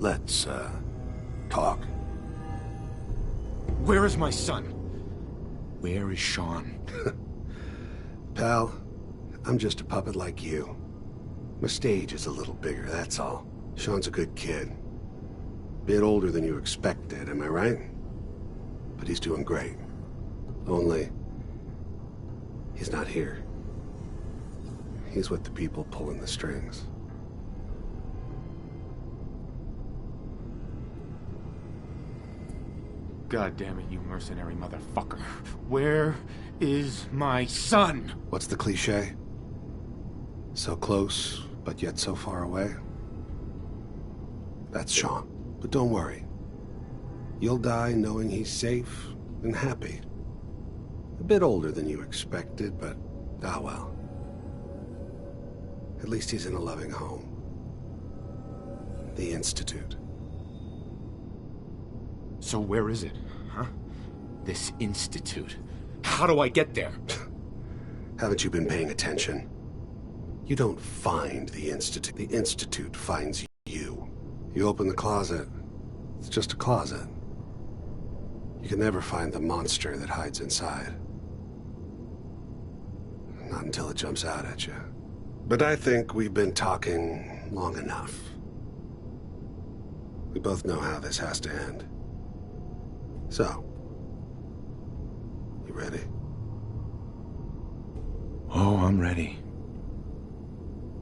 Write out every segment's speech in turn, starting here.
Let's, talk. Where is my son? Where is Sean? Pal, I'm just a puppet like you. My stage is a little bigger, that's all. Sean's a good kid. Bit older than you expected, am I right? But he's doing great. Only, he's not here. He's with the people pulling the strings. God damn it, you mercenary motherfucker. Where is my son? What's the cliche? So close, but yet so far away? That's Sean. But don't worry. You'll die knowing he's safe and happy. A bit older than you expected, but ah well. At least he's in a loving home. The Institute. So where is it, huh? This institute. How do I get there? Haven't you been paying attention? You don't find the Institute. The Institute finds you. You open the closet. It's just a closet. You can never find the monster that hides inside. Not until it jumps out at you. But I think we've been talking long enough. We both know how this has to end. So, you ready? Oh, I'm ready.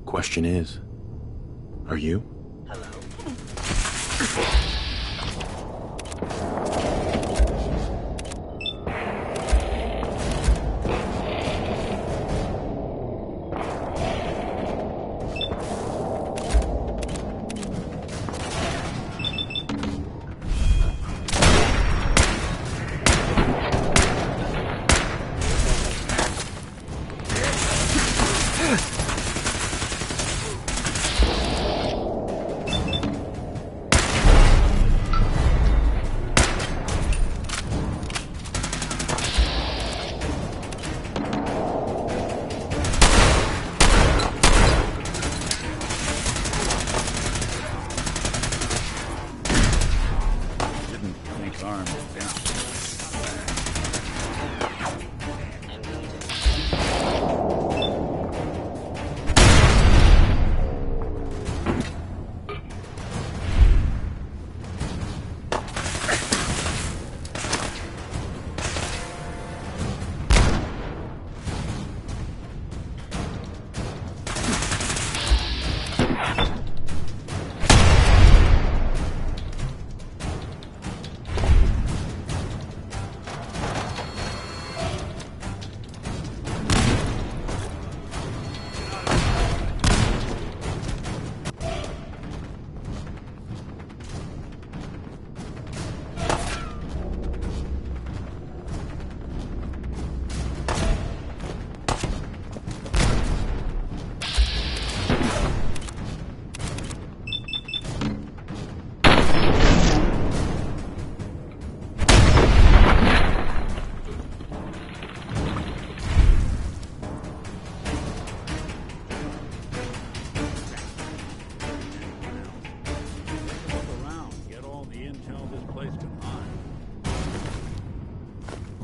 Question is, are you?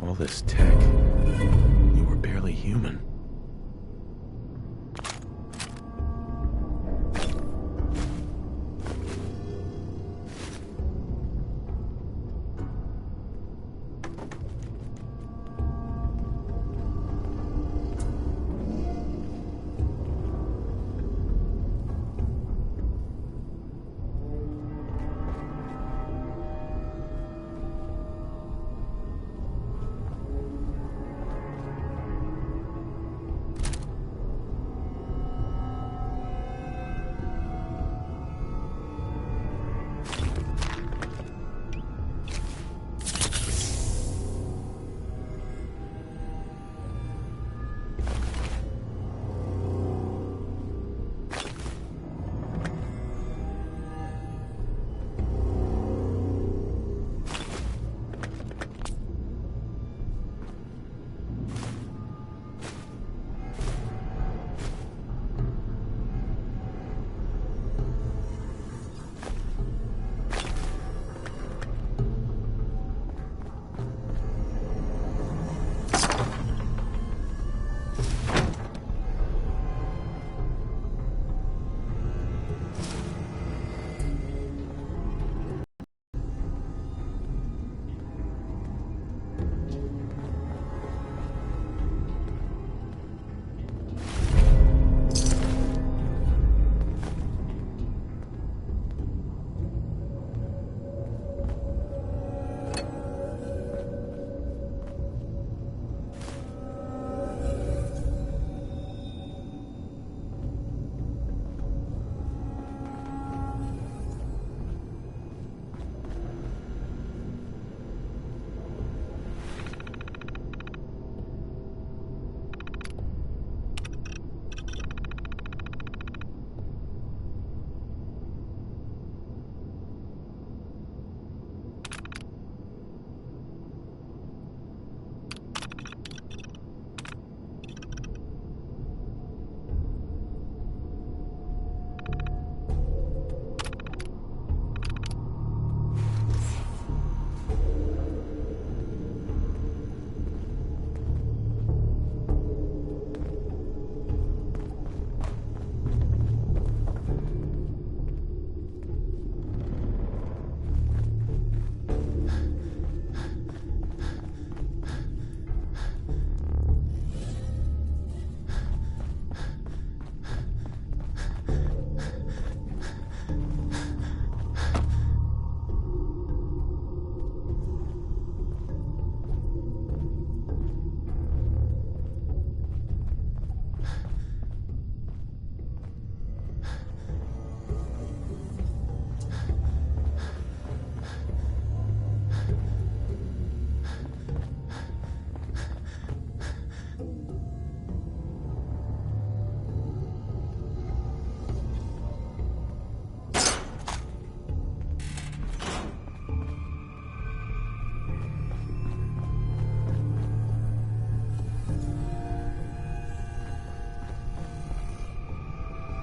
All this tech. You were barely human.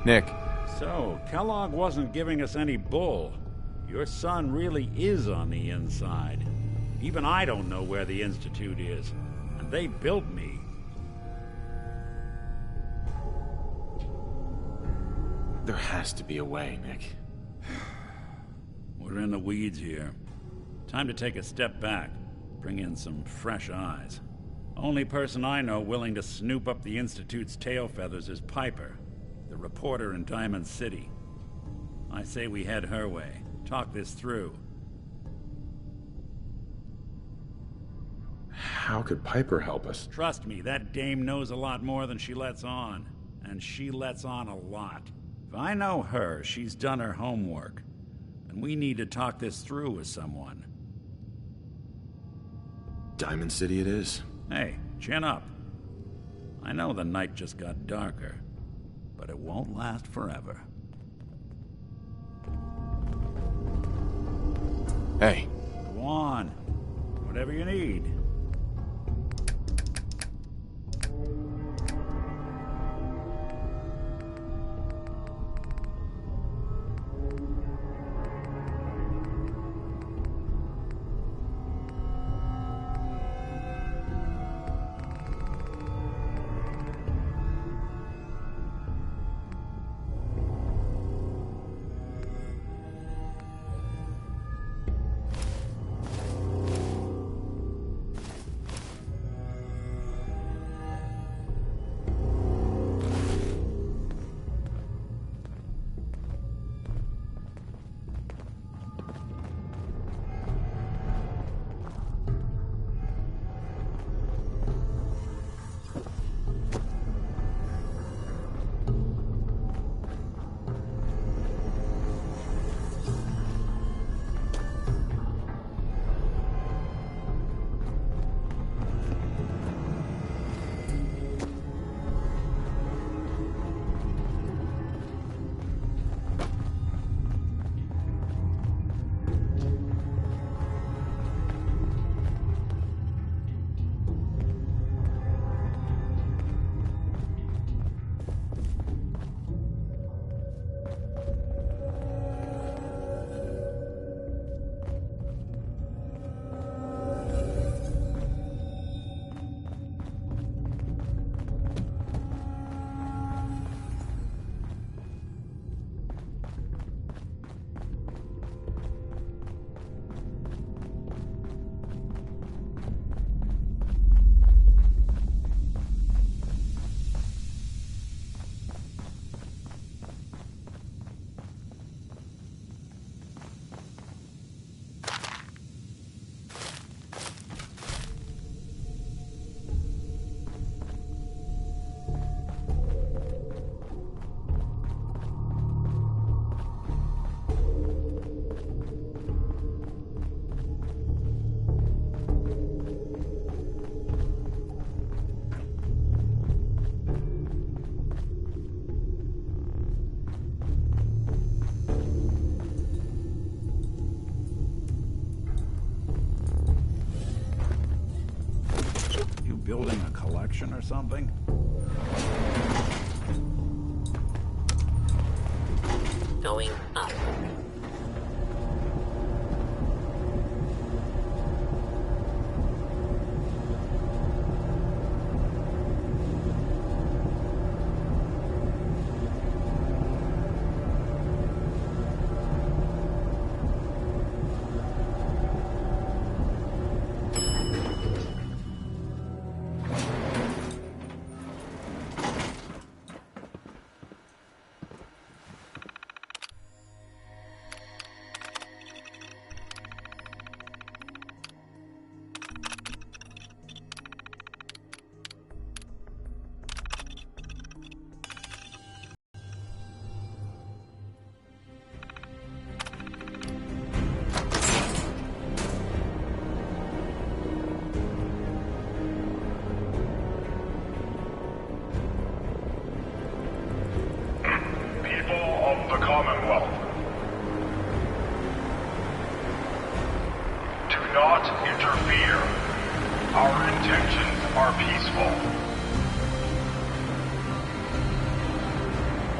Nick. So, Kellogg wasn't giving us any bull. Your son really is on the inside. Even I don't know where the Institute is. And they built me. There has to be a way, Nick. We're in the weeds here. Time to take a step back. Bring in some fresh eyes. Only person I know willing to snoop up the Institute's tail feathers is Piper, the reporter in Diamond City. I say we head her way. Talk this through. How could Piper help us? Trust me, that dame knows a lot more than she lets on. And she lets on a lot. If I know her, she's done her homework. And we need to talk this through with someone. Diamond City it is. Hey, chin up. I know the night just got darker, but it won't last forever. Hey. Go on. Whatever you need. Building a collection or something? Going up.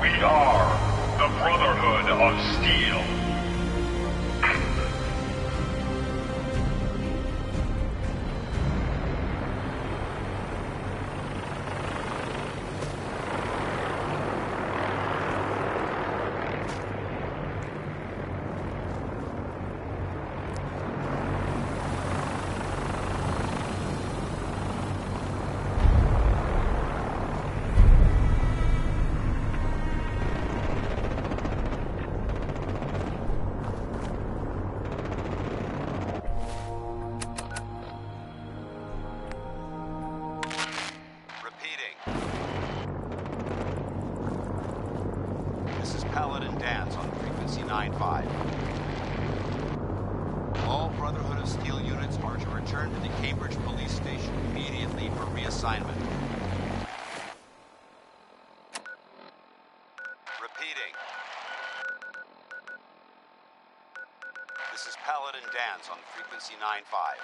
We are the Brotherhood of Steel. All Brotherhood of Steel units are to return to the Cambridge Police Station immediately for reassignment. Repeating. This is Paladin Dance on frequency 95.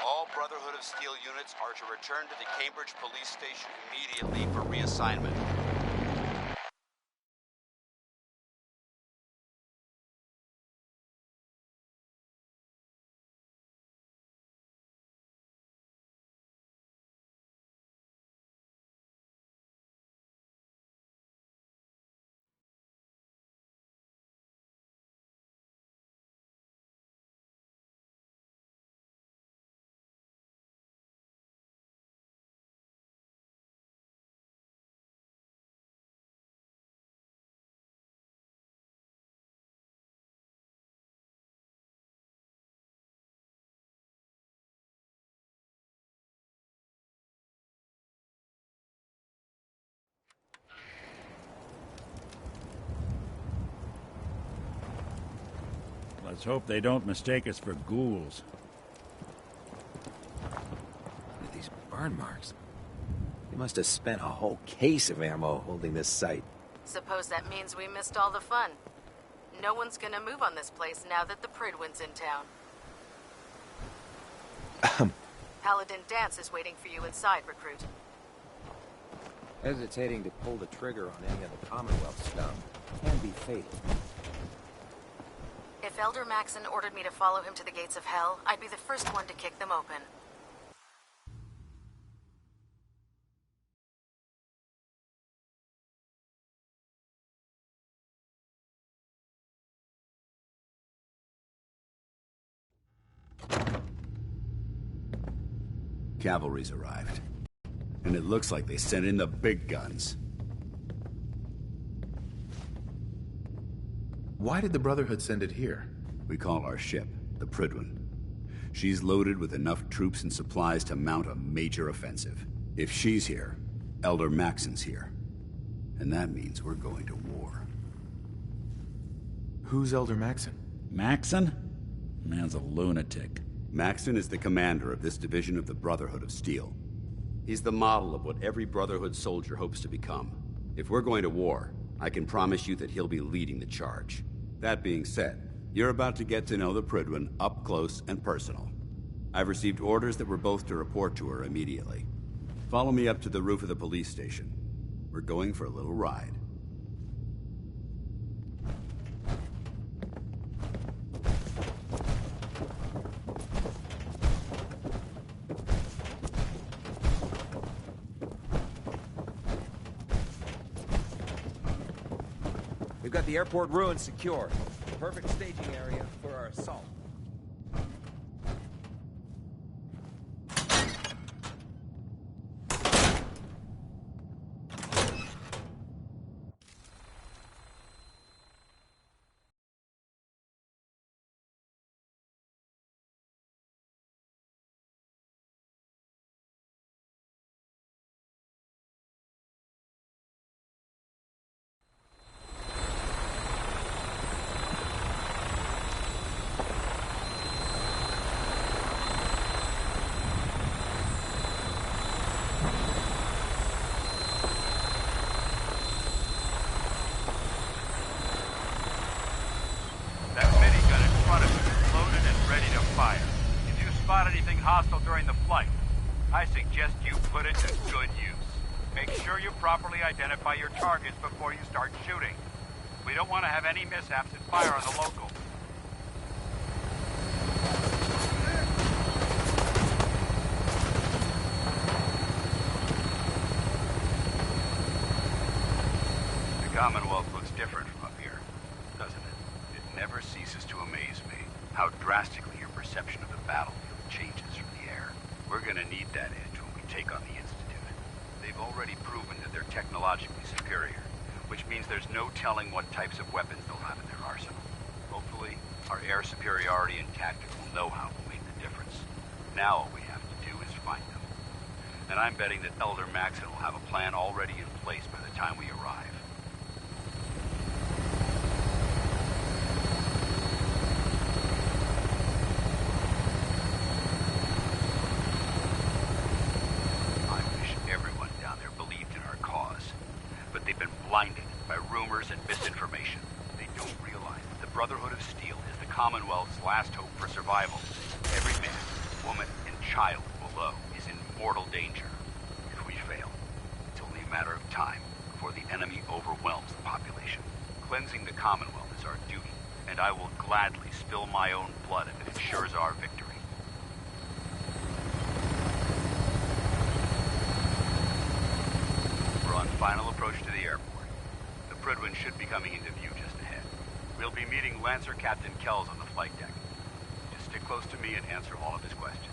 All Brotherhood of Steel units are to return to the Cambridge Police Station immediately for reassignment. Let's hope they don't mistake us for ghouls. With these burn marks. They must have spent a whole case of ammo holding this site. Suppose that means we missed all the fun. No one's gonna move on this place now that the Pridwin's in town. Paladin Dance is waiting for you inside, recruit. Hesitating to pull the trigger on any of the Commonwealth scum can be fatal. If Elder Maxon ordered me to follow him to the gates of hell, I'd be the first one to kick them open. Cavalry's arrived. And it looks like they sent in the big guns. Why did the Brotherhood send it here? We call our ship the Pridwin. She's loaded with enough troops and supplies to mount a major offensive. If she's here, Elder Maxon's here. And that means we're going to war. Who's Elder Maxon? Maxon? Man's a lunatic. Maxon is the commander of this division of the Brotherhood of Steel. He's the model of what every Brotherhood soldier hopes to become. If we're going to war, I can promise you that he'll be leading the charge. That being said, you're about to get to know the Pridwin up close and personal. I've received orders that we're both to report to her immediately. Follow me up to the roof of the police station. We're going for a little ride. We've got the airport ruins secure. Perfect staging area for our assault. Anything hostile during the flight, I suggest you put it to good use. Make sure you properly identify your targets before you start shooting. We don't want to have any mishaps and fire on the local. The Commonwealth looks different from up here, doesn't it? It never ceases to amaze me how drastically your perception of the battlefield changes from the air. We're gonna need that edge when we take on the Institute. They've already proven that they're technologically superior, which means there's no telling what types of weapons they'll have in their arsenal. Hopefully, our air superiority and tactical know-how will make the difference. Now all we have to do is find them. And I'm betting that Elder Maxon will have a plan already in place by the time we arrive. Blinded by rumors and misinformation. They don't realize that the Brotherhood of Steel is the Commonwealth's last hope for survival. Every man, woman, and child below is in mortal danger. If we fail, it's only a matter of time before the enemy overwhelms the population. Cleansing the Commonwealth is our duty, and I will gladly spill my own blood if it ensures our victory. We're on final approach to the airport. Prydwen should be coming into view just ahead. We'll be meeting Lancer Captain Kells on the flight deck. Just stick close to me and answer all of his questions.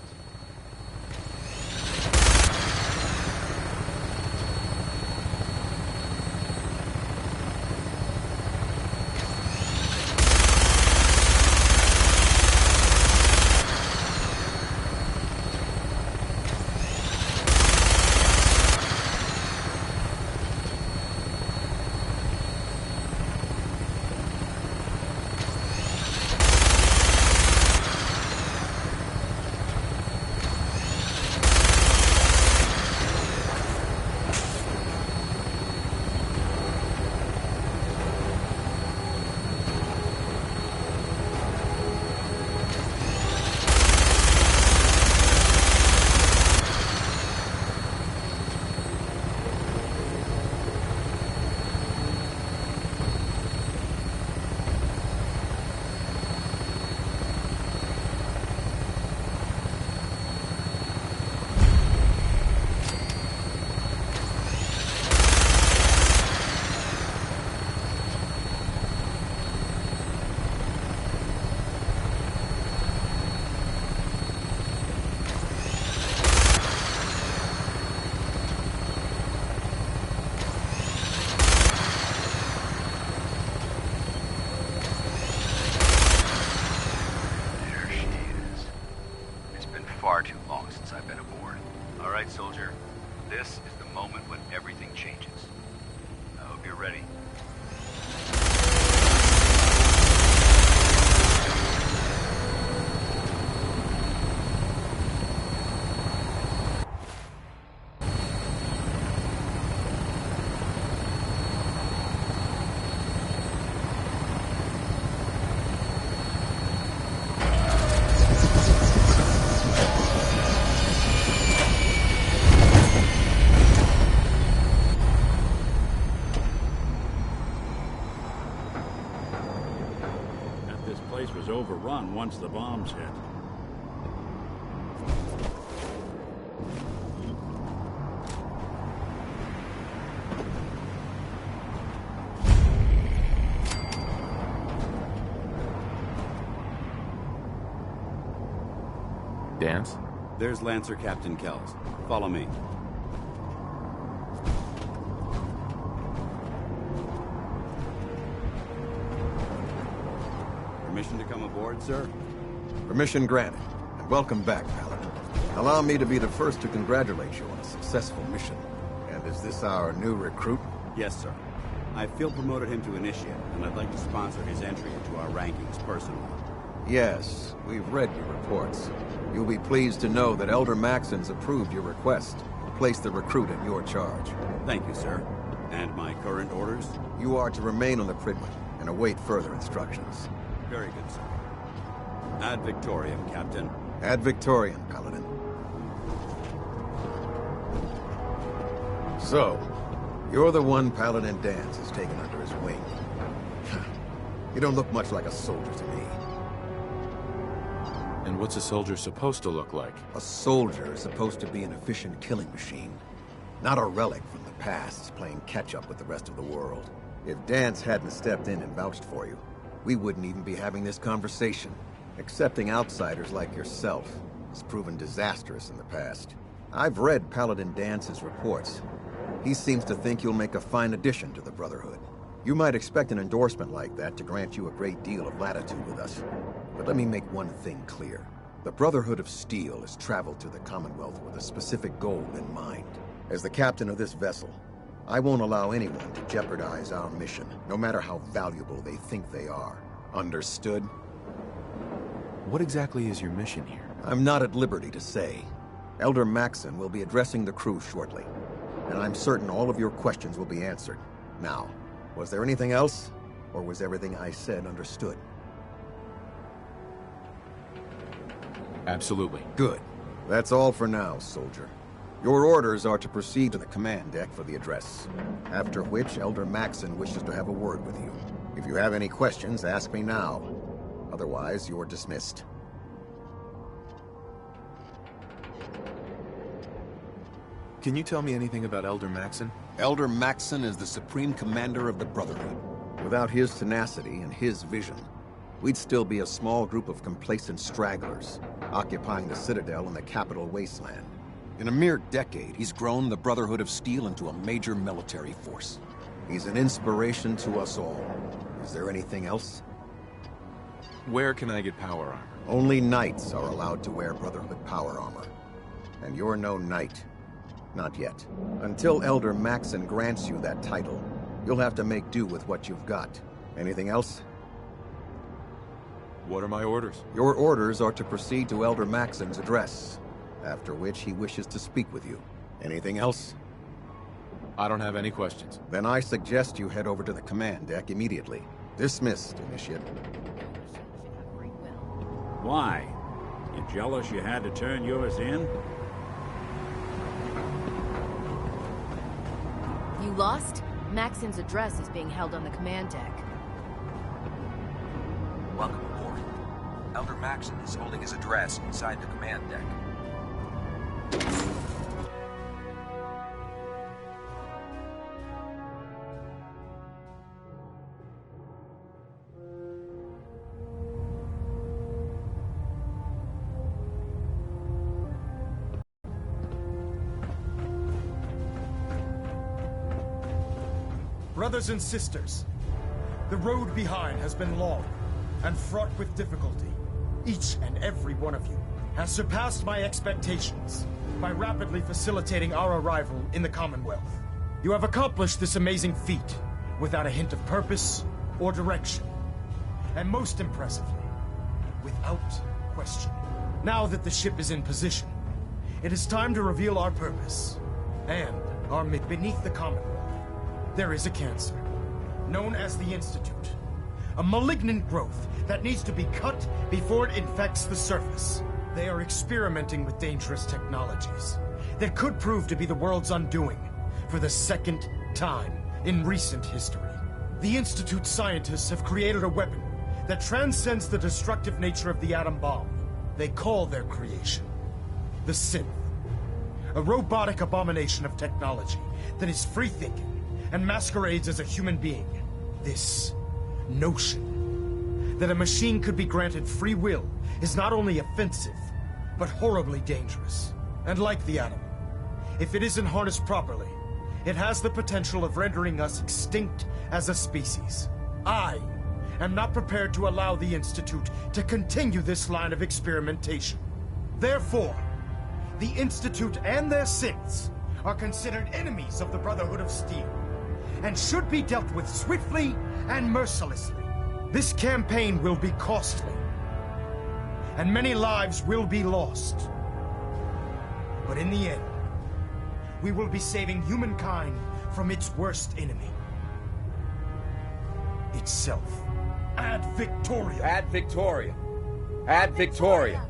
Far too long since I've been aboard. All right, soldier. This is the moment when everything changes. I hope you're ready. Was overrun once the bombs hit. Dance? There's Lancer Captain Kells. Follow me. Permission to come aboard, sir? Permission granted, and welcome back, Paladin. Allow me to be the first to congratulate you on a successful mission. And is this our new recruit? Yes, sir. I feel promoted him to initiate, and I'd like to sponsor his entry into our rankings personally. Yes, we've read your reports. You'll be pleased to know that Elder Maxon's approved your request to place the recruit in your charge. Thank you, sir. And my current orders? You are to remain on the Prydwen and await further instructions. Very good, sir. Ad Victoriam, Captain. Ad Victoriam, Paladin. So, you're the one Paladin Danse has taken under his wing. You don't look much like a soldier to me. And what's a soldier supposed to look like? A soldier is supposed to be an efficient killing machine, not a relic from the past playing catch-up with the rest of the world. If Danse hadn't stepped in and vouched for you, we wouldn't even be having this conversation. Accepting outsiders like yourself has proven disastrous in the past. I've read Paladin Dance's reports. He seems to think you'll make a fine addition to the Brotherhood. You might expect an endorsement like that to grant you a great deal of latitude with us. But let me make one thing clear. The Brotherhood of Steel has traveled to the Commonwealth with a specific goal in mind. As the captain of this vessel, I won't allow anyone to jeopardize our mission, no matter how valuable they think they are. Understood? What exactly is your mission here? I'm not at liberty to say. Elder Maxon will be addressing the crew shortly, and I'm certain all of your questions will be answered. Now, was there anything else, or was everything I said understood? Absolutely. Good. That's all for now, soldier. Your orders are to proceed to the command deck for the address, after which Elder Maxon wishes to have a word with you. If you have any questions, ask me now. Otherwise, you're dismissed. Can you tell me anything about Elder Maxon? Elder Maxon is the Supreme Commander of the Brotherhood. Without his tenacity and his vision, we'd still be a small group of complacent stragglers, occupying the Citadel in the capital wasteland. In a mere decade, he's grown the Brotherhood of Steel into a major military force. He's an inspiration to us all. Is there anything else? Where can I get power armor? Only knights are allowed to wear Brotherhood power armor. And you're no knight. Not yet. Until Elder Maxon grants you that title, you'll have to make do with what you've got. Anything else? What are my orders? Your orders are to proceed to Elder Maxon's address, after which he wishes to speak with you. Anything else? I don't have any questions. Then I suggest you head over to the command deck immediately. Dismissed, Initiate. Why? You jealous you had to turn yours in? You lost? Maxon's address is being held on the command deck. Welcome aboard. Elder Maxon is holding his address inside the command deck. Brothers and sisters, the road behind has been long and fraught with difficulty. Each and every one of you has surpassed my expectations by rapidly facilitating our arrival in the Commonwealth. You have accomplished this amazing feat without a hint of purpose or direction. And most impressively, without question. Now that the ship is in position, it is time to reveal our purpose and our mission. Beneath the Commonwealth, there is a cancer, known as the Institute. A malignant growth that needs to be cut before it infects the surface. They are experimenting with dangerous technologies that could prove to be the world's undoing for the second time in recent history. The Institute's scientists have created a weapon that transcends the destructive nature of the atom bomb. They call their creation the Synth. A robotic abomination of technology that is free-thinking and masquerades as a human being. This notion that a machine could be granted free will is not only offensive, but horribly dangerous. And like the atom, if it isn't harnessed properly, it has the potential of rendering us extinct as a species. I am not prepared to allow the Institute to continue this line of experimentation. Therefore, the Institute and their synths are considered enemies of the Brotherhood of Steel, and should be dealt with swiftly and mercilessly. This campaign will be costly, and many lives will be lost. But in the end, we will be saving humankind from its worst enemy. Itself. Ad Victoria! Ad Victoria! Ad Victoria!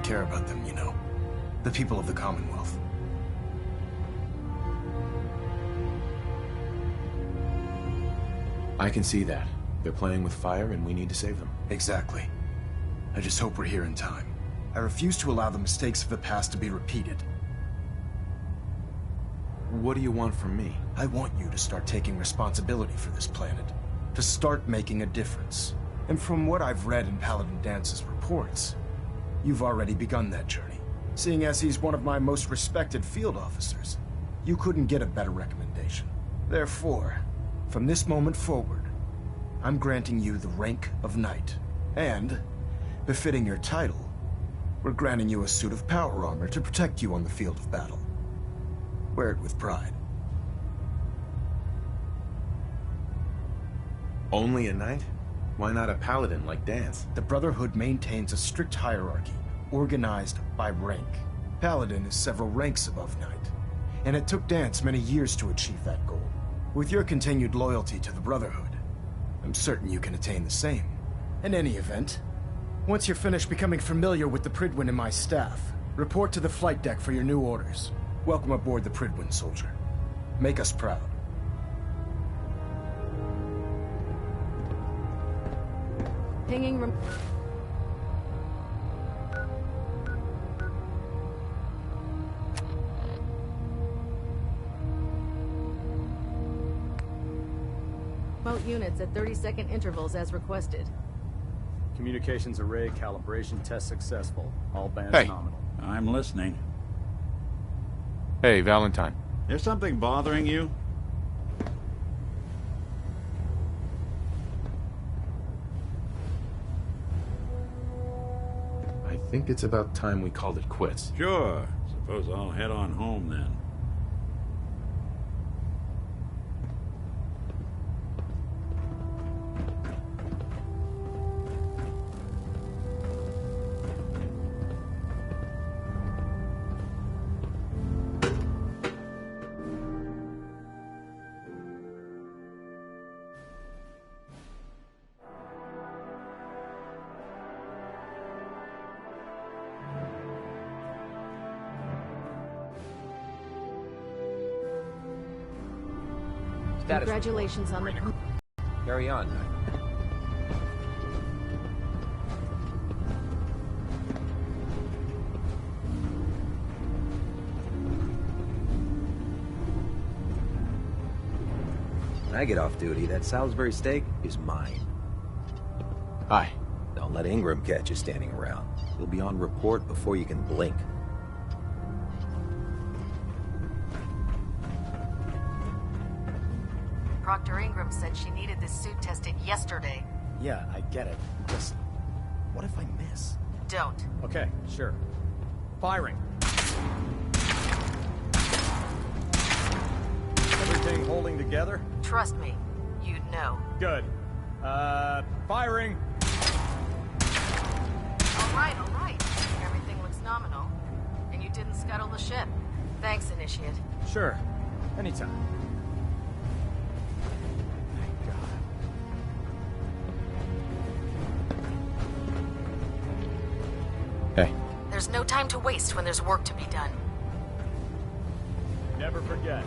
care about them, you know. The people of the Commonwealth. I can see that. They're playing with fire and we need to save them. Exactly. I just hope we're here in time. I refuse to allow the mistakes of the past to be repeated. What do you want from me? I want you to start taking responsibility for this planet. To start making a difference. And from what I've read in Paladin Dance's reports, you've already begun that journey. Seeing as he's one of my most respected field officers, you couldn't get a better recommendation. Therefore, from this moment forward, I'm granting you the rank of Knight. And, befitting your title, we're granting you a suit of power armor to protect you on the field of battle. Wear it with pride. Only a knight? Why not a paladin like Dance? The Brotherhood maintains a strict hierarchy, organized by rank. Paladin is several ranks above Knight, and it took Dance many years to achieve that goal. With your continued loyalty to the Brotherhood, I'm certain you can attain the same. In any event, once you're finished becoming familiar with the Pridwin and my staff, report to the flight deck for your new orders. Welcome aboard the Pridwin, soldier. Make us proud. Pinging Remote units at 30-second intervals as requested. Communications array calibration test successful. All bands nominal. I'm listening. Hey, Valentine. There's something bothering you? I think it's about time we called it quits. Sure. Suppose I'll head on home then. Congratulations on the... Carry on. When I get off duty, that Salisbury steak is mine. Hi. Don't let Ingram catch you standing around. He'll be on report before you can blink. Dr. Ingram said she needed this suit tested yesterday. Yeah, I get it. Just, what if I miss? Don't. Okay, sure. Firing. Everything holding together? Trust me, you'd know. Good. Firing. All right. Everything looks nominal. And you didn't scuttle the ship. Thanks, Initiate. Sure. Anytime. Hey. There's no time to waste when there's work to be done. Never forget,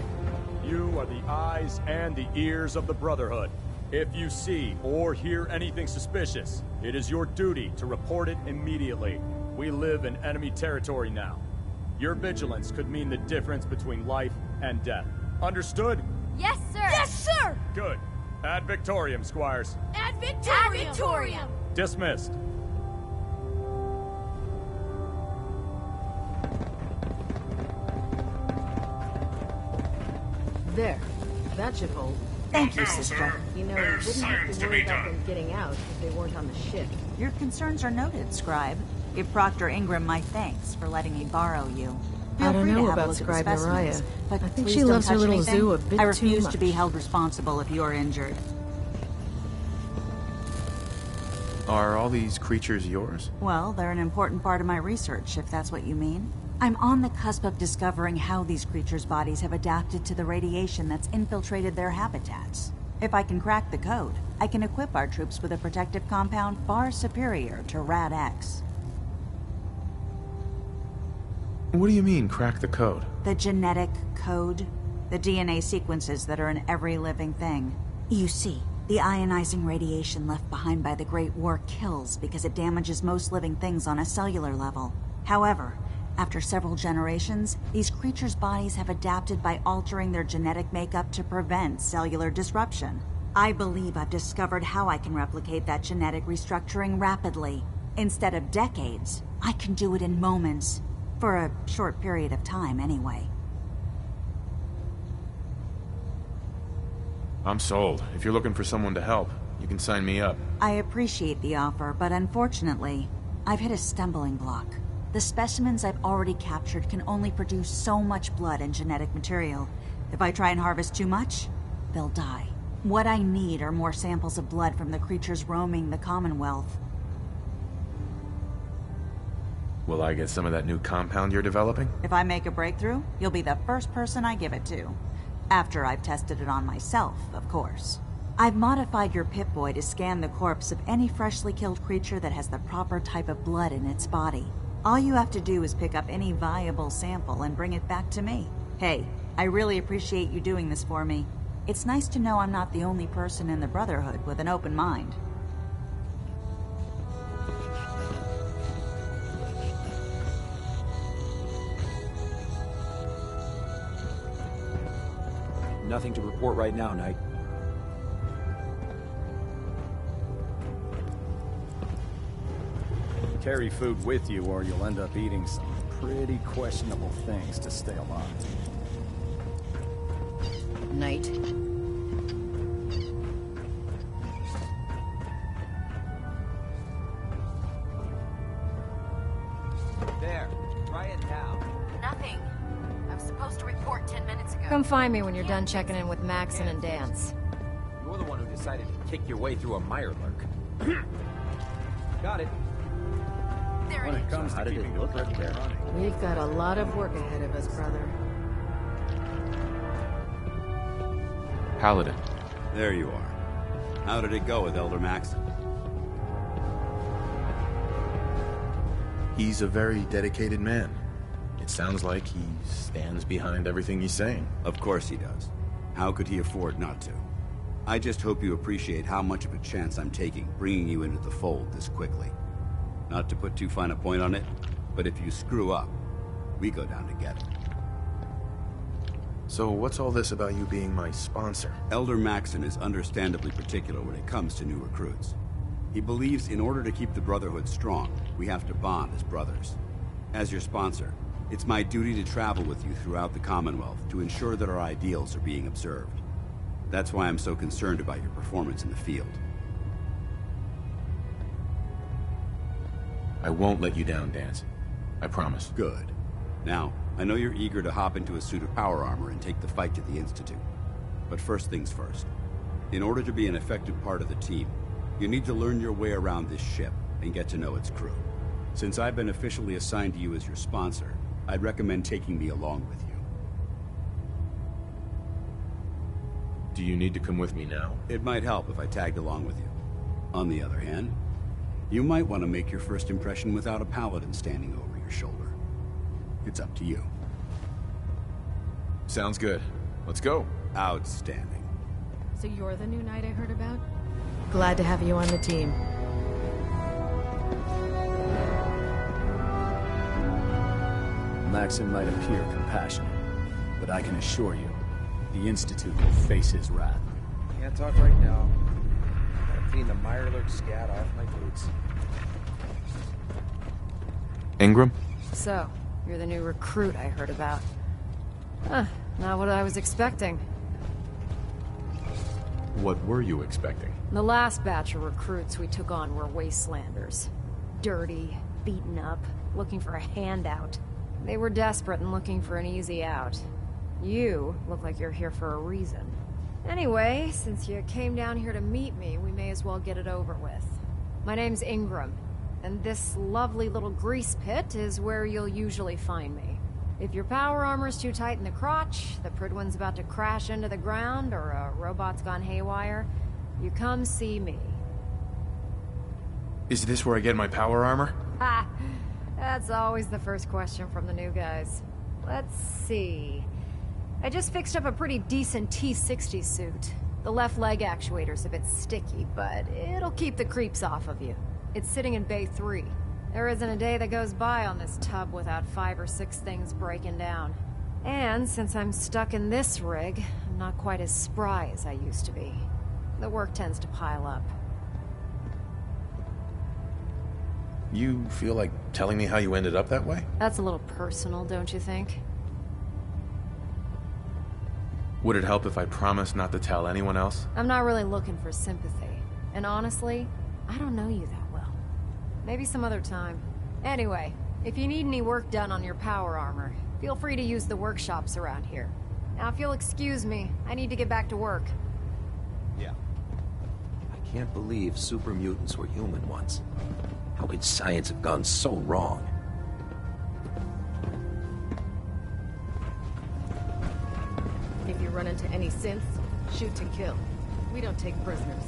you are the eyes and the ears of the Brotherhood. If you see or hear anything suspicious, it is your duty to report it immediately. We live in enemy territory now. Your vigilance could mean the difference between life and death. Understood? Yes, sir! Yes, sir! Good. Ad Victoriam, Squires. Ad Victoriam! Ad Victoriam! Dismissed. There. That should hold. Thank you, sister. You know, you wouldn't have to worry about them getting out if they weren't on the ship. Your concerns are noted, Scribe. Give Proctor Ingram my thanks for letting me borrow you. Feel I don't free to know have a about look Scribe at the specimens, Mariah. but I think please she don't loves her touch little anything. zoo a bit I too refuse much. to be held responsible if you're injured. Are all these creatures yours? Well, they're an important part of my research, if that's what you mean. I'm on the cusp of discovering how these creatures' bodies have adapted to the radiation that's infiltrated their habitats. If I can crack the code, I can equip our troops with a protective compound far superior to Rad-X. What do you mean, crack the code? The genetic code. The DNA sequences that are in every living thing. You see, the ionizing radiation left behind by the Great War kills because it damages most living things on a cellular level. However, after several generations, these creatures' bodies have adapted by altering their genetic makeup to prevent cellular disruption. I believe I've discovered how I can replicate that genetic restructuring rapidly. Instead of decades, I can do it in moments. For a short period of time, anyway. I'm sold. If you're looking for someone to help, you can sign me up. I appreciate the offer, but unfortunately, I've hit a stumbling block. The specimens I've already captured can only produce so much blood and genetic material. If I try and harvest too much, they'll die. What I need are more samples of blood from the creatures roaming the Commonwealth. Will I get some of that new compound you're developing? If I make a breakthrough, you'll be the first person I give it to. After I've tested it on myself, of course. I've modified your Pip-Boy to scan the corpse of any freshly killed creature that has the proper type of blood in its body. All you have to do is pick up any viable sample and bring it back to me. Hey, I really appreciate you doing this for me. It's nice to know I'm not the only person in the Brotherhood with an open mind. Nothing to report right now, Knight. Carry food with you or you'll end up eating some pretty questionable things to stay alive. Knight. There. Try it now. Nothing. I was supposed to report 10 minutes ago. Come find me when you're done checking in with Maxon and Dance. You're the one who decided to kick your way through a Mirelurk. Got it. There When it it is. comes to keeping the threat running. We've got a lot of work ahead of us, brother. Paladin. There you are. How did it go with Elder Maxon? He's a very dedicated man. It sounds like he stands behind everything he's saying. Of course he does. How could he afford not to? I just hope you appreciate how much of a chance I'm taking bringing you into the fold this quickly. Not to put too fine a point on it, but if you screw up, we go down together. So what's all this about you being my sponsor? Elder Maxon is understandably particular when it comes to new recruits. He believes in order to keep the Brotherhood strong, we have to bond as brothers. As your sponsor, it's my duty to travel with you throughout the Commonwealth to ensure that our ideals are being observed. That's why I'm so concerned about your performance in the field. I won't let you down, Dance. I promise. Good. Now, I know you're eager to hop into a suit of power armor and take the fight to the Institute. But first things first. In order to be an effective part of the team, you need to learn your way around this ship and get to know its crew. Since I've been officially assigned to you as your sponsor, I'd recommend taking me along with you. Do you need to come with me now? It might help if I tagged along with you. On the other hand, you might want to make your first impression without a paladin standing over your shoulder. It's up to you. Sounds good. Let's go. Outstanding. So you're the new knight I heard about? Glad to have you on the team. Maxon might appear compassionate, but I can assure you, the Institute will face his wrath. Can't talk right now. Gotta clean the Mirelurk scat off my boots. Ingram? So, you're the new recruit I heard about. Huh, not what I was expecting. What were you expecting? The last batch of recruits we took on were wastelanders. Dirty, beaten up, looking for a handout. They were desperate and looking for an easy out. You look like you're here for a reason. Anyway, since you came down here to meet me, we may as well get it over with. My name's Ingram, and this lovely little grease pit is where you'll usually find me. If your power armor's too tight in the crotch, the Pridwin's about to crash into the ground, or a robot's gone haywire, you come see me. Is this where I get my power armor? Ha! That's always the first question from the new guys. Let's see. I just fixed up a pretty decent T-60 suit. The left leg actuator's a bit sticky, but it'll keep the creeps off of you. It's sitting in Bay 3. There isn't a day that goes by on this tub without 5 or 6 things breaking down. And since I'm stuck in this rig, I'm not quite as spry as I used to be. The work tends to pile up. You feel like telling me how you ended up that way? That's a little personal, don't you think? Would it help if I promised not to tell anyone else? I'm not really looking for sympathy. And honestly, I don't know you that well. Maybe some other time. Anyway, if you need any work done on your power armor, feel free to use the workshops around here. Now, if you'll excuse me, I need to get back to work. Yeah. I can't believe super mutants were human once. How could science have gone so wrong? If you run into any synths, shoot to kill. We don't take prisoners.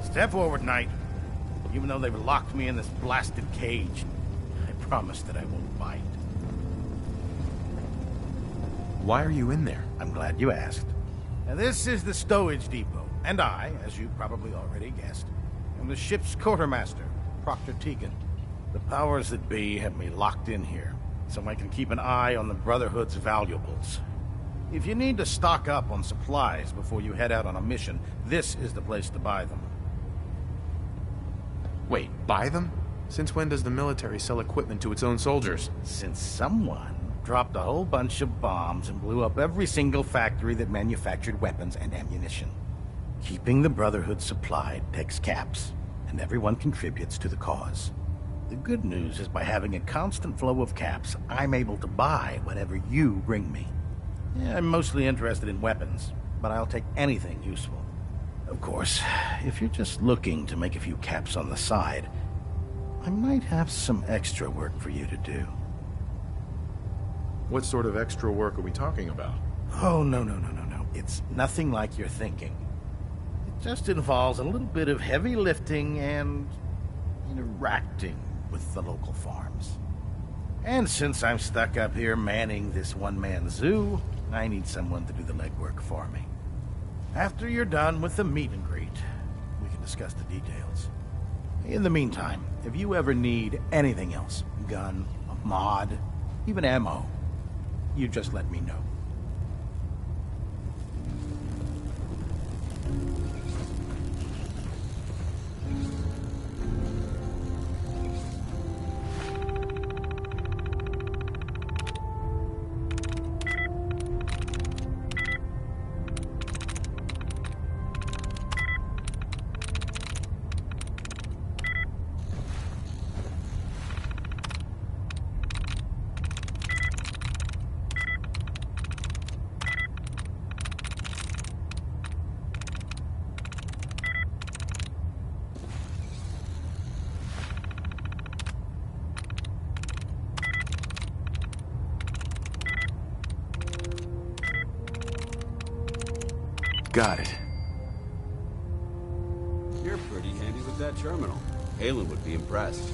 Step forward, Knight. Even though they've locked me in this blasted cage, I promise that I won't bite. Why are you in there? I'm glad you asked. Now, this is the stowage depot, and I, as you probably already guessed, am the ship's quartermaster, Proctor Tegan. The powers that be have me locked in here, so I can keep an eye on the Brotherhood's valuables. If you need to stock up on supplies before you head out on a mission, this is the place to buy them. Wait, buy them? Since when does the military sell equipment to its own soldiers? Since someone dropped a whole bunch of bombs and blew up every single factory that manufactured weapons and ammunition. Keeping the Brotherhood supplied takes caps, and everyone contributes to the cause. The good news is by having a constant flow of caps, I'm able to buy whatever you bring me. Yeah, I'm mostly interested in weapons, but I'll take anything useful. Of course, if you're just looking to make a few caps on the side, I might have some extra work for you to do. What sort of extra work are we talking about? Oh, no. It's nothing like you're thinking. It just involves a little bit of heavy lifting and interacting with the local farms. And since I'm stuck up here manning this one-man zoo, I need someone to do the legwork for me. After you're done with the meet and greet, we can discuss the details. In the meantime, if you ever need anything else, gun, a mod, even ammo, you just let me know. Got it. You're pretty handy with that terminal. Halen would be impressed.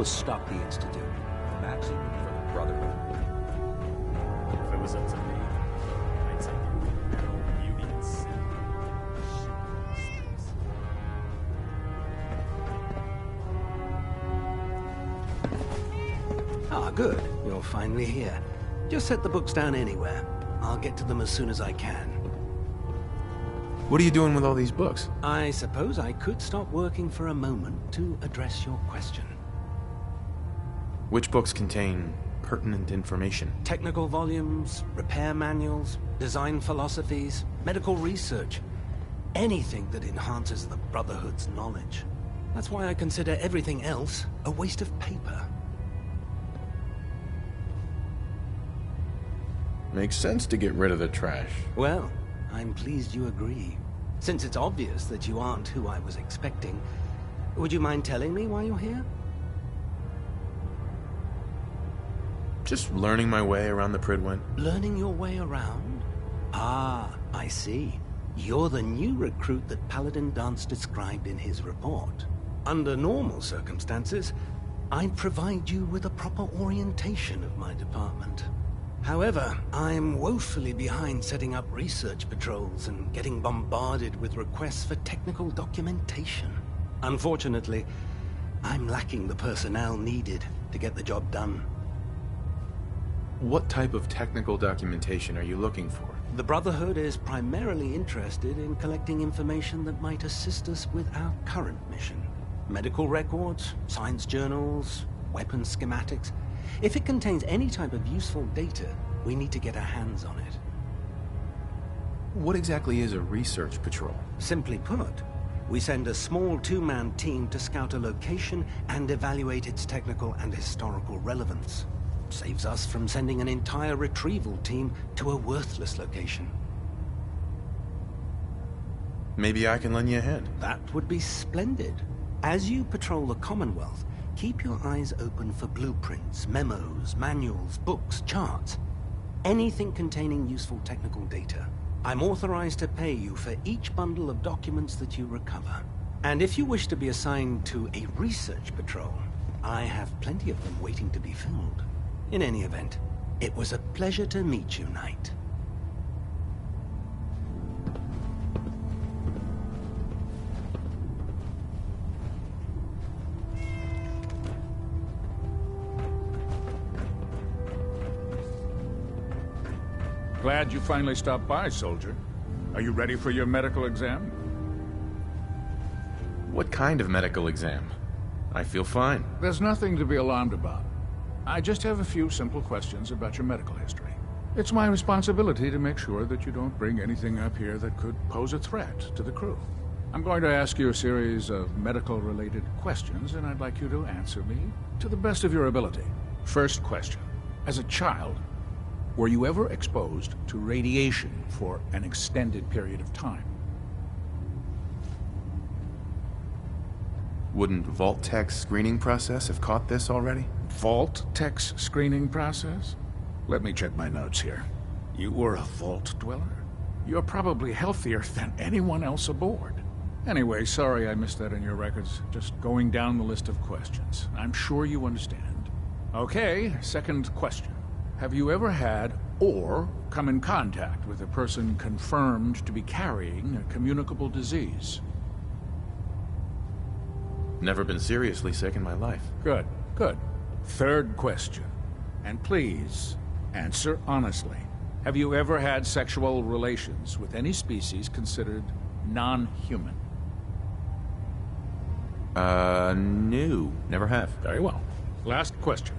was stop the Institute. Maxie would be for the Brotherhood. If it was up to me, I'd take you metal mutants and Ah, good. You're finally here. Just set the books down anywhere. I'll get to them as soon as I can. What are you doing with all these books? I suppose I could stop working for a moment to address your question. Which books contain pertinent information? Technical volumes, repair manuals, design philosophies, medical research. Anything that enhances the Brotherhood's knowledge. That's why I consider everything else a waste of paper. Makes sense to get rid of the trash. Well, I'm pleased you agree. Since it's obvious that you aren't who I was expecting, would you mind telling me why you're here? Just learning my way around the Pridwin. Learning your way around? Ah, I see. You're the new recruit that Paladin Dance described in his report. Under normal circumstances, I'd provide you with a proper orientation of my department. However, I'm woefully behind setting up research patrols and getting bombarded with requests for technical documentation. Unfortunately, I'm lacking the personnel needed to get the job done. What type of technical documentation are you looking for? The Brotherhood is primarily interested in collecting information that might assist us with our current mission. Medical records, science journals, weapon schematics. If it contains any type of useful data, we need to get our hands on it. What exactly is a research patrol? Simply put, we send a small two-man team to scout a location and evaluate its technical and historical relevance. Saves us from sending an entire retrieval team to a worthless location. Maybe I can lend you a hand. That would be splendid. As you patrol the Commonwealth, keep your eyes open for blueprints, memos, manuals, books, charts. Anything containing useful technical data. I'm authorized to pay you for each bundle of documents that you recover. And if you wish to be assigned to a research patrol, I have plenty of them waiting to be filled. In any event, it was a pleasure to meet you, Knight. Glad you finally stopped by, soldier. Are you ready for your medical exam? What kind of medical exam? I feel fine. There's nothing to be alarmed about. I just have a few simple questions about your medical history. It's my responsibility to make sure that you don't bring anything up here that could pose a threat to the crew. I'm going to ask you a series of medical-related questions, and I'd like you to answer me to the best of your ability. First question. As a child, were you ever exposed to radiation for an extended period of time? Wouldn't Vault-Tech's screening process have caught this already? Vault-Tech's screening process? Let me check my notes here. You were a Vault Dweller? You're probably healthier than anyone else aboard. Anyway, sorry I missed that in your records. Just going down the list of questions. I'm sure you understand. Okay, second question. Have you ever had or come in contact with a person confirmed to be carrying a communicable disease? Never been seriously sick in my life. Good, good. Third question. And please, answer honestly. Have you ever had sexual relations with any species considered non-human? No. Never have. Very well. Last question.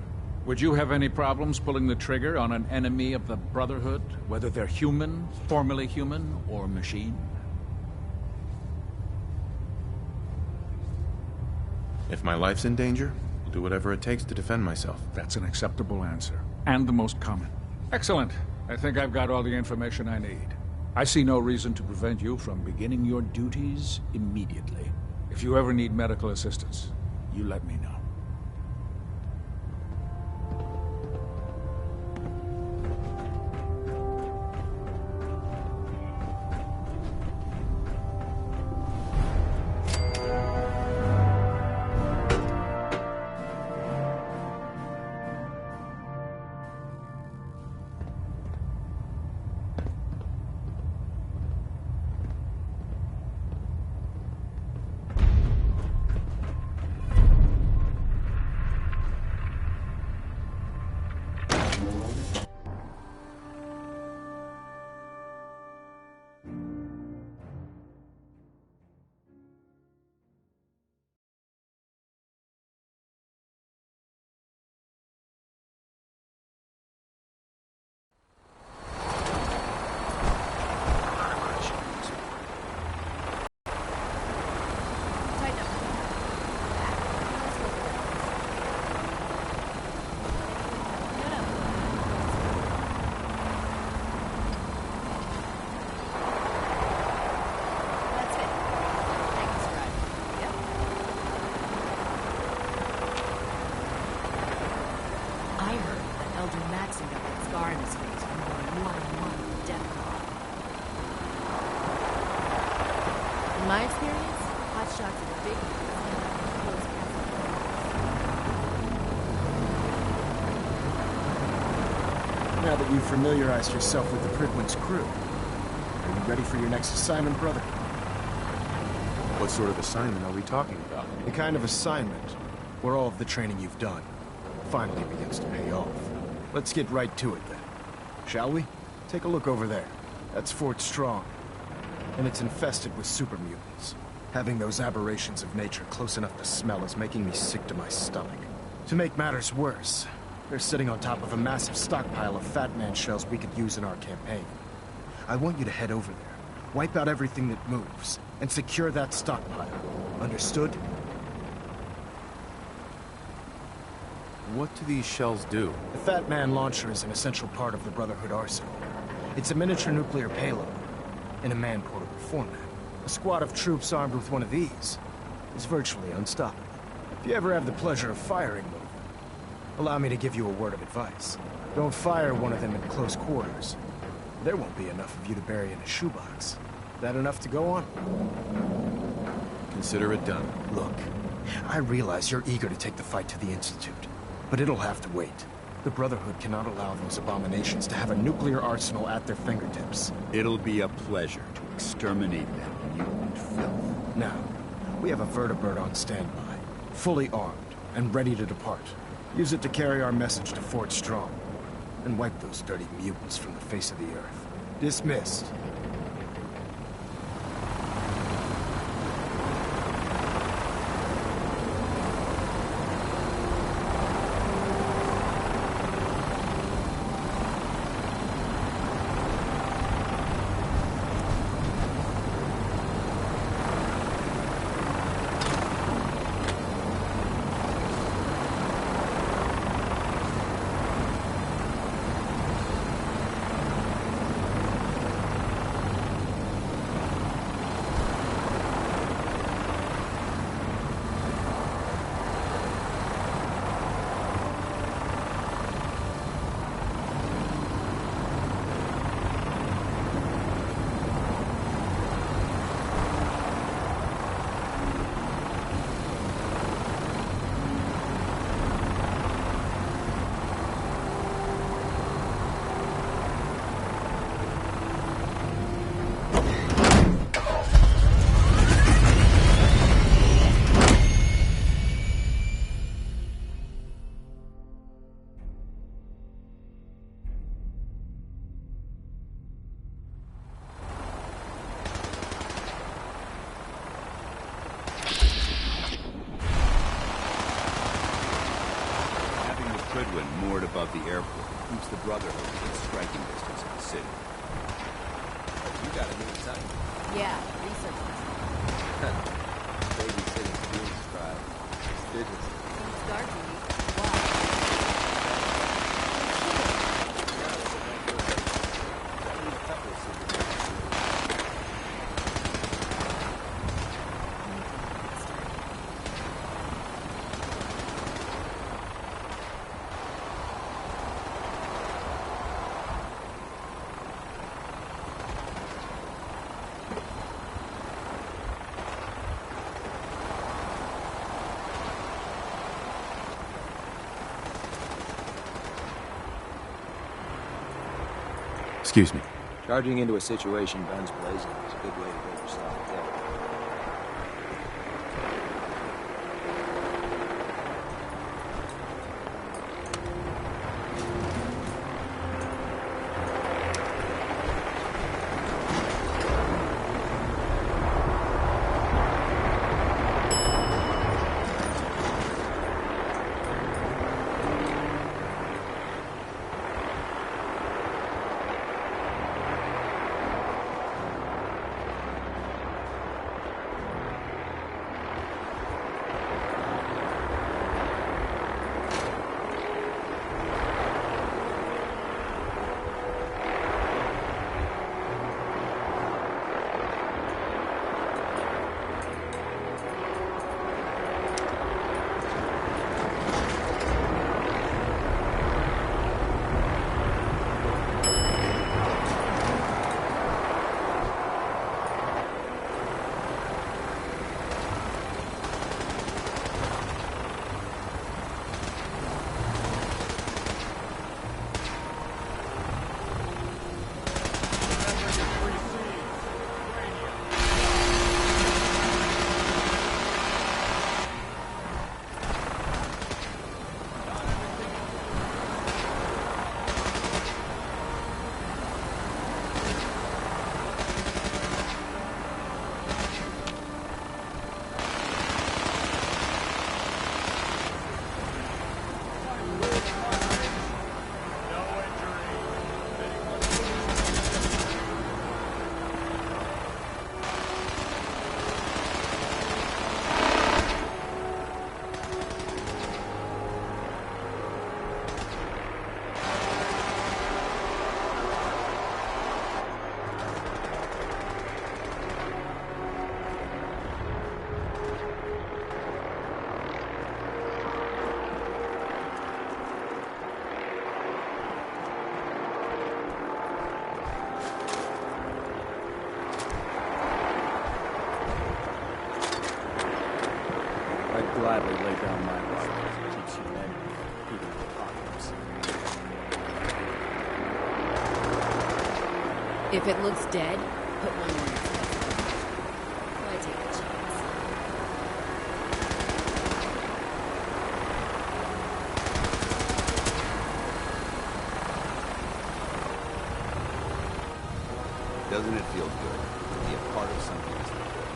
Would you have any problems pulling the trigger on an enemy of the Brotherhood, whether they're human, formerly human, or machine? If my life's in danger, I'll do whatever it takes to defend myself. That's an acceptable answer, and the most common. Excellent. I think I've got all the information I need. I see no reason to prevent you from beginning your duties immediately. If you ever need medical assistance, you let me know. my experience, hot shots are the big Now that you've familiarized yourself with the Prydwen's crew, are you ready for your next assignment, brother? What sort of assignment are we talking about? The kind of assignment where all of the training you've done finally begins to pay off. Let's get right to it then. Shall we? Take a look over there. That's Fort Strong. And it's infested with super mutants. Having those aberrations of nature close enough to smell is making me sick to my stomach. To make matters worse, they're sitting on top of a massive stockpile of Fat Man shells we could use in our campaign. I want you to head over there, wipe out everything that moves, and secure that stockpile. Understood? What do these shells do? The Fat Man launcher is an essential part of the Brotherhood arsenal. It's a miniature nuclear payload, in a man-portable format. A squad of troops armed with one of these is virtually unstoppable. If you ever have the pleasure of firing one, allow me to give you a word of advice. Don't fire one of them in close quarters. There won't be enough of you to bury in a shoebox. That enough to go on? Consider it done. Look, I realize you're eager to take the fight to the Institute, but it'll have to wait. The Brotherhood cannot allow those abominations to have a nuclear arsenal at their fingertips. It'll be a pleasure to exterminate that mutant filth. Now, we have a vertibird on standby, fully armed and ready to depart. Use it to carry our message to Fort Strong, and wipe those dirty mutants from the face of the earth. Dismissed. Moored above the airport keeps the Brotherhood within striking distance of the city. You got a new assignment. Yeah, research. Babysitting field scribe. It's business. It's dark to me. Excuse me. Charging into a situation guns blazing is a good way to get yourself killed. I'd gladly lay down my life if it keeps you men eating the apocalypse. If it looks dead, put one on its head. Why take a chance? Doesn't it feel good to be a part of something as important?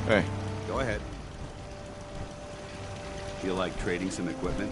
Hey. Go ahead. Feel like trading some equipment?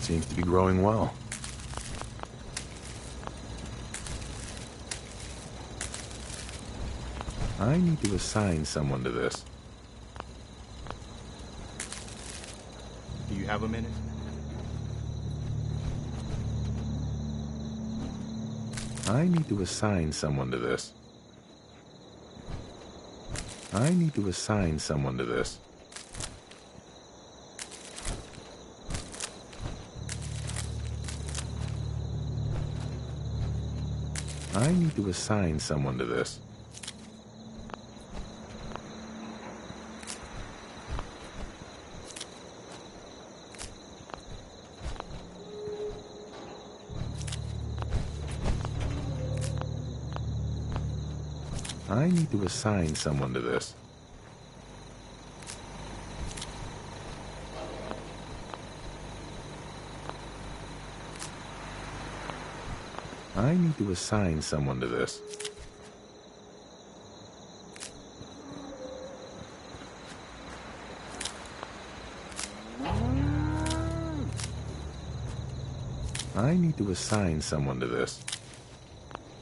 Seems to be growing well. I need to assign someone to this. Do you have a minute? I need to assign someone to this. I need to assign someone to this. I need to assign someone to this. I need to assign someone to this. I need to assign someone to this. I need to assign someone to this.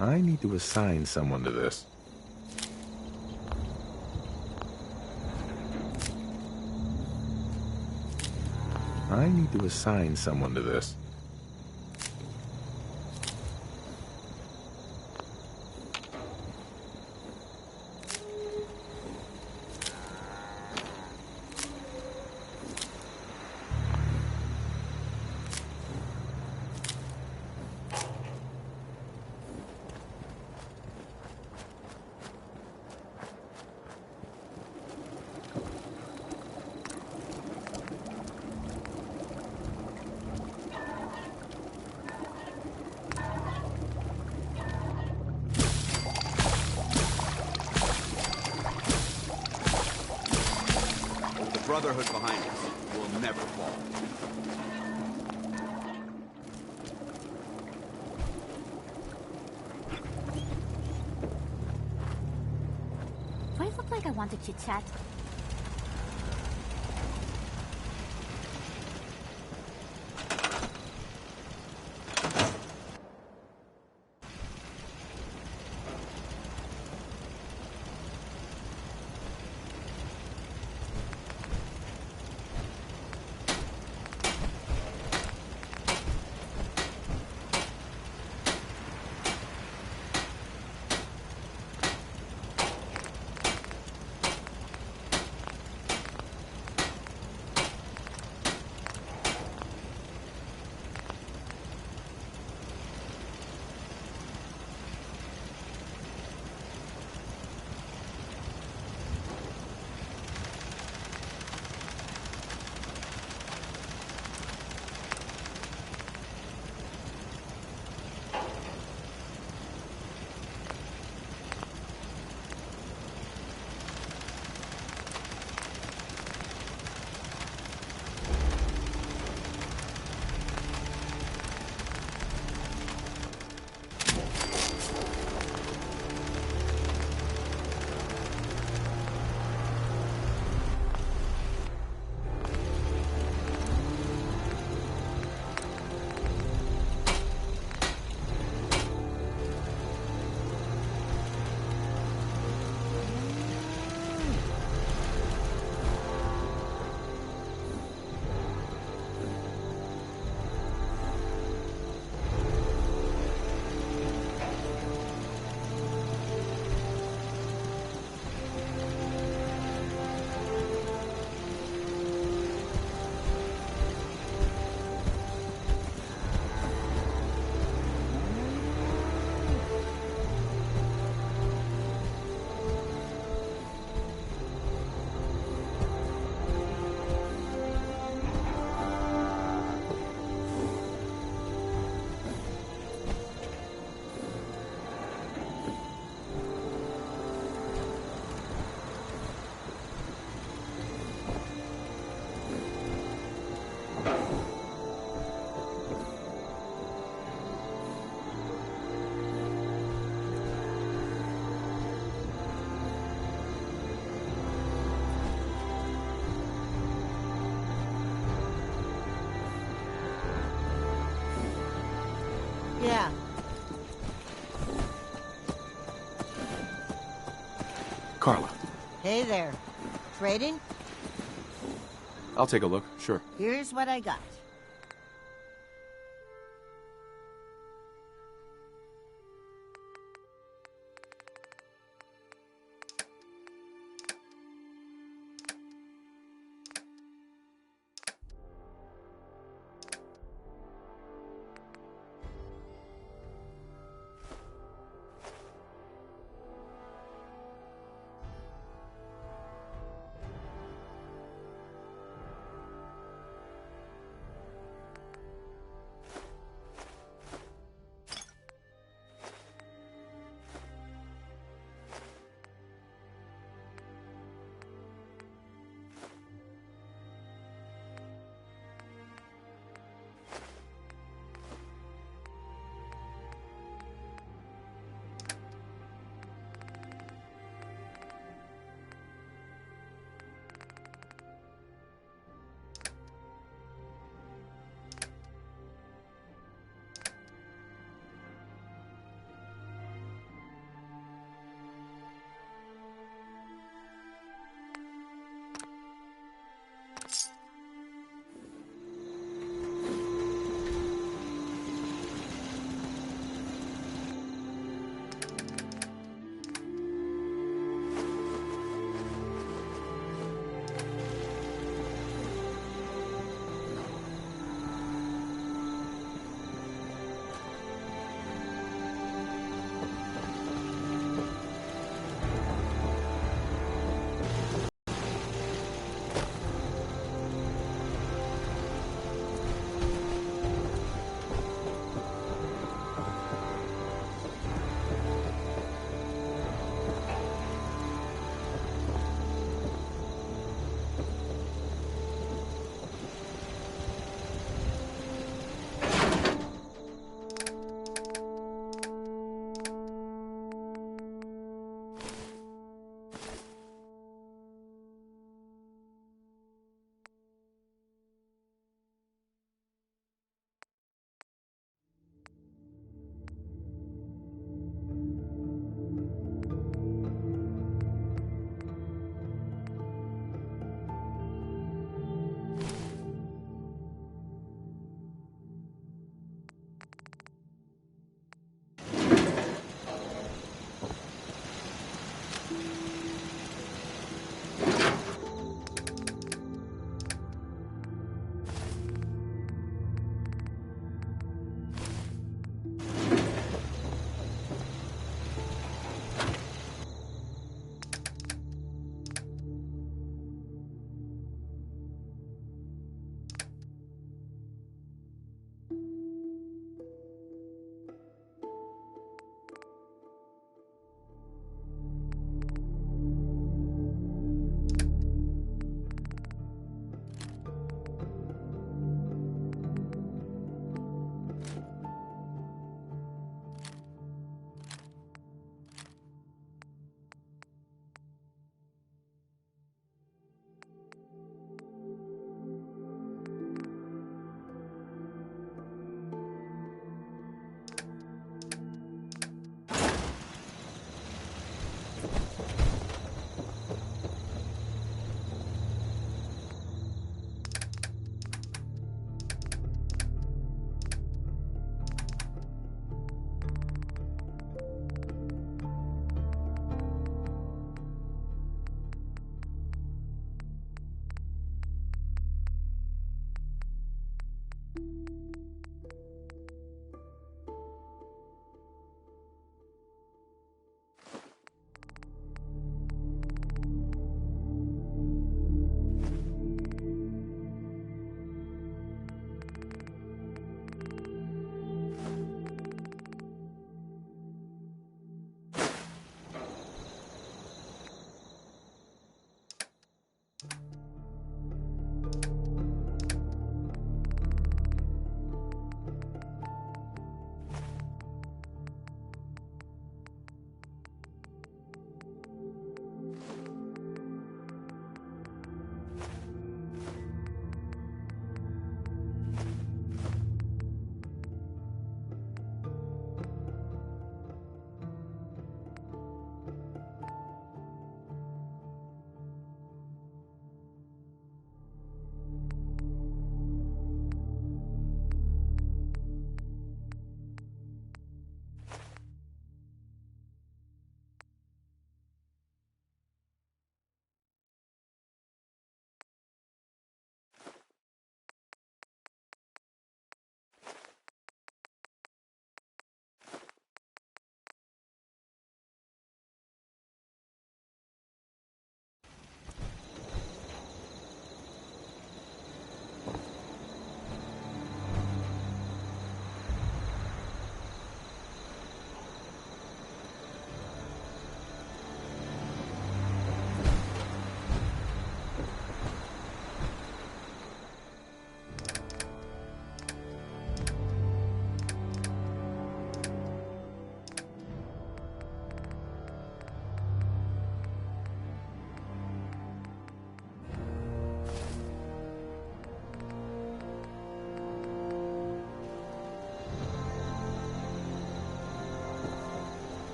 I need to assign someone to this. I need to assign someone to this. Brotherhood behind us will never fall. Do I look like I want to chit-chat? Yeah. Carla. Hey there. Trading? I'll take a look, sure. Here's what I got.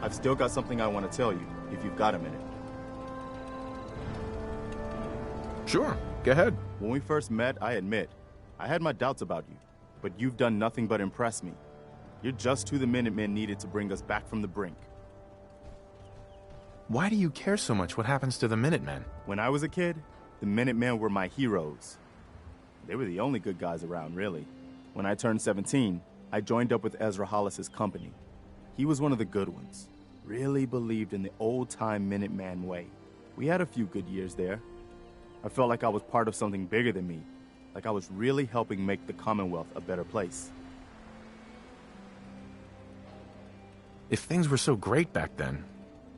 I've still got something I want to tell you, if you've got a minute. Sure, go ahead. When we first met, I admit, I had my doubts about you, but you've done nothing but impress me. You're just who the Minutemen needed to bring us back from the brink. Why do you care so much what happens to the Minutemen? When I was a kid, the Minutemen were my heroes. They were the only good guys around, really. When I turned 17, I joined up with Ezra Hollis's company. He was one of the good ones. Really believed in the old-time Minuteman way. We had a few good years there. I felt like I was part of something bigger than me. Like I was really helping make the Commonwealth a better place. If things were so great back then,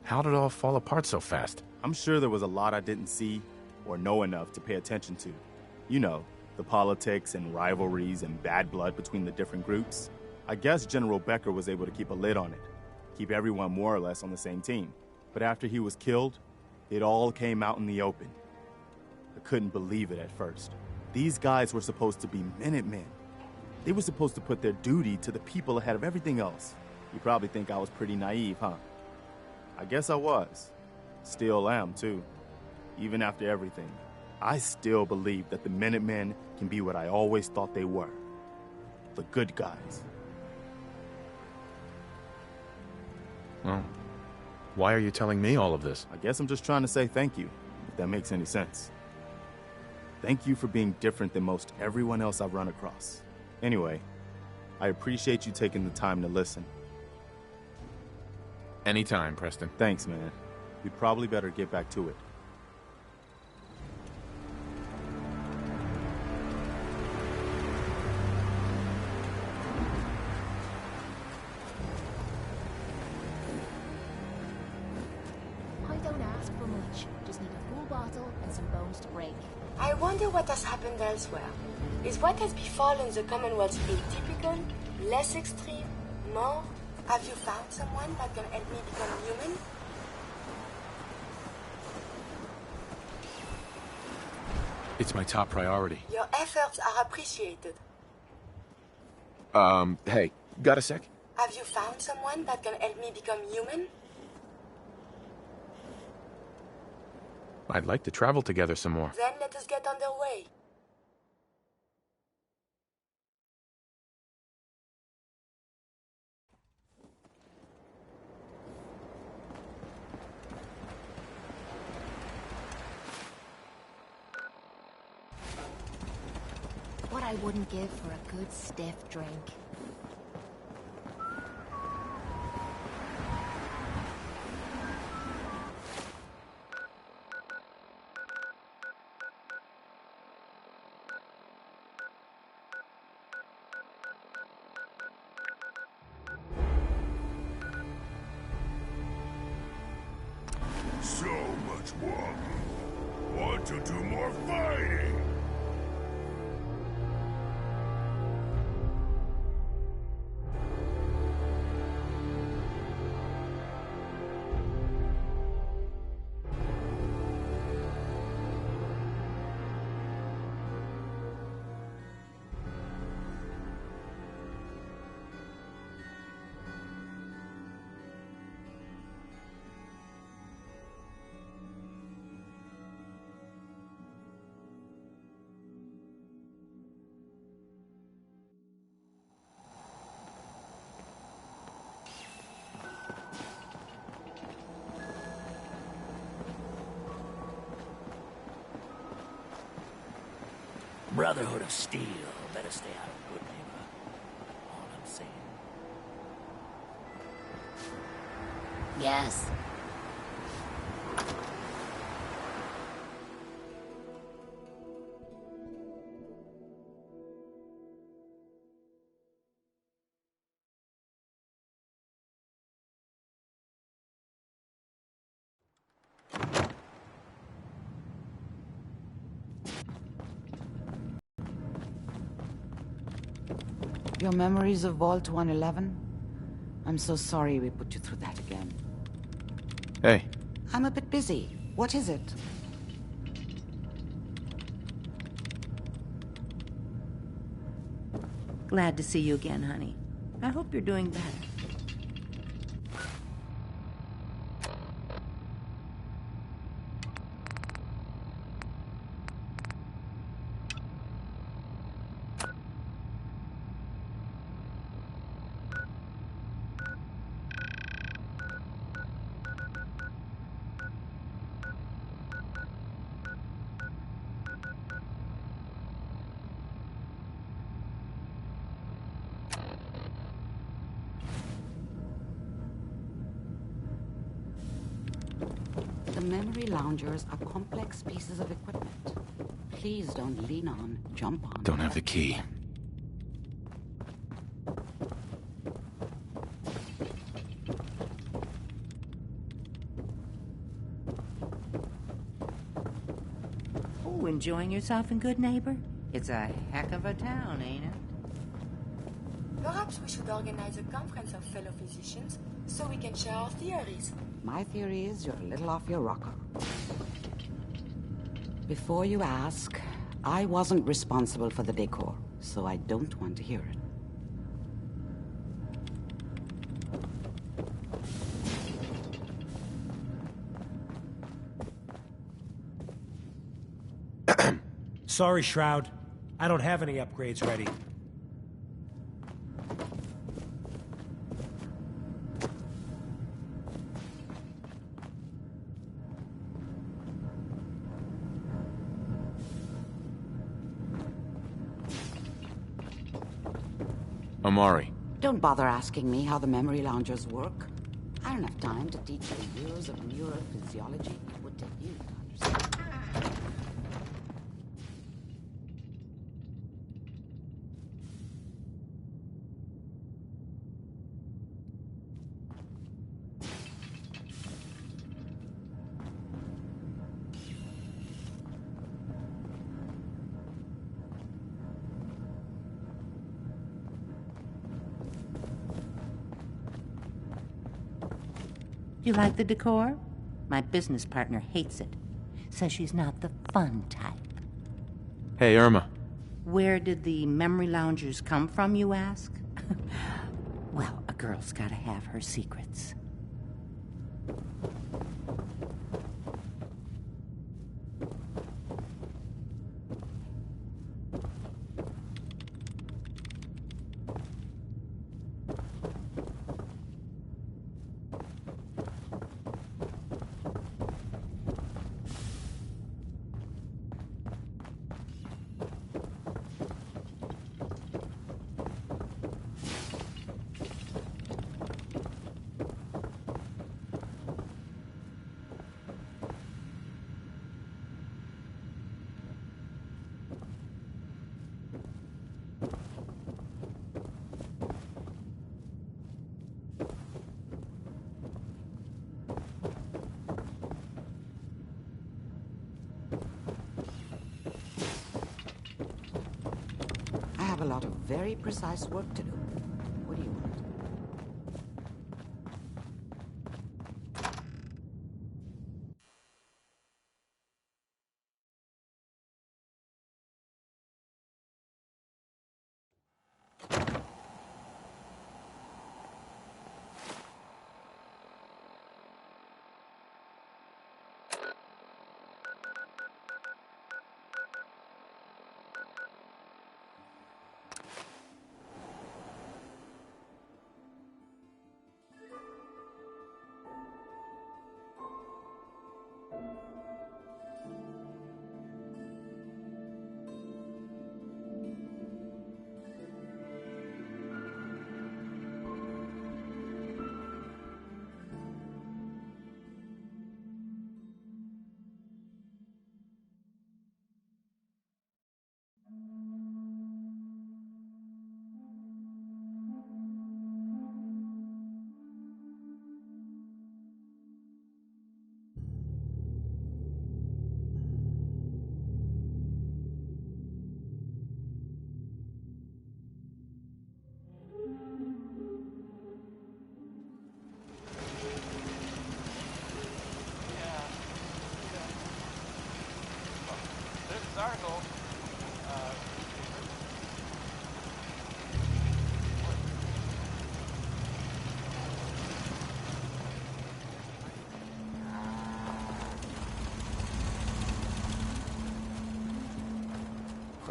how did it all fall apart so fast? I'm sure there was a lot I didn't see or know enough to pay attention to. You know, the politics and rivalries and bad blood between the different groups. I guess General Becker was able to keep a lid on it, keep everyone more or less on the same team. But after he was killed, it all came out in the open. I couldn't believe it at first. These guys were supposed to be Minutemen. They were supposed to put their duty to the people ahead of everything else. You probably think I was pretty naive, huh? I guess I was. Still am, too. Even after everything, I still believe that the Minutemen can be what I always thought they were. The good guys. Well, why are you telling me all of this? I guess I'm just trying to say thank you, if that makes any sense. Thank you for being different than most everyone else I've run across. Anyway, I appreciate you taking the time to listen. Anytime, Preston. Thanks, man. We'd probably better get back to it. I don't ask for much. Just need a full bottle and some bones to break. I wonder what has happened elsewhere. Is what has befallen the Commonwealth atypical, less extreme, more? Have you found someone that can help me become human? It's my top priority. Your efforts are appreciated. Hey, got a sec? Have you found someone that can help me become human? I'd like to travel together some more. Then let us get underway. What I wouldn't give for a good stiff drink. So much walking. Want to do more fighting? Brotherhood of Steel. Better stay out of good neighbor. All I'm saying. Yes. Your memories of Vault 111? I'm so sorry we put you through that again. Hey. I'm a bit busy. What is it? Glad to see you again, honey. I hope you're doing better. The memory loungers are complex pieces of equipment. Please don't lean on, jump on. Don't have the key. Oh, enjoying yourself in Good Neighbor? It's a heck of a town, ain't it? Perhaps we should organize a conference of fellow physicians so we can share our theories. My theory is you're a little off your rocker. Before you ask, I wasn't responsible for the decor, so I don't want to hear it. Sorry, Shroud. I don't have any upgrades ready. Amari. Don't bother asking me how the memory loungers work. I don't have time to teach you years of neurophysiology. It would take you to understand. You like the decor? My business partner hates it. Says she's not the fun type. Hey, Irma. Where did the memory loungers come from, you ask? Well, a girl's gotta have her secrets. I have a lot of very precise work to do. What do you want?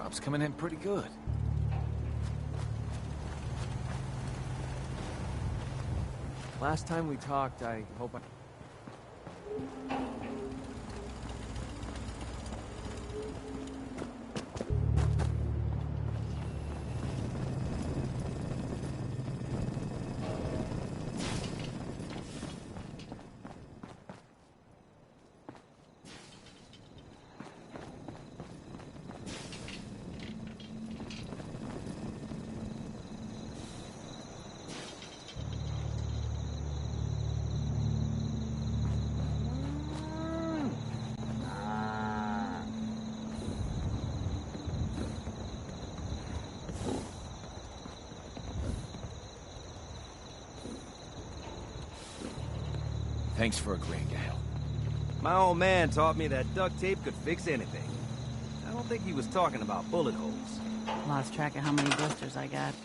Crop's coming in pretty good. Last time we talked, I hope I... Thanks for agreeing to help. My old man taught me that duct tape could fix anything. I don't think he was talking about bullet holes. Lost track of how many blisters I got.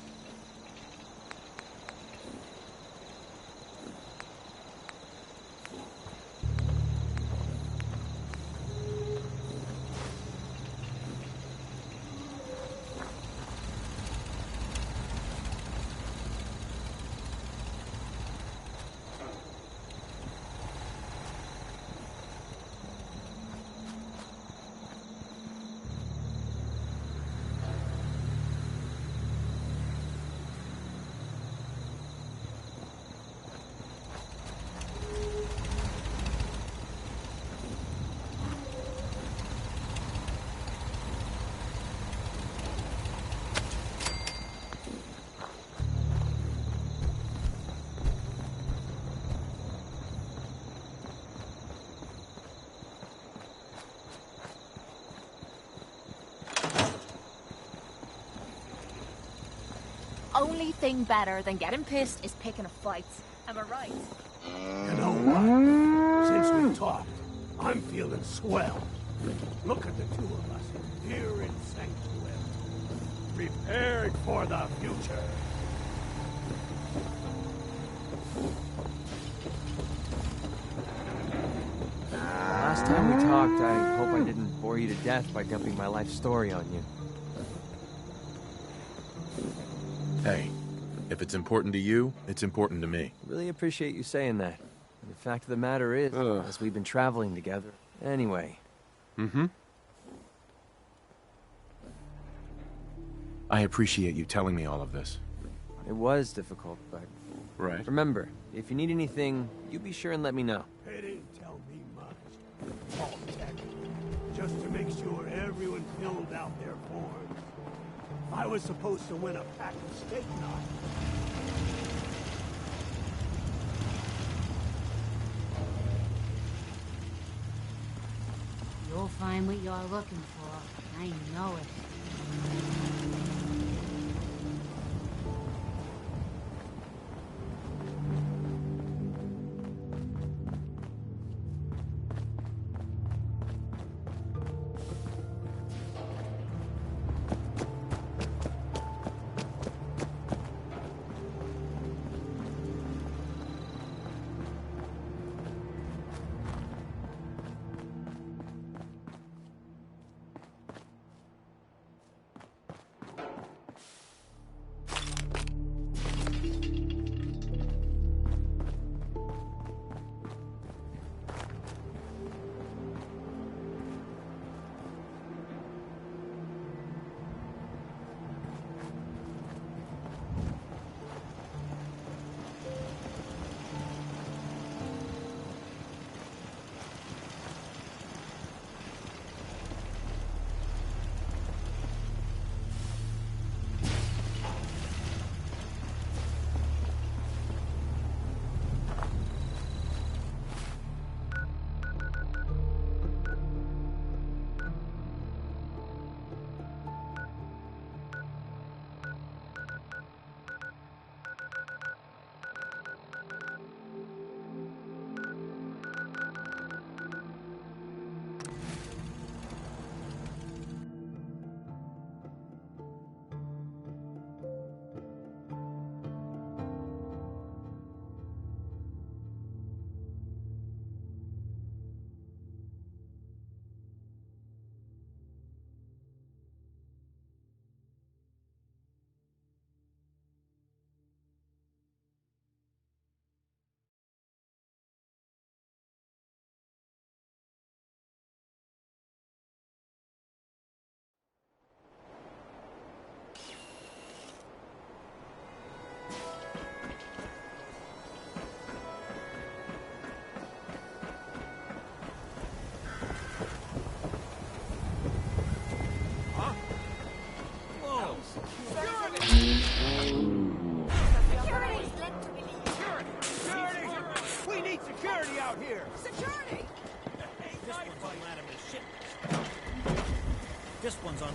Only thing better than getting pissed is picking a fight. Am I right? You know what? Since we talked, I'm feeling swell. Look at the two of us here in Sanctuary, prepared for the future. Last time we talked, I hope I didn't bore you to death by dumping my life story on you. Hey, if it's important to you, it's important to me. Really appreciate you saying that. And the fact of the matter is, as we've been traveling together. Anyway. Mm-hmm. I appreciate you telling me all of this. It was difficult, but... Right. Remember, if you need anything, you be sure and let me know. They didn't tell me much. All tech. Just to make sure everyone filled out their forms. I was supposed to win a pack of steak knives. You'll find what you're looking for. I know it.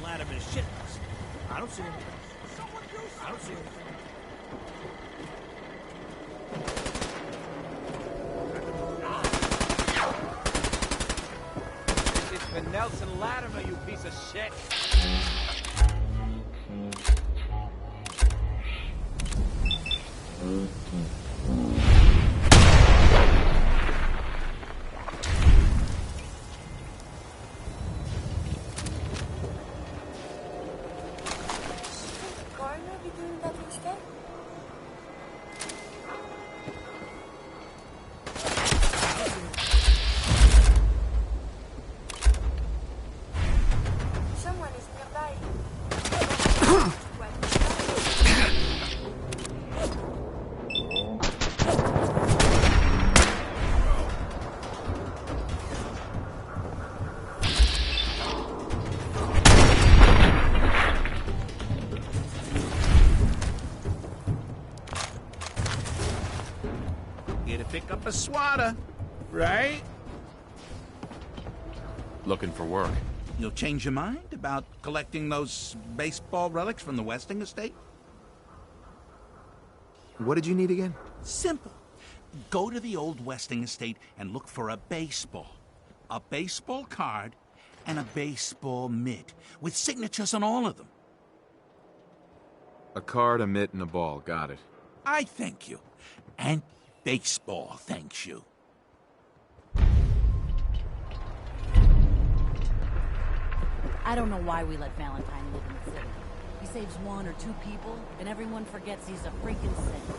Latimer shit. I don't see anything. I don't see anything. This is for Nelson Latimer, you piece of shit. Coroner be doing that instead? Someone is nearby. Here to pick up a swatter, right? Looking for work. You'll change your mind about collecting those baseball relics from the Westing estate? What did you need again? Simple. Go to the old Westing estate and look for a baseball card, and a baseball mitt with signatures on all of them. A card, a mitt, and a ball. Got it. I thank you. And baseball thanks you. I don't know why we let Valentine live in the city. He saves 1 or 2 people, and everyone forgets he's a freaking saint.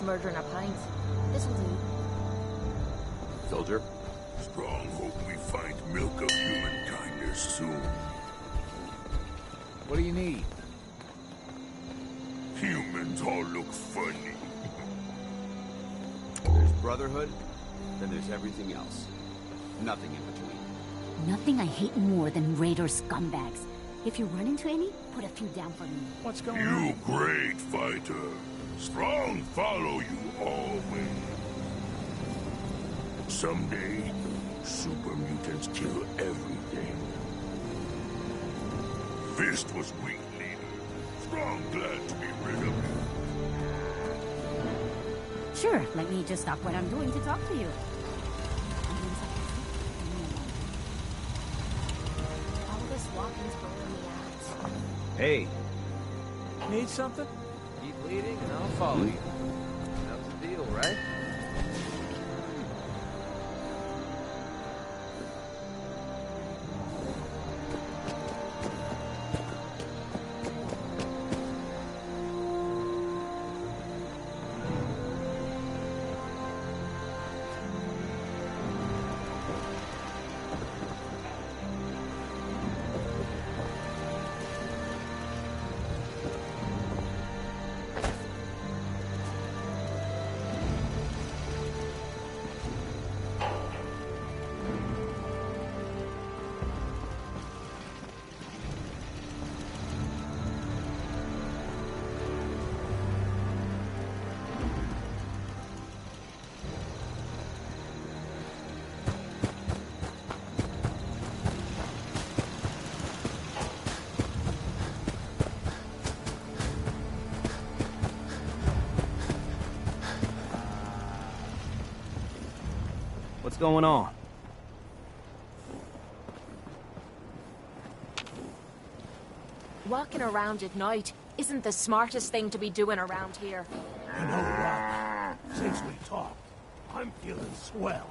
murder in a pint. This'll do. Soldier? Strong hope we find milk of human kindness soon. What do you need? Humans all look funny. There's Brotherhood, then there's everything else. Nothing in between. Nothing I hate more than Raider scumbags. If you run into any, put a few down for me. What's going on? You great fighter. Strong follow you always. Someday, super mutants kill everything. Fist was weak leader. Strong glad to be rid of him. Sure, let me just stop what I'm doing to talk to you. All this walking's blowing me out. Hey, Need something? keep bleeding and I'll follow you. That was the deal, right? What's going on? Walking around at night isn't the smartest thing to be doing around here. You know what? Since we talked, I'm feeling swell.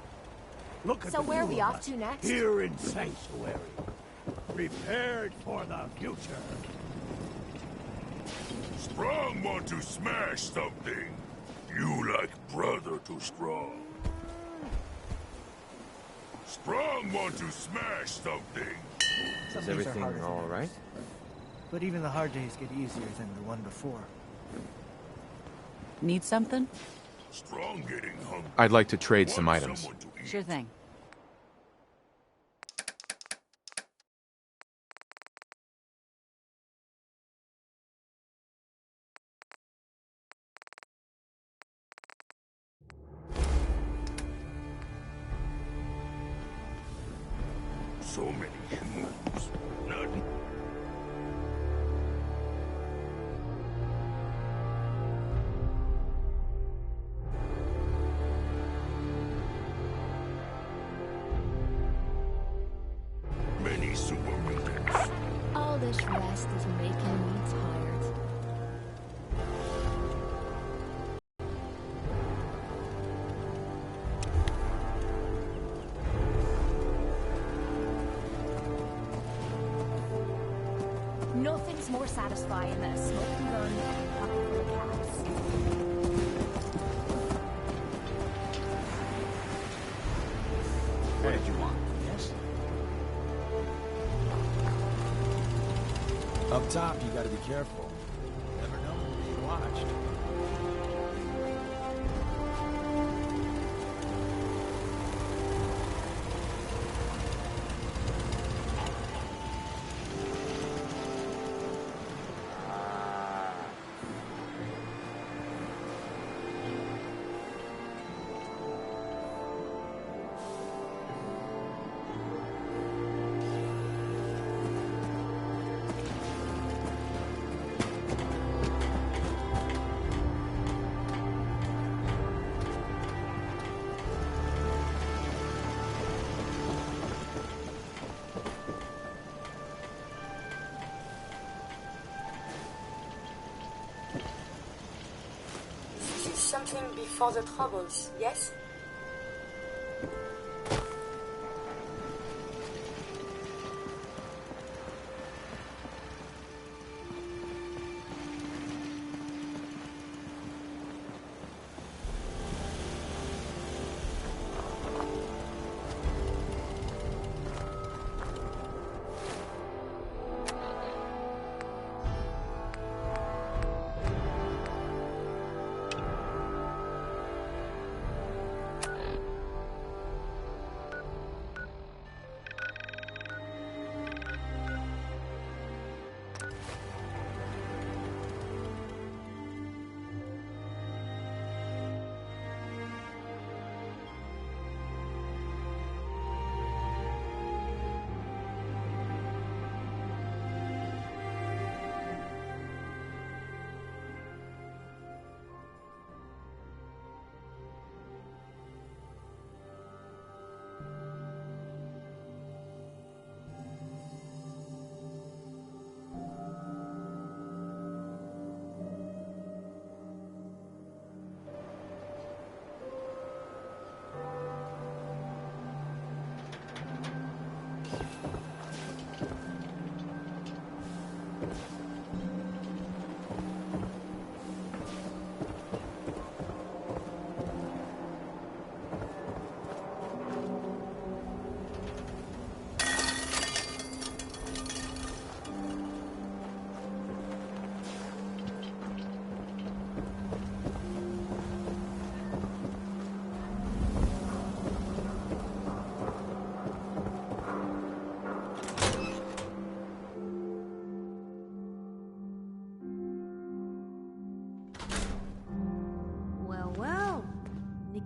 Look at So the where are two we of off us to next? Here in Sanctuary. Prepared for the future. Strong want to smash something. You like brother to Strong. Strong want to smash something. Is everything all right? But even the hard days get easier than the one before. Need something? Strong getting hungry. I'd like to trade some items. Sure thing. So many humans. Not many super mutants. All this rest is making me tired. Nothing's more satisfying than a smoking gun and a pocket full of cats. What did you want? Yes? Up top, you gotta be careful. Never know when you're being watched. This is something before the troubles, yes?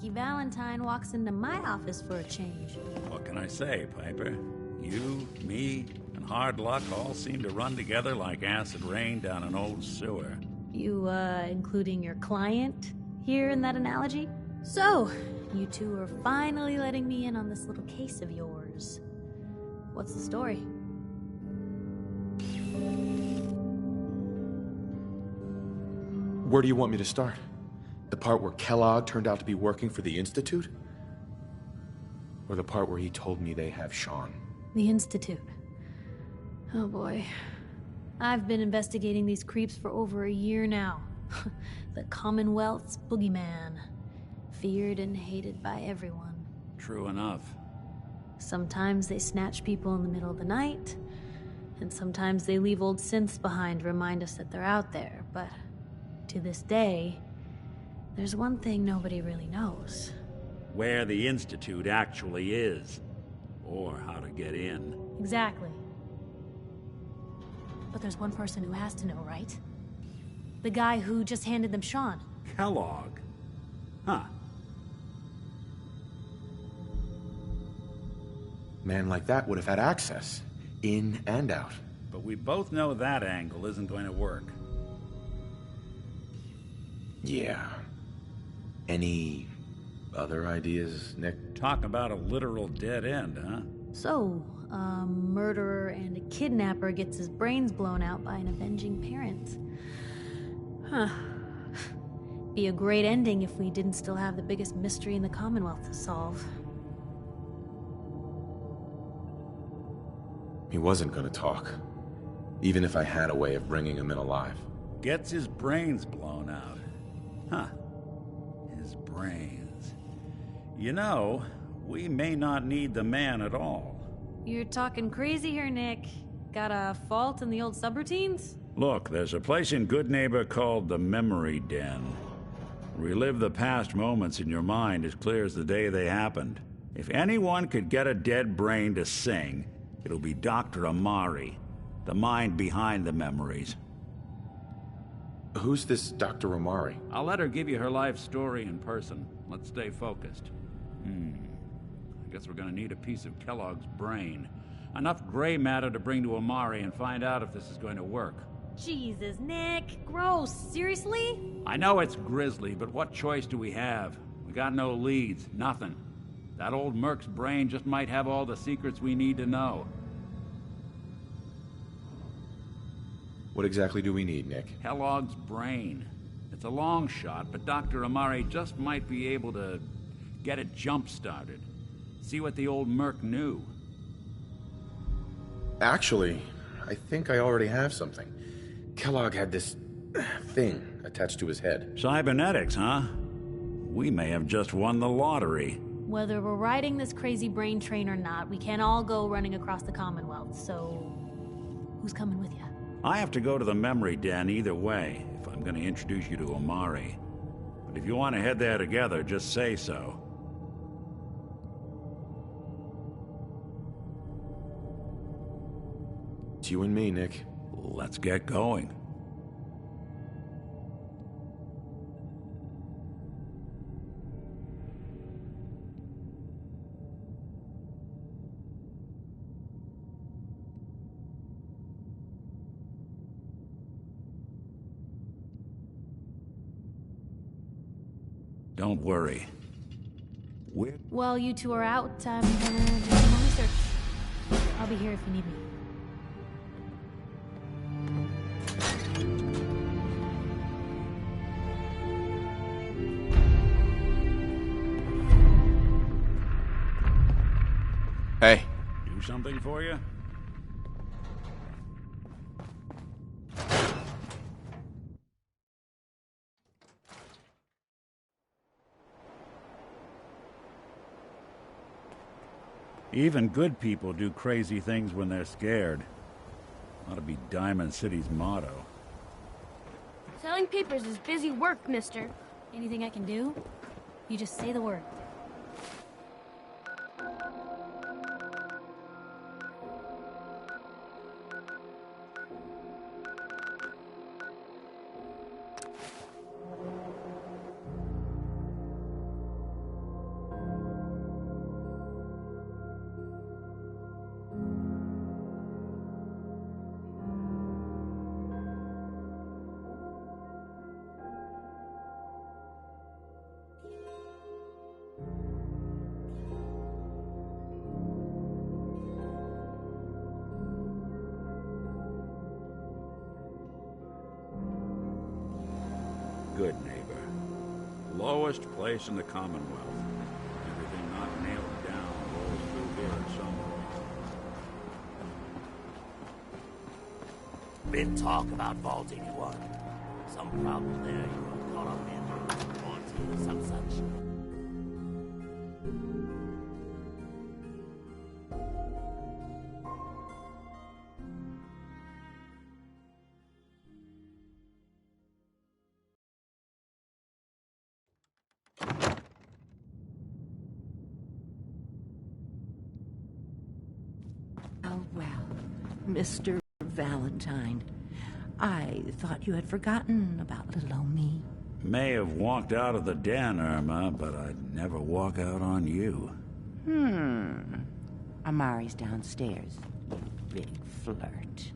Valentine walks into my office for a change. What can I say, Piper? You, me, and hard luck all seem to run together like acid rain down an old sewer. You, including your client here in that analogy? So, you two are finally letting me in on this little case of yours. What's the story? Where do you want me to start? The part where Kellogg turned out to be working for the Institute? Or the part where he told me they have Sean? The Institute. Oh boy. I've been investigating these creeps for over a year now. The Commonwealth's boogeyman. Feared and hated by everyone. True enough. Sometimes they snatch people in the middle of the night, and sometimes they leave old synths behind to remind us that they're out there, but to this day, there's one thing nobody really knows. Where the Institute actually is. Or how to get in. Exactly. But there's one person who has to know, right? The guy who just handed them Sean. Kellogg? Huh. Man like that would have had access. In and out. But we both know that angle isn't going to work. Yeah. Any other ideas, Nick? Talk about a literal dead end, huh? So, a murderer and a kidnapper gets his brains blown out by an avenging parent. Huh. Be a great ending if we didn't still have the biggest mystery in the Commonwealth to solve. He wasn't gonna talk. Even if I had a way of bringing him in alive. Gets his brains blown out. Huh. His brains. You know, we may not need the man at all. You're talking crazy here, Nick. Got a fault in the old subroutines? Look, there's a place in Good Neighbor called the Memory Den. Relive the past moments in your mind as clear as the day they happened. If anyone could get a dead brain to sing, it'll be Dr. Amari, the mind behind the memories. Who's this Dr. Amari? I'll let her give you her life story in person. Let's stay focused. I guess we're gonna need a piece of Kellogg's brain. Enough gray matter to bring to Amari and find out if this is going to work. Jesus, Nick. Gross. Seriously? I know it's grisly, but what choice do we have? We got no leads, nothing. That old Merc's brain just might have all the secrets we need to know. What exactly do we need, Nick? Kellogg's brain. It's a long shot, but Dr. Amari just might be able to get it jump-started. See what the old Merc knew. Actually, I think I already have something. Kellogg had this thing attached to his head. Cybernetics, huh? We may have just won the lottery. Whether we're riding this crazy brain train or not, we can't all go running across the Commonwealth, so who's coming with you? I have to go to the Memory Den either way, if I'm going to introduce you to Amari. But if you want to head there together, just say so. It's you and me, Nick. Let's get going. Don't worry. While you two are out, I'm gonna do some more research. I'll be here if you need me. Hey. Do something for you? Even good people do crazy things when they're scared. Ought to be Diamond City's motto. Selling papers is busy work, mister. Anything I can do? You just say the word. Good neighbor. Lowest place in the Commonwealth. Everything not nailed down rolls through here at some point. Been talk about Vault 81. Some problem there you were caught up in. Wanting some such. Oh, well, Mr. Valentine, I thought you had forgotten about little old me. May have walked out of the den, Irma, but I'd never walk out on you. Amari's downstairs, you big flirt.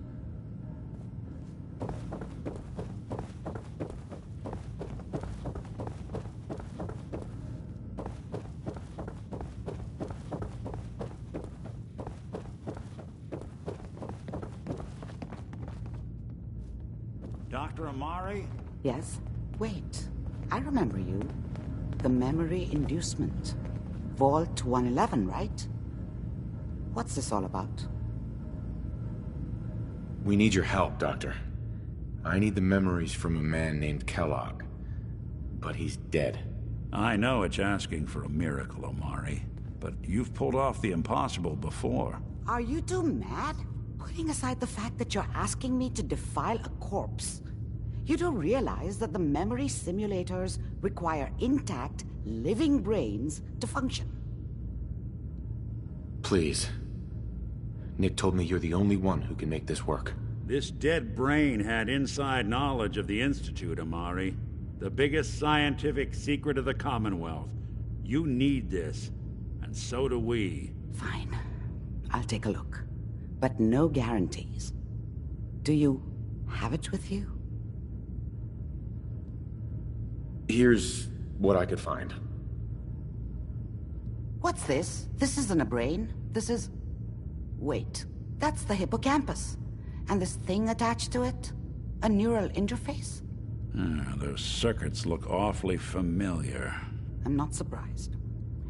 Dr. Amari? Yes? Wait. I remember you. The memory inducement. Vault 111, right? What's this all about? We need your help, Doctor. I need the memories from a man named Kellogg. But he's dead. I know it's asking for a miracle, Amari. But you've pulled off the impossible before. Are you two mad? Putting aside the fact that you're asking me to defile a corpse, you do realize that the memory simulators require intact, living brains to function. Please. Nick told me you're the only one who can make this work. This dead brain had inside knowledge of the Institute, Amari. The biggest scientific secret of the Commonwealth. You need this, and so do we. Fine. I'll take a look. But no guarantees. Do you have it with you? Here's what I could find. What's this? This isn't a brain. This is... Wait. That's the hippocampus. And this thing attached to it? A neural interface? Those circuits look awfully familiar. I'm not surprised.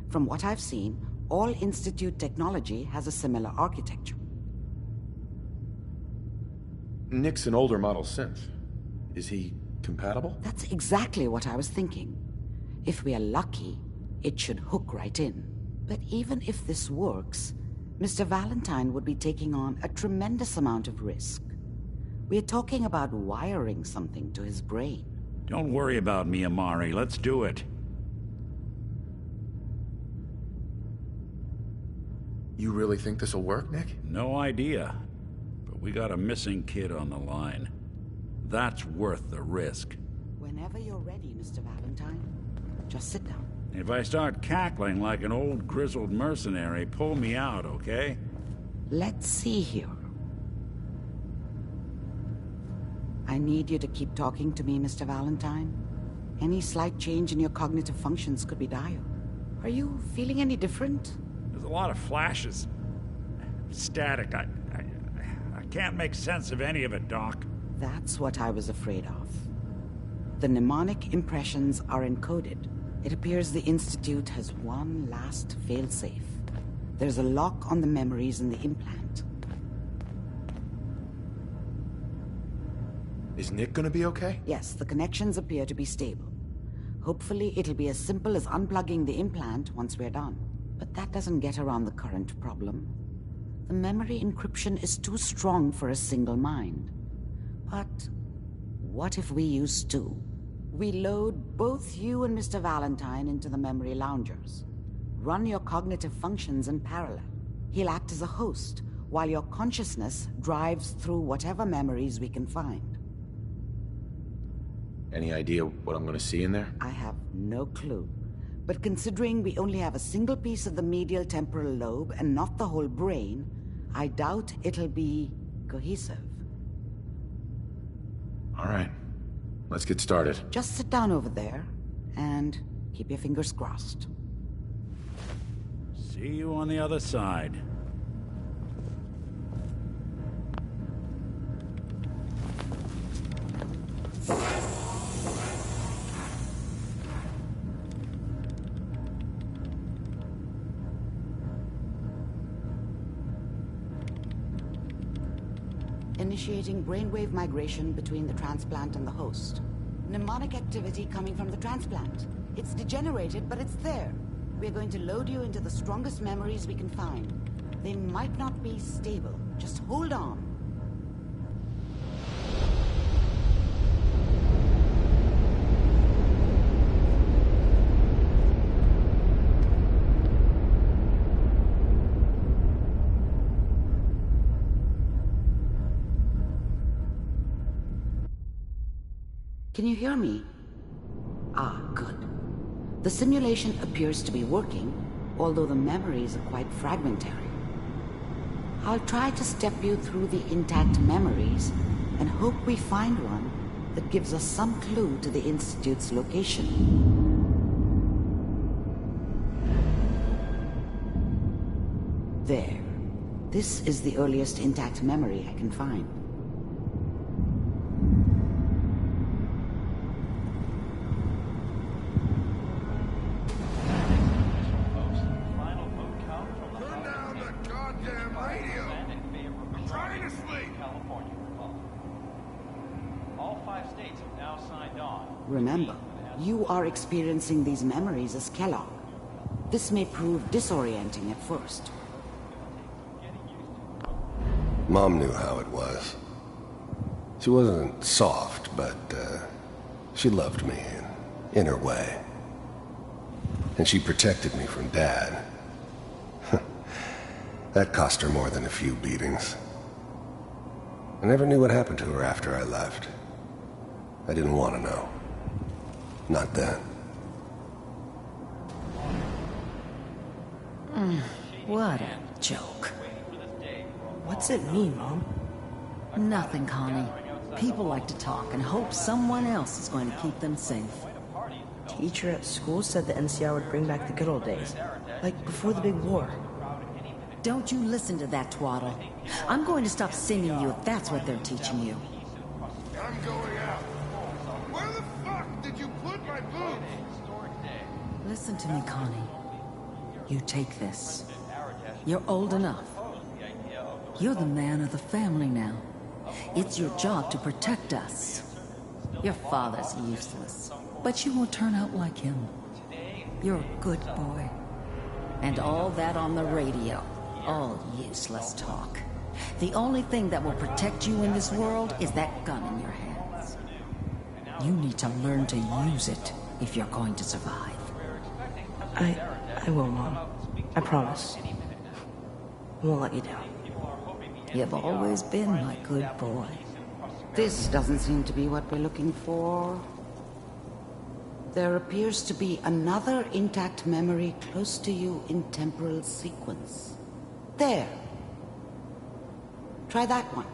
From what I've seen, all Institute technology has a similar architecture. Nick's an older model synth. Is he compatible? That's exactly what I was thinking. If we are lucky, it should hook right in. But even if this works, Mr. Valentine would be taking on a tremendous amount of risk. We're talking about wiring something to his brain. Don't worry about me, Amari. Let's do it. You really think this'll work, Nick? No idea. But we got a missing kid on the line. That's worth the risk. Whenever you're ready, Mr. Valentine, just sit down. If I start cackling like an old grizzled mercenary, pull me out, okay? Let's see here. I need you to keep talking to me, Mr. Valentine. Any slight change in your cognitive functions could be dire. Are you feeling any different? There's a lot of flashes. Static. I can't make sense of any of it, Doc. That's what I was afraid of. The mnemonic impressions are encoded. It appears the Institute has one last failsafe. There's a lock on the memories in the implant. Is Nick gonna be okay? Yes, the connections appear to be stable. Hopefully it'll be as simple as unplugging the implant once we're done. But that doesn't get around the current problem. The memory encryption is too strong for a single mind. But what if we use two? We load both you and Mr. Valentine into the memory loungers. Run your cognitive functions in parallel. He'll act as a host, while your consciousness drives through whatever memories we can find. Any idea what I'm gonna see in there? I have no clue. But considering we only have a single piece of the medial temporal lobe and not the whole brain, I doubt it'll be cohesive. All right. Let's get started. Just sit down over there and keep your fingers crossed. See you on the other side. Initiating brainwave migration between the transplant and the host. Mnemonic activity coming from the transplant. It's degenerated, but it's there. We're going to load you into the strongest memories we can find. They might not be stable. Just hold on. Can you hear me? Ah, good. The simulation appears to be working, although the memories are quite fragmentary. I'll try to step you through the intact memories and hope we find one that gives us some clue to the Institute's location. There. This is the earliest intact memory I can find. Remember, you are experiencing these memories as Kellogg. This may prove disorienting at first. Mom knew how it was. She wasn't soft, but she loved me in her way. And she protected me from Dad. That cost her more than a few beatings. I never knew what happened to her after I left. I didn't want to know. Not then. What a joke. What's it mean, Mom? Nothing, Connie. People like to talk and hope someone else is going to keep them safe. Teacher at school said the NCR would bring back the good old days. Like before the big war. Don't you listen to that twaddle. I'm going to stop singing you if that's what they're teaching you. I'm going out. Where the fuck did you put my boots? Listen to me, Connie. You take this. You're old enough. You're the man of the family now. It's your job to protect us. Your father's useless, but you won't turn out like him. You're a good boy. And all that on the radio, all useless talk. The only thing that will protect you in this world is that gun in your hands. You need to learn to use it if you're going to survive. I will, Mom. I promise. I won't let you down. You've always been my good boy. This doesn't seem to be what we're looking for. There appears to be another intact memory close to you in temporal sequence. There. Try that one.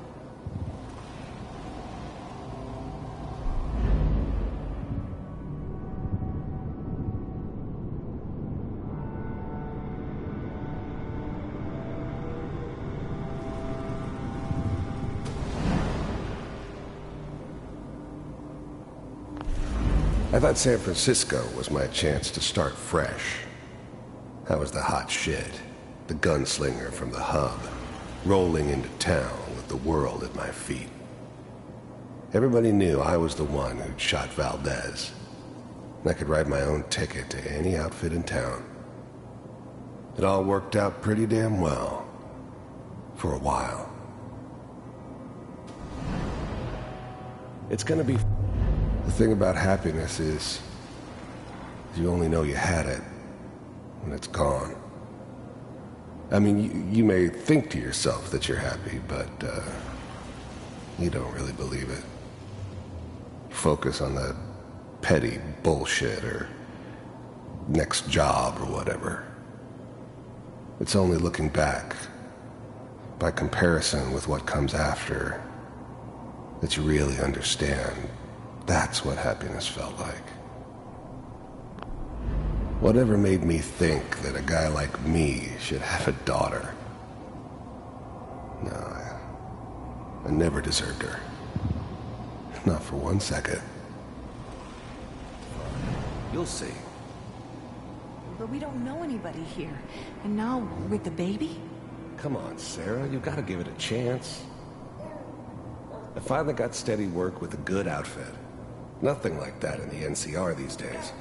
I thought San Francisco was my chance to start fresh. I was the hot shit, the gunslinger from the hub, rolling into town with the world at my feet. Everybody knew I was the one who'd shot Valdez. I could write my own ticket to any outfit in town. It all worked out pretty damn well. For a while. It's gonna be... The thing about happiness is... you only know you had it when it's gone. I mean, you may think to yourself that you're happy, but, you don't really believe it. Focus on that petty bullshit or next job or whatever. It's only looking back, by comparison with what comes after, that you really understand. That's what happiness felt like. Whatever made me think that a guy like me should have a daughter? No, I never deserved her. Not for 1 second. You'll see. But we don't know anybody here. And now, with the baby? Come on, Sarah, you gotta give it a chance. I finally got steady work with a good outfit. Nothing like that in the NCR these days.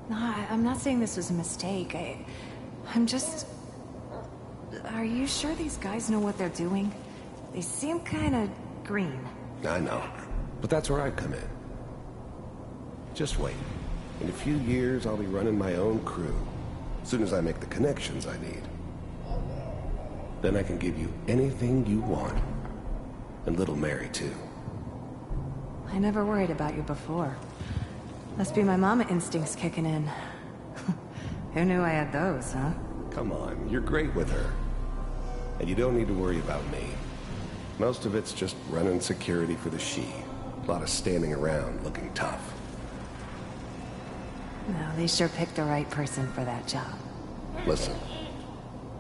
No, I'm not saying this was a mistake. I'm just... Are you sure these guys know what they're doing? They seem kinda green. I know, but that's where I come in. Just wait. In a few years, I'll be running my own crew. As soon as I make the connections I need. Then I can give you anything you want. And little Mary, too. I never worried about you before. Must be my mama instincts kicking in. Who knew I had those, huh? Come on, you're great with her. And you don't need to worry about me. Most of it's just running security for the she. A lot of standing around looking tough. No, they sure picked the right person for that job. Listen,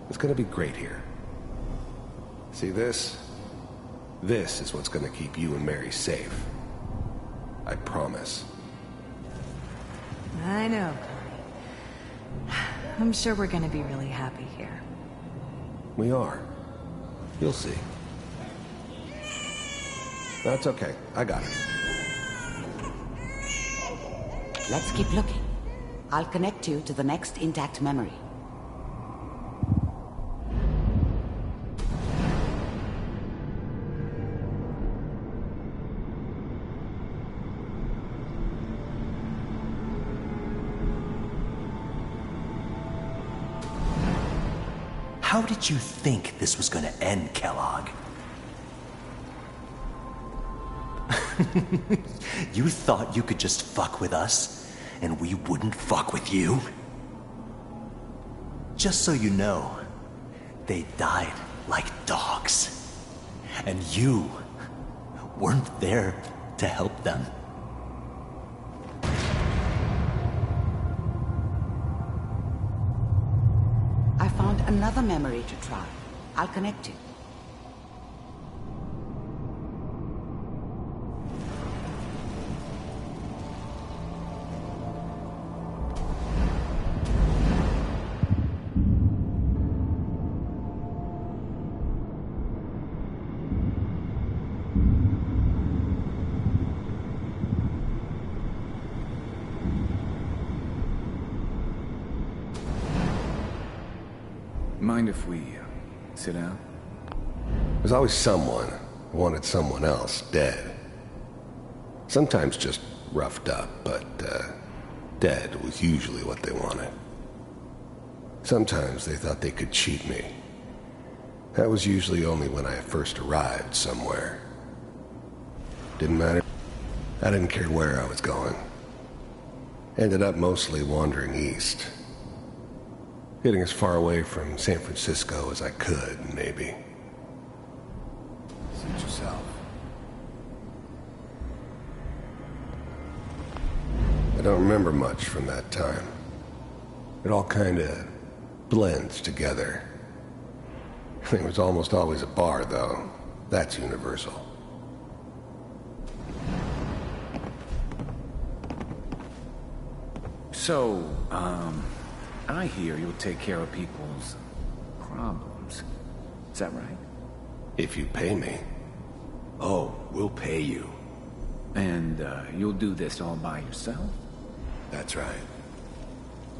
it's gonna be great here. See this? This is what's gonna keep you and Mary safe. I promise. I know. I'm sure we're gonna be really happy here. We are. You'll see. That's okay. I got it. Let's keep looking. I'll connect you to the next intact memory. How did you think this was gonna end, Kellogg? You thought you could just fuck with us, and we wouldn't fuck with you? Just so you know, they died like dogs. And you weren't there to help them. I found another memory to try. I'll connect you. Mind if we sit down? There's always someone who wanted someone else dead. Sometimes just roughed up, but dead was usually what they wanted. Sometimes they thought they could cheat me. That was usually only when I first arrived somewhere. Didn't matter. I didn't care where I was going. Ended up mostly wandering east. Getting as far away from San Francisco as I could, maybe. Suit yourself. I don't remember much from that time. It all kinda blends together. There was almost always a bar, though. That's universal. So, I hear you'll take care of people's problems. Is that right? If you pay me. Oh, we'll pay you. And, you'll do this all by yourself? That's right.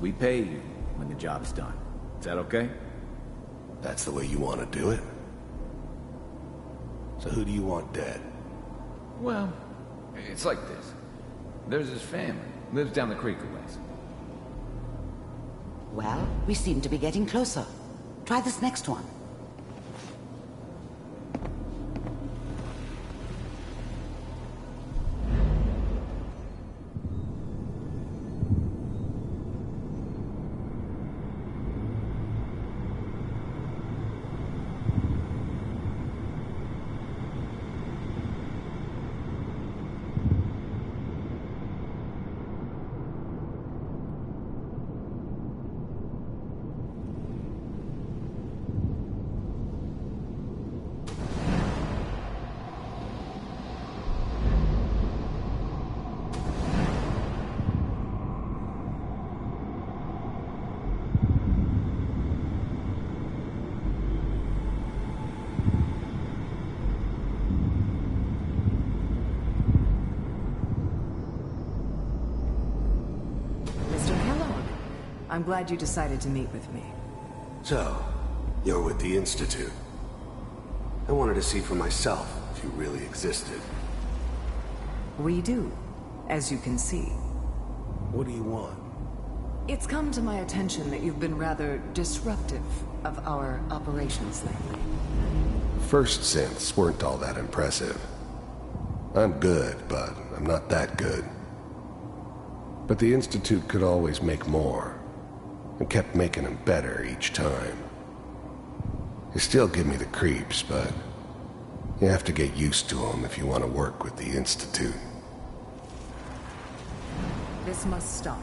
We pay you when the job's done. that okay? That's the way you want to do it? So who do you want dead? Well, it's like this. There's his family. Lives down the creek a ways. Well, we seem to be getting closer. Try this next one. I'm glad you decided to meet with me. So, you're with the Institute. I wanted to see for myself if you really existed. We do, as you can see. What do you want? It's come to my attention that you've been rather disruptive of our operations lately. First synths weren't all that impressive. I'm good, but I'm not that good. But the Institute could always make more, and kept making them better each time. They still give me the creeps, but you have to get used to them if you want to work with the Institute. This must stop.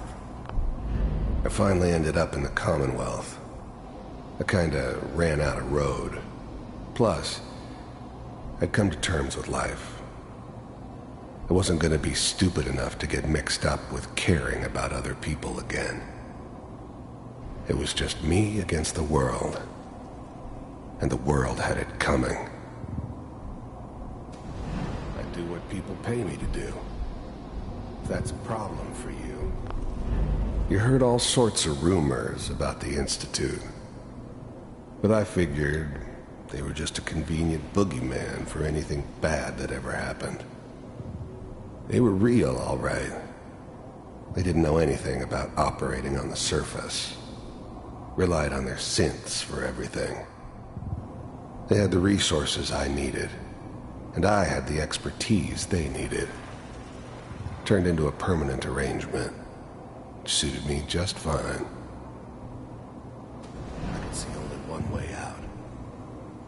I finally ended up in the Commonwealth. I kinda ran out of road. Plus, I'd come to terms with life. I wasn't gonna be stupid enough to get mixed up with caring about other people again. It was just me against the world. And the world had it coming. I do what people pay me to do. If that's a problem for you. You heard all sorts of rumors about the Institute. But I figured they were just a convenient boogeyman for anything bad that ever happened. They were real, all right. They didn't know anything about operating on the surface. Relied on their synths for everything. They had the resources I needed, and I had the expertise they needed. Turned into a permanent arrangement, which suited me just fine. I could see only one way out.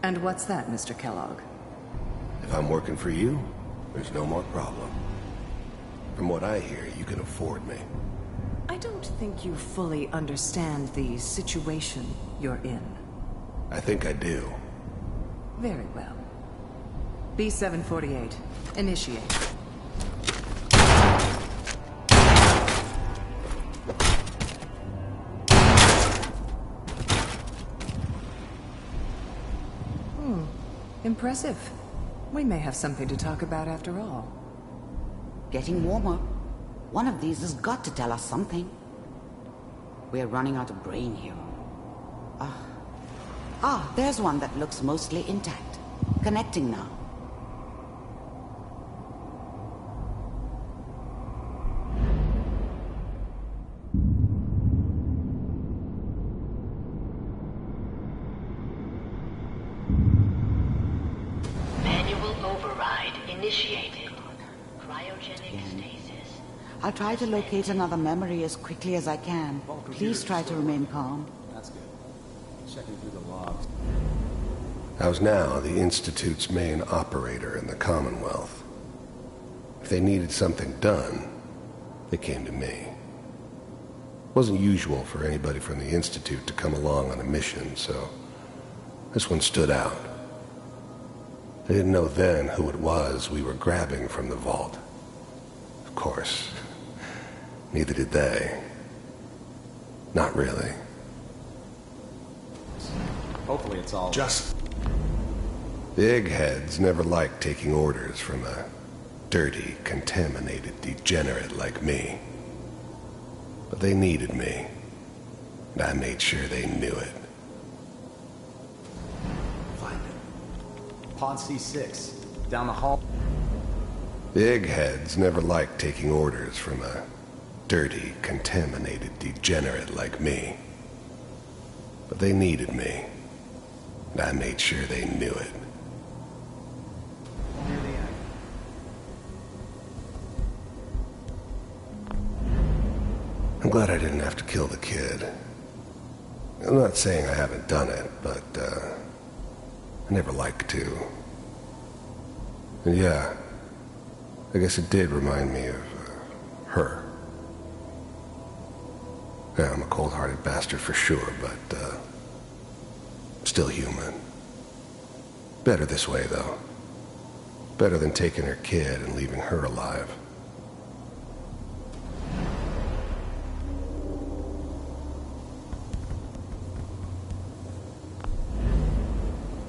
And what's that, Mr. Kellogg? If I'm working for you, there's no more problem. From what I hear, you can afford me. I don't think you fully understand the situation you're in. I think I do. Very well. B-748, initiate. Impressive. We may have something to talk about after all. Getting warmer. One of these has got to tell us something. We're running out of brain here. There's one that looks mostly intact. Connecting now. Manual override initiated. Cryogenic stasis. I'll try to locate another memory as quickly as I can. Please try to remain calm. That's good. Checking through the logs. I was now the Institute's main operator in the Commonwealth. If they needed something done, they came to me. It wasn't usual for anybody from the Institute to come along on a mission, so this one stood out. I didn't know then who it was we were grabbing from the vault. Of course, neither did they. Not really. Hopefully it's all... The eggheads never liked taking orders from a dirty, contaminated degenerate like me. But they needed me, and I made sure they knew it. Pod C6. Down the hall. The eggheads never liked taking orders from a dirty, contaminated degenerate like me. But they needed me, and I made sure they knew it. I'm glad I didn't have to kill the kid. I'm not saying I haven't done it, but, I never liked to. And yeah, I guess it did remind me of, her. Yeah, I'm a cold-hearted bastard for sure, but, still human. Better this way, though. Better than taking her kid and leaving her alive.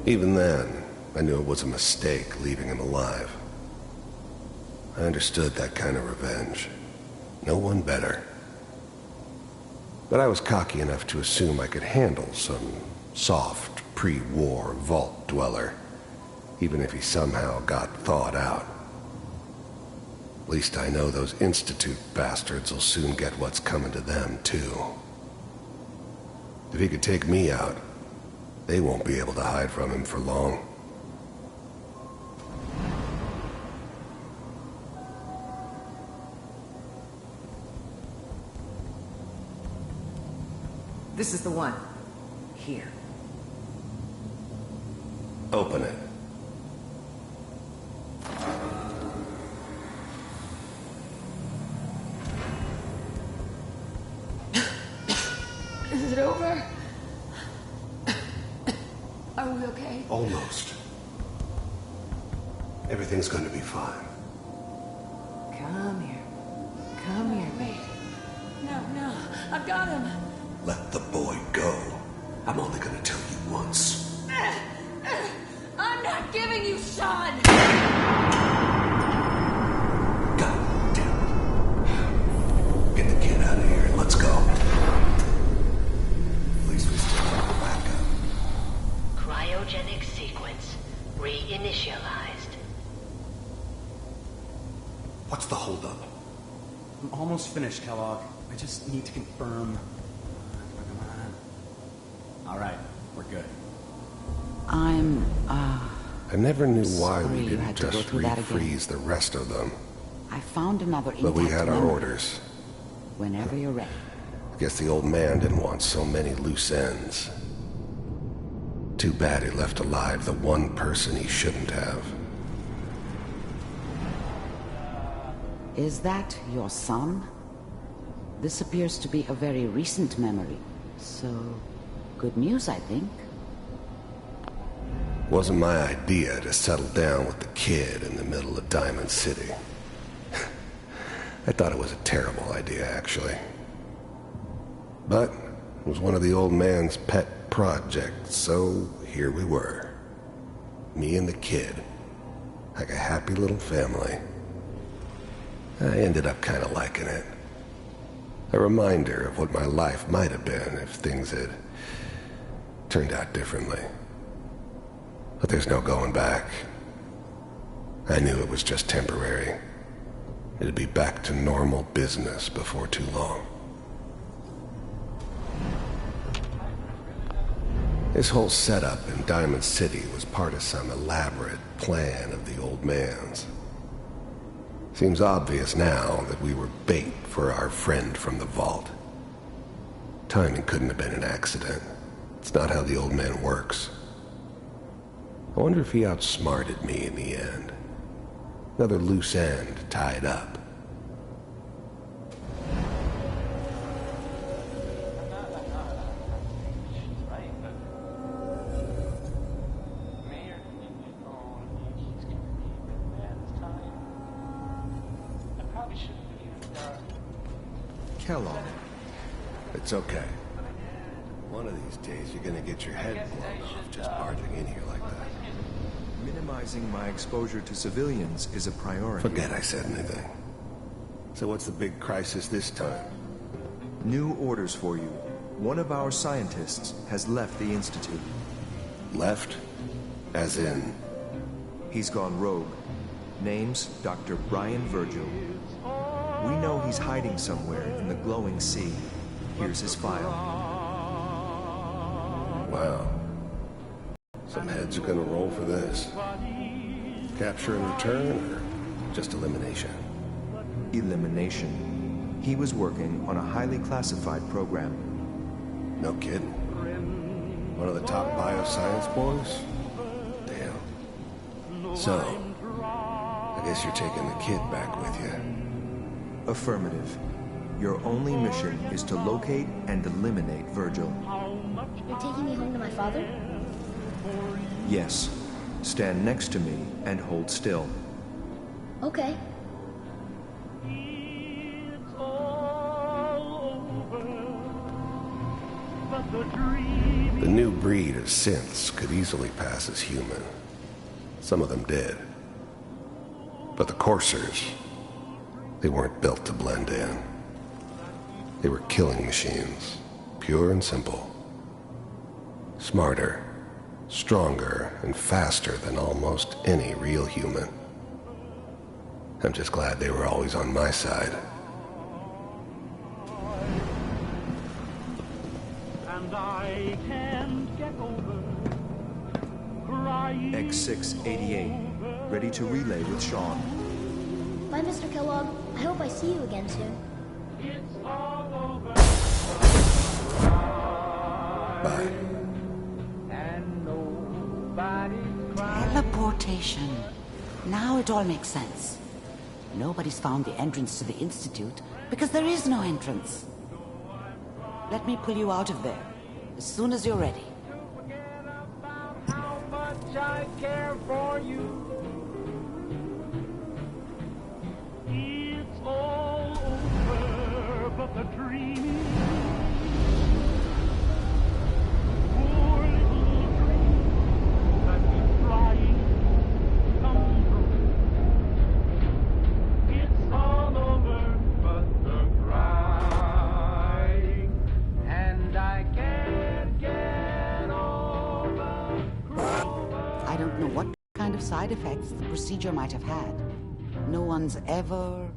Even then, I knew it was a mistake leaving him alive. I understood that kind of revenge. No one better. But I was cocky enough to assume I could handle some soft, pre-war vault dweller, even if he somehow got thawed out. At least I know those Institute bastards will soon get what's coming to them, too. If he could take me out, they won't be able to hide from him for long. This is the one. Here. Open it. Is it over? Are we okay? Almost. Everything's going to be fine. Come here. Come here. Wait. No. I've got him. Let the boy go. I'm only going to tell you once. I'm not giving you Sean! God damn it. Get the kid out of here and let's go. At least we still have the backup. Cryogenic sequence reinitialized. What's the holdup? I'm almost finished, Kellogg. I just need to confirm. Come on. All right, we're good. I never knew why sorry we you didn't had to go just through that again. refreeze the rest of them. I found another But we intact had our memory. orders. Whenever you're ready. Guess the old man didn't want so many loose ends. Too bad he left alive the one person he shouldn't have. Is that your son? This appears to be a very recent memory. So, good news, I think. Wasn't my idea to settle down with the kid in the middle of Diamond City. I thought it was a terrible idea, actually. But it was one of the old man's pet projects, so here we were. Me and the kid. Like a happy little family. I ended up kind of liking it. A reminder of what my life might have been if things had turned out differently. But there's no going back. I knew it was just temporary. It'd be back to normal business before too long. This whole setup in Diamond City was part of some elaborate plan of the old man's. Seems obvious now that we were bait for our friend from the vault. Timing couldn't have been an accident. It's not how the old man works. I wonder if he outsmarted me in the end. Another loose end tied up. Kellogg. It's okay. One of these days you're gonna get your head blown off just barging in here like that. Minimizing my exposure to civilians is a priority. Forget I said anything. So what's the big crisis this time? New orders for you. One of our scientists has left the Institute. Left? As in, He's gone rogue. Name's Dr. Brian Virgil. We know he's hiding somewhere in the glowing sea. Here's his file. Wow. Some heads are gonna roll for this. Capture and return, or just elimination? Elimination. He was working on a highly classified program. No kidding. One of the top bioscience boys? Damn. So, I guess you're taking the kid back with you. Affirmative. Your only mission is to locate and eliminate Virgil. You're taking me home to my father? Yes. Stand next to me and hold still. Okay. The new breed of synths could easily pass as human. Some of them did. But the coursers, they weren't built to blend in. They were killing machines, pure and simple. Smarter, stronger, and faster than almost any real human. I'm just glad they were always on my side. And I can't get over crying. X688, ready to relay with Sean. Bye, Mr. Kellogg. I hope I see you again soon. It's all over. Bye. And nobody's crying. Teleportation. Now it all makes sense. Nobody's found the entrance to the Institute because there is no entrance. Let me pull you out of there as soon as you're ready. How much I care for you. It's all over, but the dream. Poor little dream that you're trying to come true. It's all over, but the crying, and I can't get over. I don't know what kind of side effects the procedure might have had. No one's ever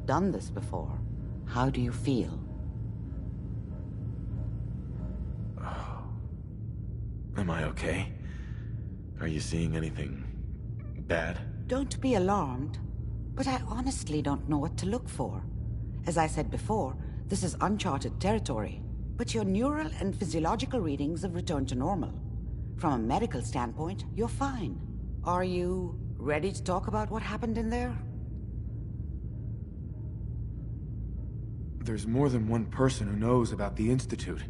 done this before. How do you feel? Am I okay? Are you seeing anything bad? Don't be alarmed, but I honestly don't know what to look for. As I said before, this is uncharted territory, but your neural and physiological readings have returned to normal. From a medical standpoint, you're fine. Are you ready to talk about what happened in there? There's more than one person who knows about the Institute.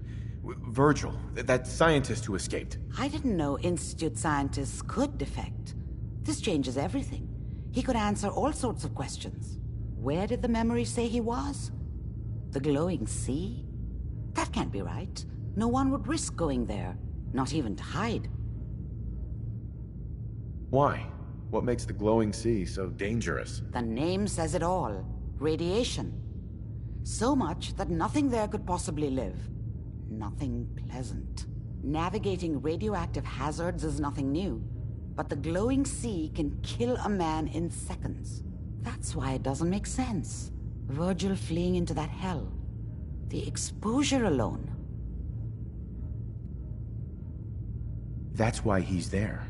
Virgil, that scientist who escaped. I didn't know Institute scientists could defect. This changes everything. He could answer all sorts of questions. Where did the memory say he was? The glowing sea? That can't be right. No one would risk going there, not even to hide. Why? What makes the glowing sea so dangerous? The name says it all. Radiation. So much that nothing there could possibly live. Nothing pleasant. Navigating radioactive hazards is nothing new, but the glowing sea can kill a man in seconds. That's why it doesn't make sense. Virgil fleeing into that hell. The exposure alone. That's why he's there.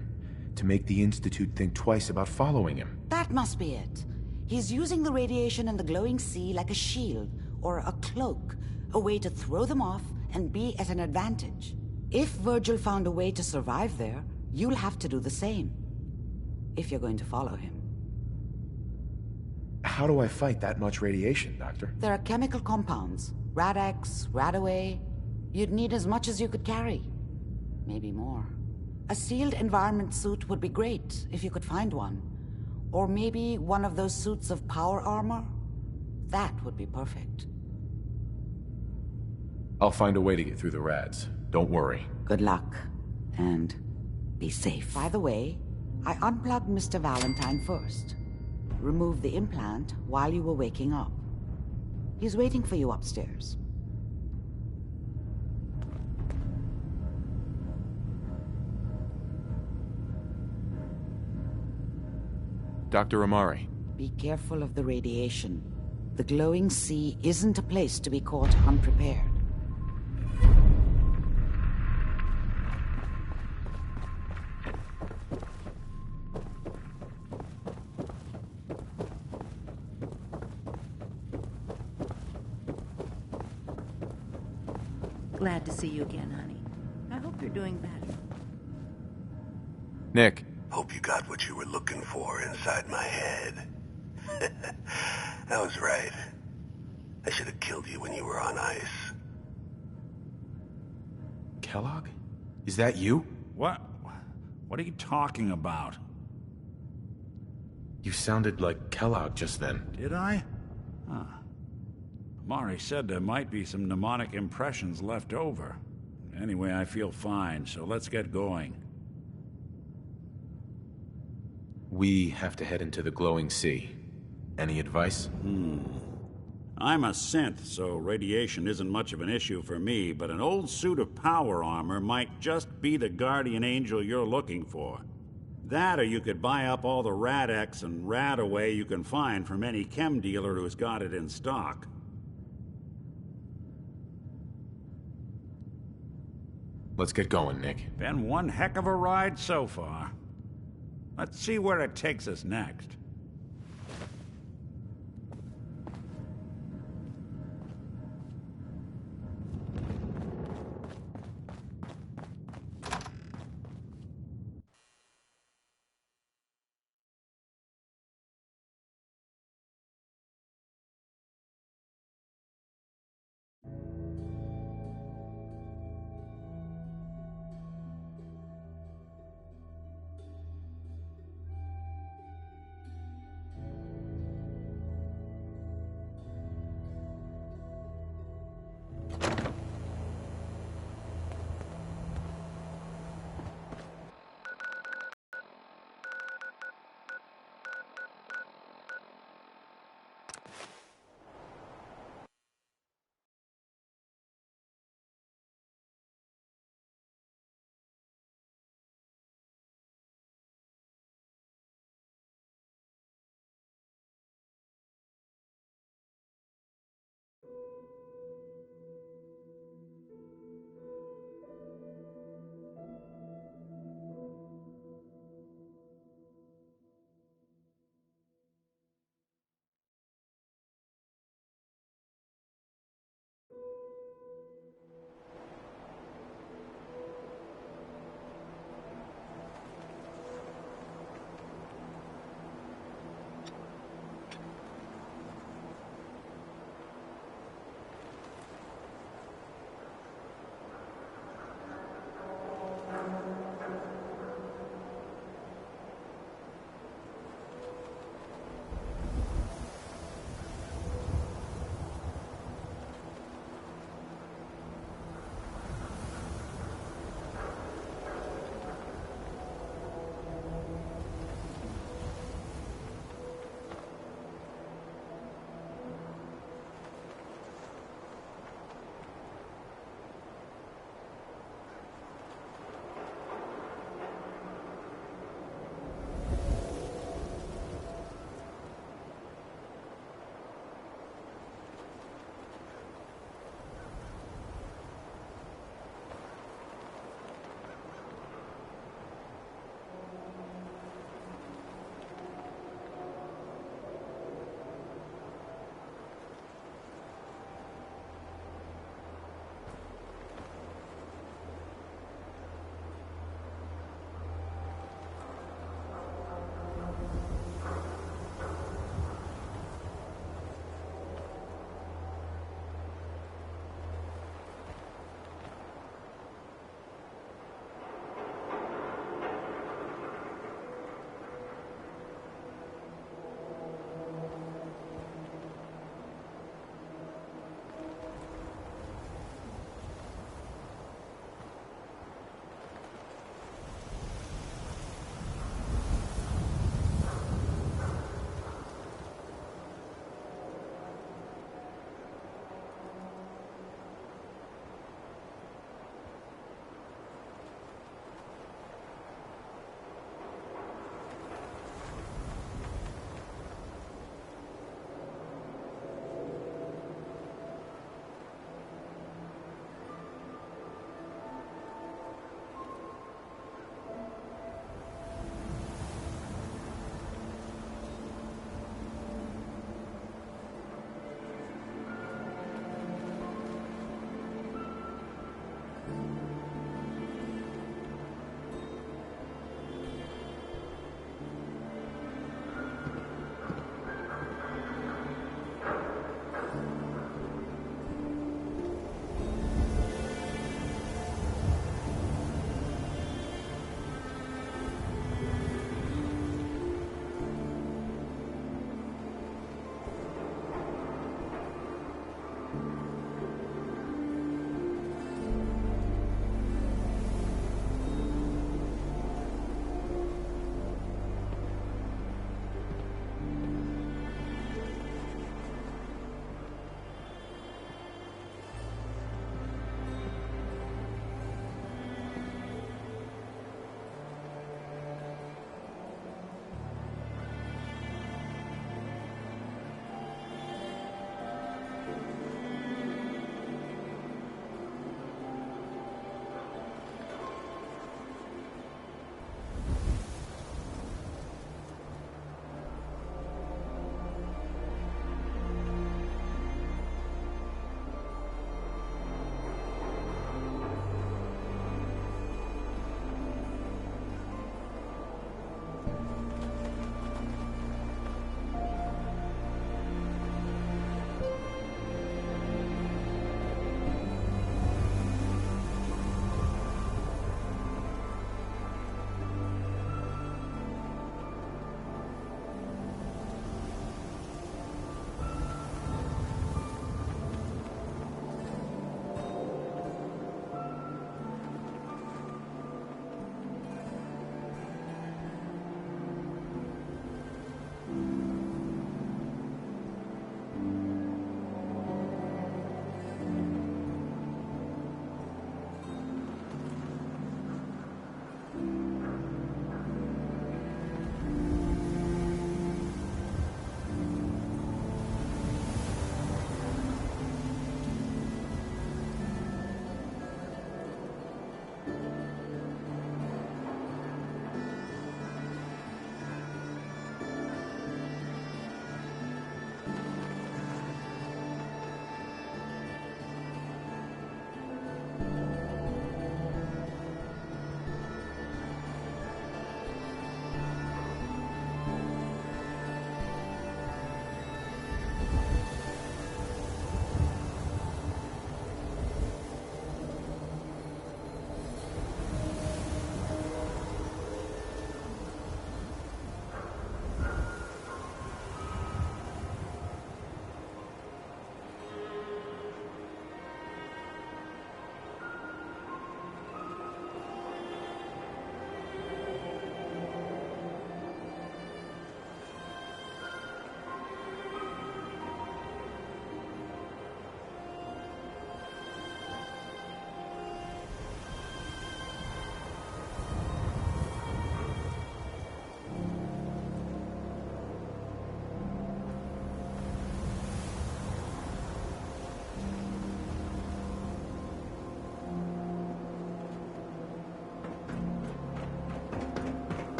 To make the Institute think twice about following him. That must be it. He's using the radiation in the glowing sea like a shield, or a cloak, a way to throw them off and be at an advantage. If Virgil found a way to survive there, you'll have to do the same. If you're going to follow him. How do I fight that much radiation, Doctor? There are chemical compounds. Rad-X, Radaway. You'd need as much as you could carry. Maybe more. A sealed environment suit would be great, if you could find one. Or maybe one of those suits of power armor? That would be perfect. I'll find a way to get through the rads. Don't worry. Good luck. And be safe. By the way, I unplugged Mr. Valentine first. Removed the implant while you were waking up. He's waiting for you upstairs. Dr. Amari. Be careful of the radiation. The glowing sea isn't a place to be caught unprepared. Glad to see you again, honey. I hope you're doing better. Nick. Hope you got what you were looking for inside my head. I was right. I should have killed you when you were on ice. Kellogg? Is that you? What? What are you talking about? You sounded like Kellogg just then. Did I? Huh. Amari said there might be some mnemonic impressions left over. Anyway, I feel fine, so let's get going. We have to head into the glowing sea. Any advice? I'm a synth, so radiation isn't much of an issue for me, but an old suit of power armor might just be the guardian angel you're looking for. That, or you could buy up all the Rad-X and Rad-Away you can find from any chem dealer who's got it in stock. Let's get going, Nick. Been one heck of a ride so far. Let's see where it takes us next.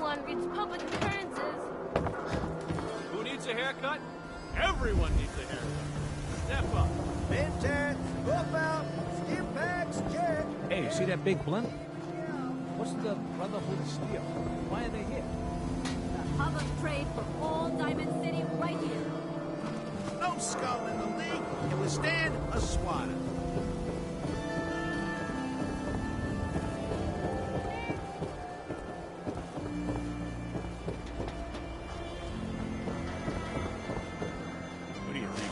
anyone reads public occurrences. Who needs a haircut? Everyone needs a haircut. Step up. Intense, whoop out, skin packs, check. Hey, you see that big blimp? What's the Brotherhood of Steel? Why are they here? The hub of trade for all Diamond City right here. No skull in the league can withstand a swatter. What do you think?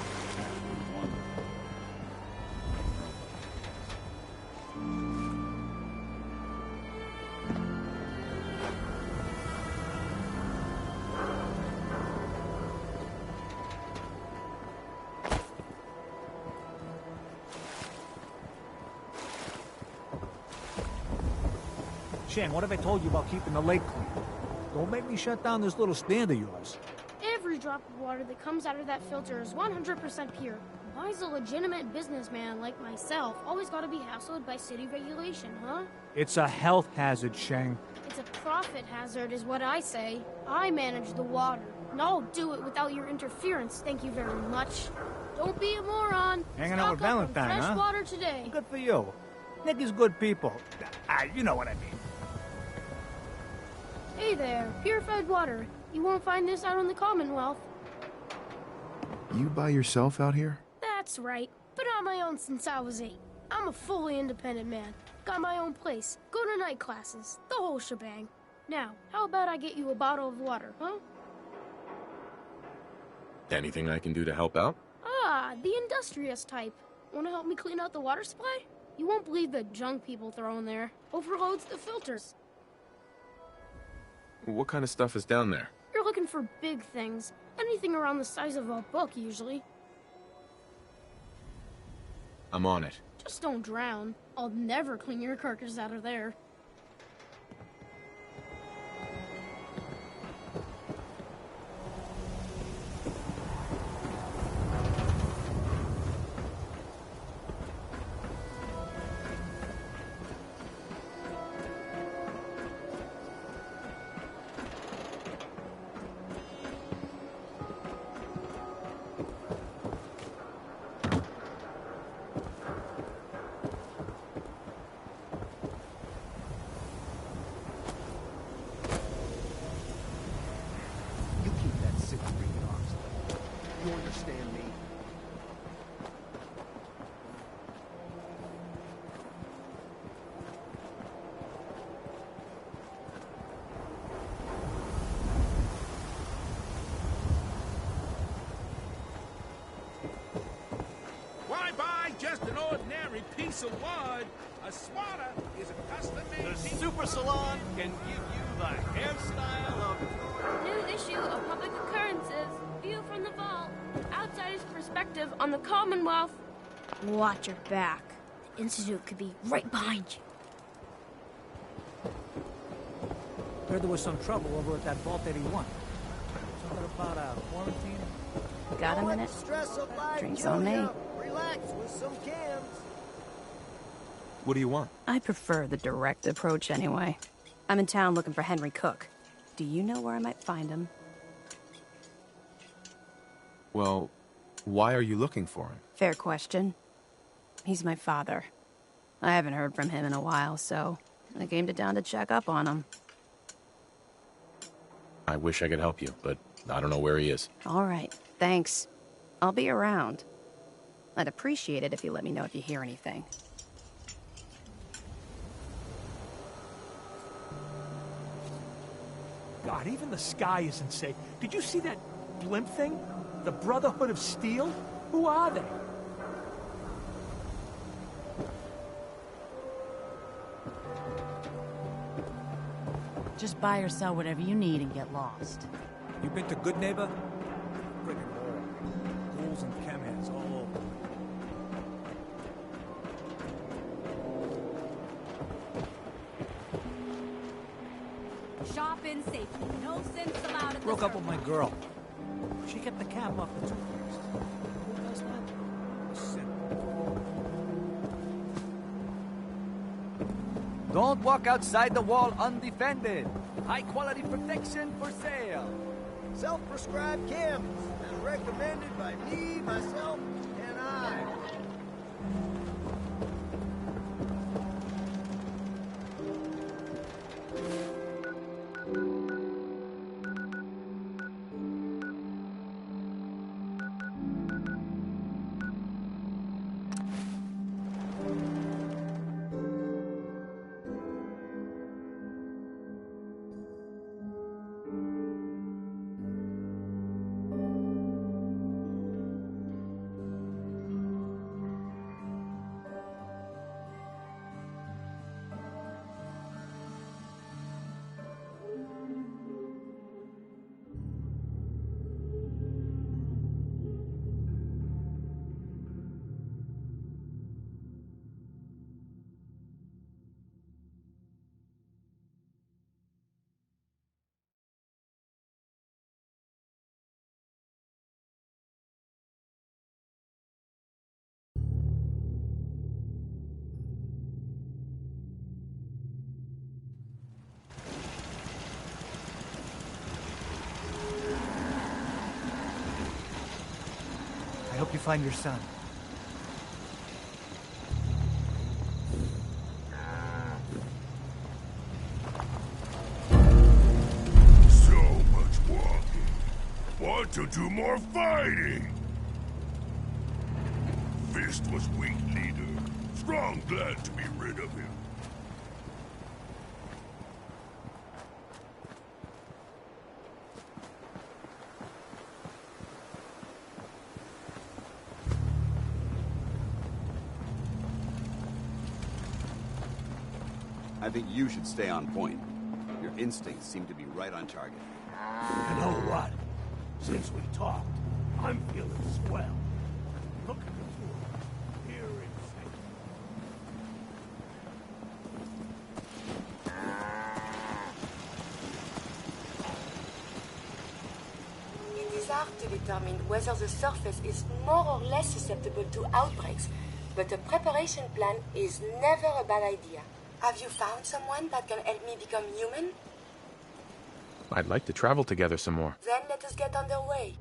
Shane, what have I told you about keeping the lake clean? Don't make me shut down this little stand of yours. Every drop of water that comes out of that filter is 100% pure. Why's a legitimate businessman like myself always gotta be hassled by city regulation, huh? It's a health hazard, Shane. It's a profit hazard is what I say. I manage the water, and I'll do it without your interference, thank you very much. Don't be a moron. Hanging out with Valentine, fresh huh? water today. Good for you. Niggas good people. You know what I mean. Hey there, purified water. You won't find this out in the Commonwealth. You by yourself out here? That's right. Been on my own since I was 8. I'm a fully independent man. Got my own place. Go to night classes. The whole shebang. Now, how about I get you a bottle of water, huh? Anything I can do to help out? Ah, the industrious type. Want to help me clean out the water supply? You won't believe the junk people throw in there. Overloads the filters. What kind of stuff is down there? You're looking for big things. Anything around the size of a book, usually. I'm on it. Just don't drown. I'll never clean your carcass out of there. You understand me? Why buy just an ordinary piece of wood? A swatter is a custom-made... The Super Salon can give you the hairstyle of... New issue of Public Occurrences. View from the vault. Outsider's perspective on the Commonwealth. Watch your back. The Institute could be right behind you. Heard there was some trouble over at that Vault 81. Something about quarantine? Got a minute? Drinks on me. Relax with some cans. What do you want? I prefer the direct approach anyway. I'm in town looking for Henry Cook. Do you know where I might find him? Well, why are you looking for him? Fair question. He's my father. I haven't heard from him in a while, so I came to town to check up on him. I wish I could help you, but I don't know where he is. All right, thanks. I'll be around. I'd appreciate it if you let me know if you hear anything. God, even the sky isn't safe. Did you see that blimp thing? The Brotherhood of Steel? Who are they? Just buy or sell whatever you need and get lost. You been to Good Neighbor? Friggin' war. Ghouls and chemheads all over. Shop in safely. No sense allowed at Broke up with my girl. She kept the cap off the toothpaste. Who does that? A sinner. Don't walk outside the wall undefended. High-quality protection for sale. Self-prescribed chems and recommended by me, myself, and I. I hope you find your son. So much walking. Want to do more fighting? Fist was weak leader. Strong glad to be rid of him. I think you should stay on point. Your instincts seem to be right on target. You know what? Since we talked, I'm feeling swell. Look at the two of us. Here in sync. It is hard to determine whether the surface is more or less susceptible to outbreaks, but a preparation plan is never a bad idea. Have you found someone that can help me become human? I'd like to travel together some more. Then let us get underway.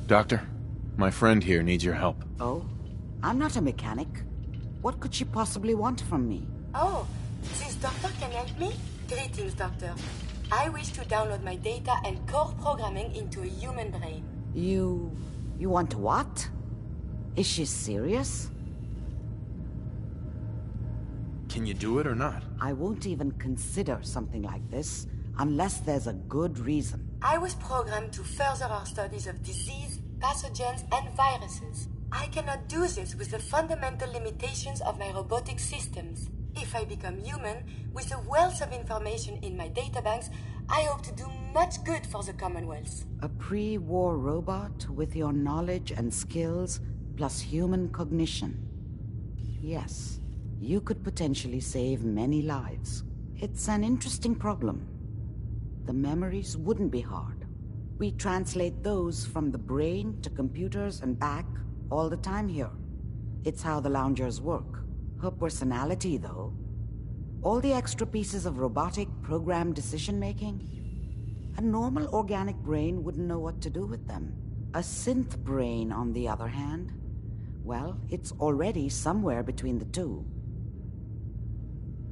Doctor, my friend here needs your help. Oh? I'm not a mechanic. What could she possibly want from me? Oh, this doctor can help me? Greetings, Doctor. I wish to download my data and core programming into a human brain. You want what? Is she serious? Can you do it or not? I won't even consider something like this unless there's a good reason. I was programmed to further our studies of disease, pathogens, and viruses. I cannot do this with the fundamental limitations of my robotic systems. If I become human, with the wealth of information in my databanks, I hope to do much good for the Commonwealth. A pre-war robot with your knowledge and skills, plus human cognition. Yes, you could potentially save many lives. It's an interesting problem. The memories wouldn't be hard. We translate those from the brain to computers and back all the time here. It's how the loungers work. Her personality, though. All the extra pieces of robotic, programmed decision-making. A normal organic brain wouldn't know what to do with them. A synth brain, on the other hand, well, it's already somewhere between the two.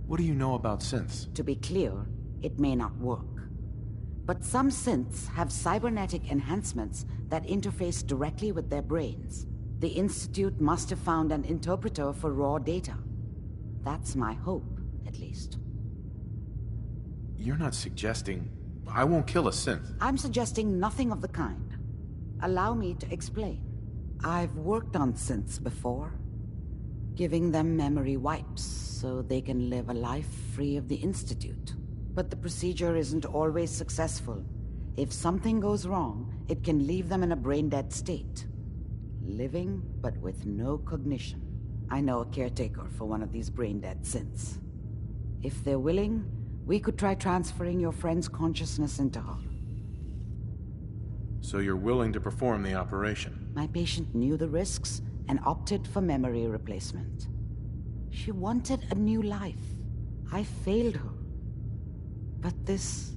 What do you know about synths? To be clear, it may not work. But some synths have cybernetic enhancements that interface directly with their brains. The Institute must have found an interpreter for raw data. That's my hope, at least. You're not suggesting... I won't kill a synth. I'm suggesting nothing of the kind. Allow me to explain. I've worked on synths before, giving them memory wipes so they can live a life free of the Institute. But the procedure isn't always successful. If something goes wrong, it can leave them in a brain-dead state. Living, but with no cognition. I know a caretaker for one of these brain-dead synths. If they're willing, we could try transferring your friend's consciousness into her. So you're willing to perform the operation? My patient knew the risks and opted for memory replacement. She wanted a new life. I failed her. But this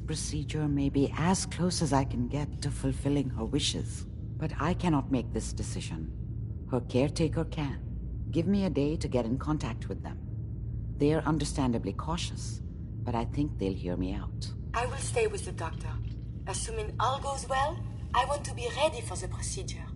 procedure may be as close as I can get to fulfilling her wishes. But I cannot make this decision. Her caretaker can. Give me a day to get in contact with them. They're understandably cautious, but I think they'll hear me out. I will stay with the doctor. Assuming all goes well, I want to be ready for the procedure.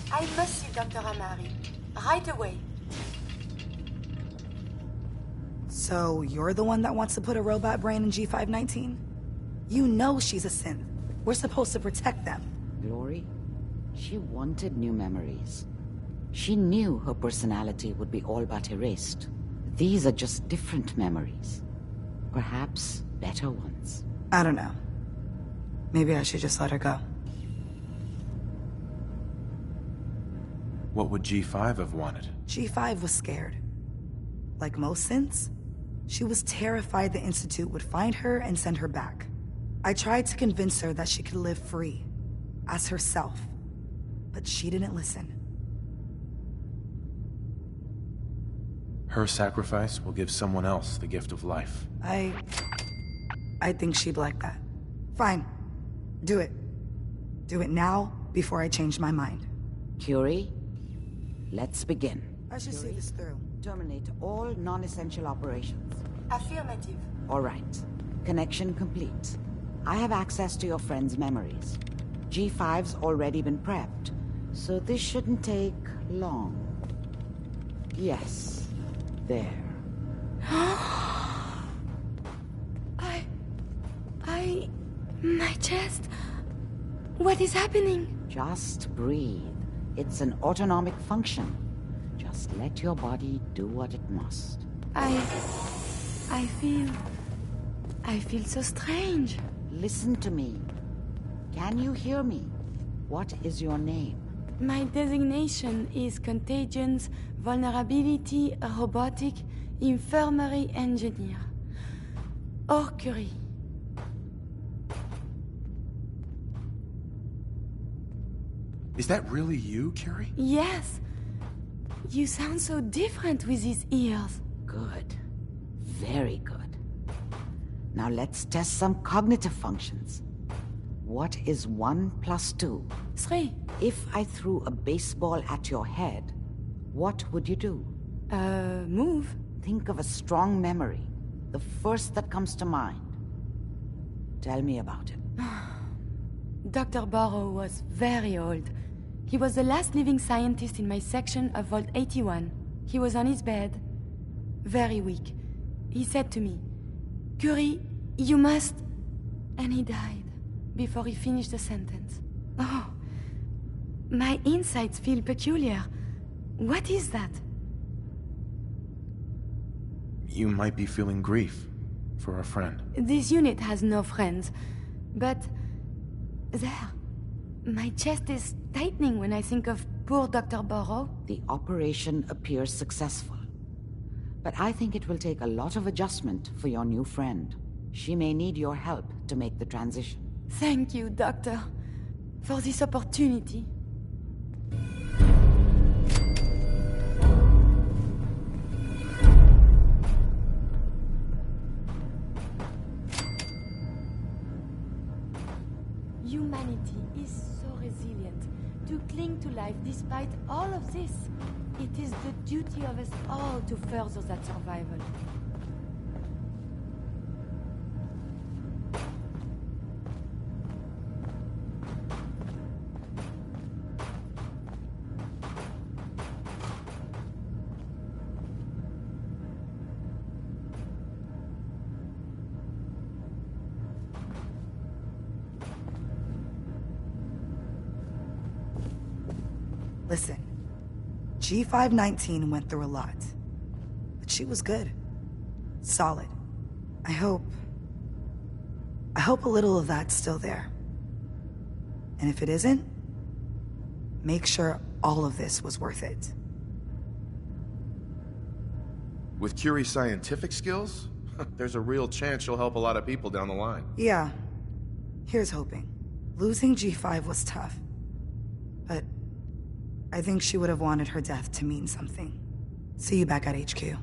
I must see Dr. Amari. Right away. So, you're the one that wants to put a robot brain in G519? You know she's a synth. We're supposed to protect them. Glory? She wanted new memories. She knew her personality would be all but erased. These are just different memories. Perhaps better ones. I don't know. Maybe I should just let her go. What would G5 have wanted? G5 was scared. Like most synths, she was terrified the Institute would find her and send her back. I tried to convince her that she could live free, as herself, but she didn't listen. Her sacrifice will give someone else the gift of life. I think she'd like that. Fine. Do it. Do it now, before I change my mind. Curie, let's begin. I should see this through. Terminate all non-essential operations. Affirmative. All right. Connection complete. I have access to your friend's memories. G5's already been prepped, so this shouldn't take long. Yes. There. My chest. What is happening? Just breathe. It's an autonomic function. Just let your body do what it must. I feel so strange. Listen to me. Can you hear me? What is your name? My designation is Contagions, Vulnerability, Robotic, Infirmary Engineer. Or Curie. Is that really you, Curie? Yes. You sound so different with these ears. Good. Very good. Now let's test some cognitive functions. What is 1 plus 2? 3. If I threw a baseball at your head, what would you do? Move. Think of a strong memory. The first that comes to mind. Tell me about it. Dr. Burrow was very old. He was the last living scientist in my section of Vault 81. He was on his bed, very weak. He said to me, "Curie, you must..." And he died before he finished the sentence. Oh, my insides feel peculiar. What is that? You might be feeling grief for a friend. This unit has no friends, but there, my chest is tightening when I think of poor Dr. Burrow. The operation appears successful. But I think it will take a lot of adjustment for your new friend. She may need your help to make the transition. Thank you, Doctor, for this opportunity. Humanity is so resilient to cling to life despite all of this. It is the duty of us all to further that survival. Listen, G519 went through a lot, but she was good. Solid. I hope a little of that's still there. And if it isn't, make sure all of this was worth it. With Curie's scientific skills, there's a real chance she'll help a lot of people down the line. Yeah. Here's hoping. Losing G5 was tough, but I think she would have wanted her death to mean something. See you back at HQ.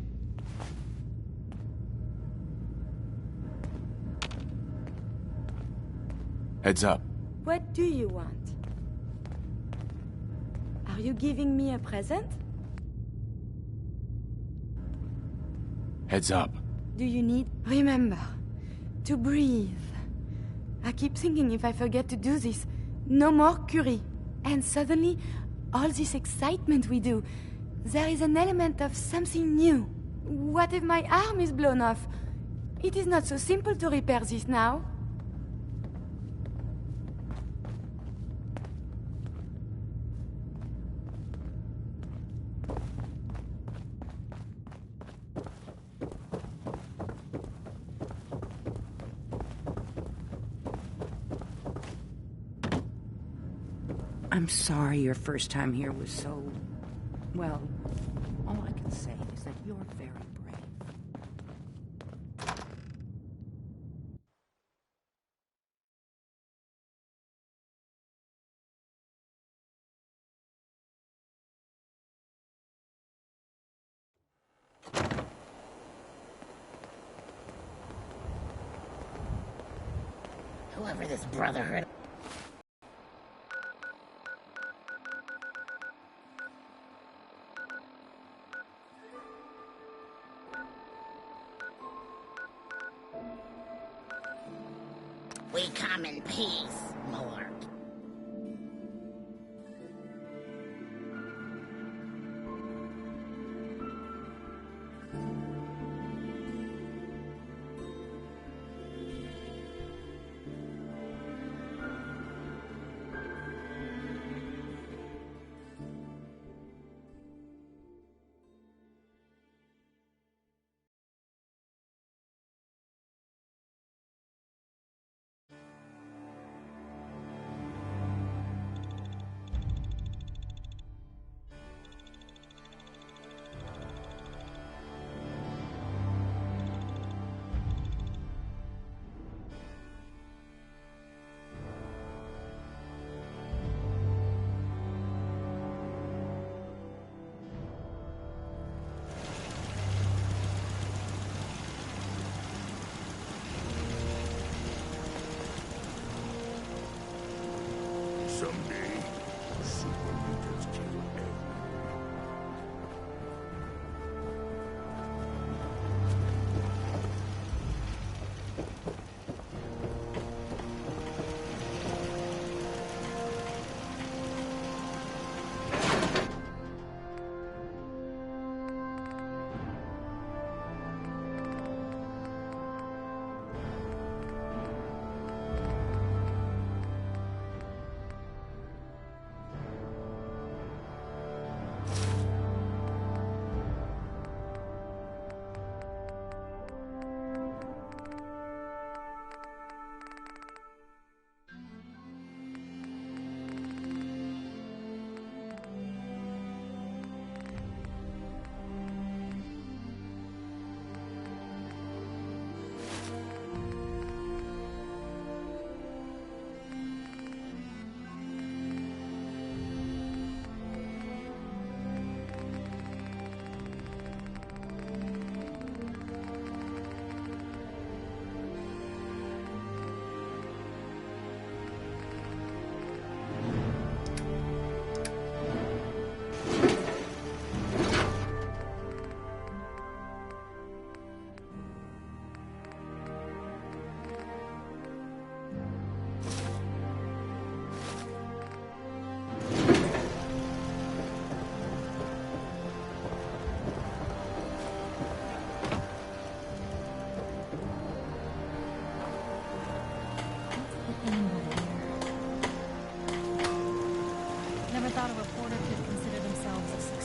Heads up. What do you want? Are you giving me a present? Heads up. Do you need... Remember, to breathe. I keep thinking if I forget to do this, no more Curie. And suddenly, all this excitement we do, there is an element of something new. What if my arm is blown off? It is not so simple to repair this now. I'm sorry your first time here was so... Well, all I can say is that you're very brave. Whoever this Brotherhood... We come in peace, Lord.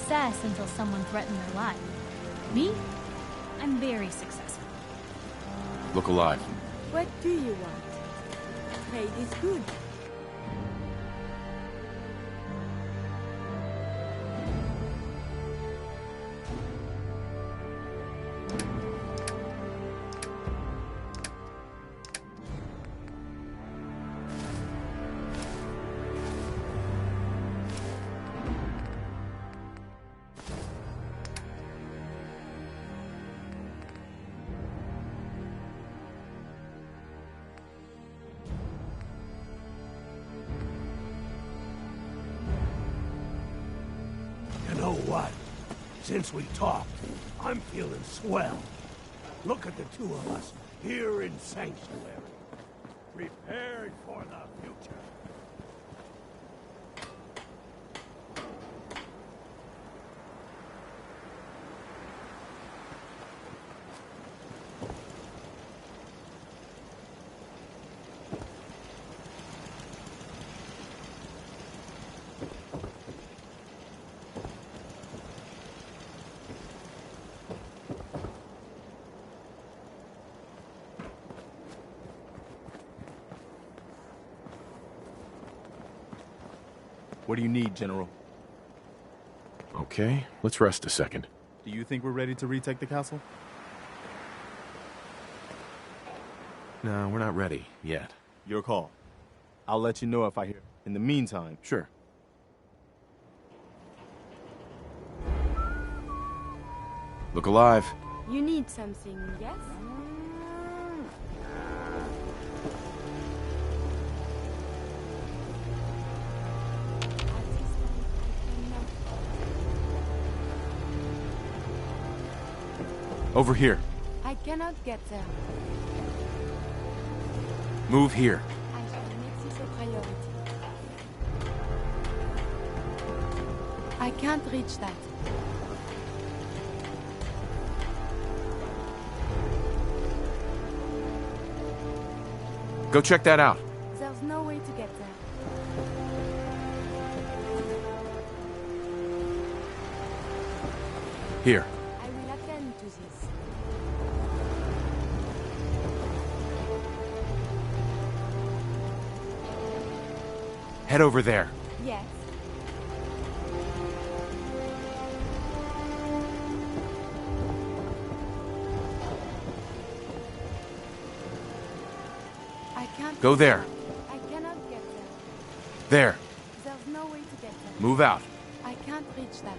success until someone threatened their life. Me? I'm very successful. Look alive. What do you want? Trade is good. You know what? Since we talked, I'm feeling swell. Look at the two of us here in Sanctuary, prepared for the future. What do you need, General? Okay, let's rest a second. Do you think we're ready to retake the castle? No, we're not ready yet. Your call. I'll let you know if I hear. In the meantime, Sure. Look alive. You need something, yes? Over here. I cannot get there. Move here. I shall make this a priority. I can't reach that. Go check that out. There's no way to get there. Here. I will attend to this. Head over there. Yes. I can't. Go there. I cannot get there. There. There's no way to get there. Move out. I can't reach that.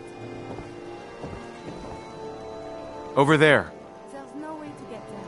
Over there. There's no way to get there.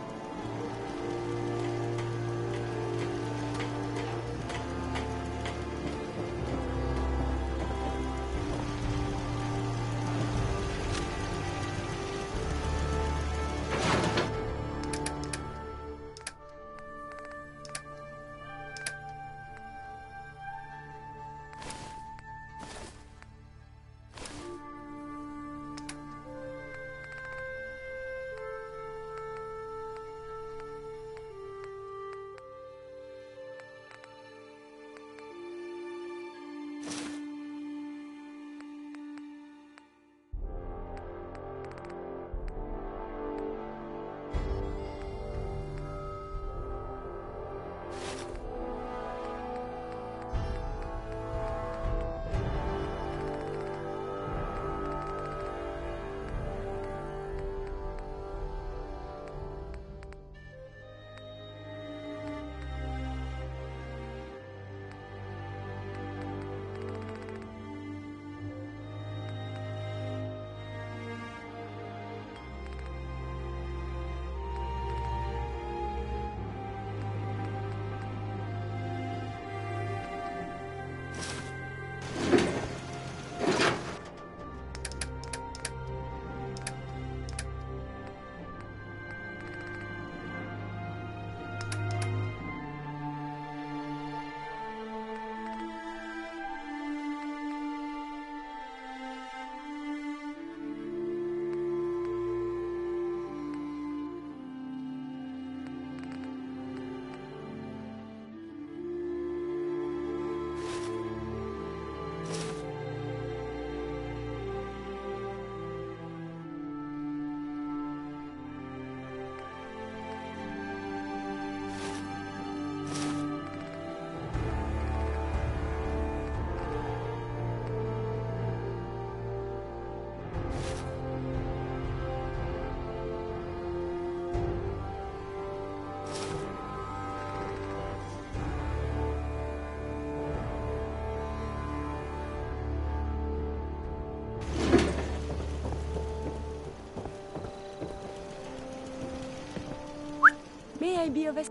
May I be of a...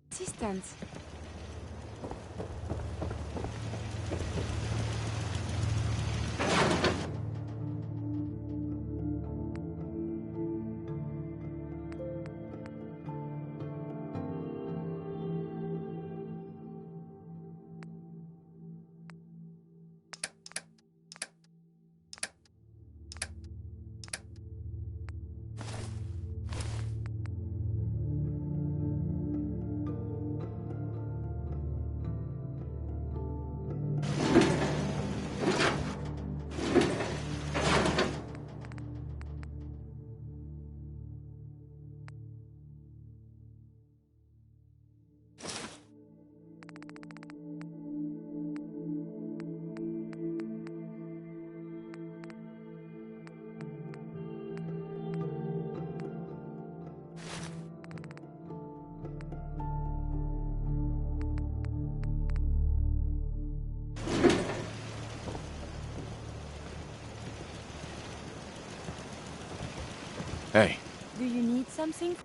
Assistance. Hey. Do you need something?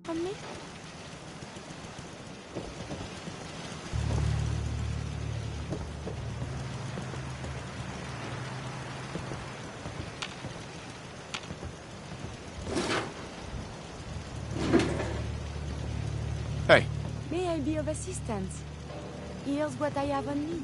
From me? Hey. May I be of assistance? Here's what I have on me.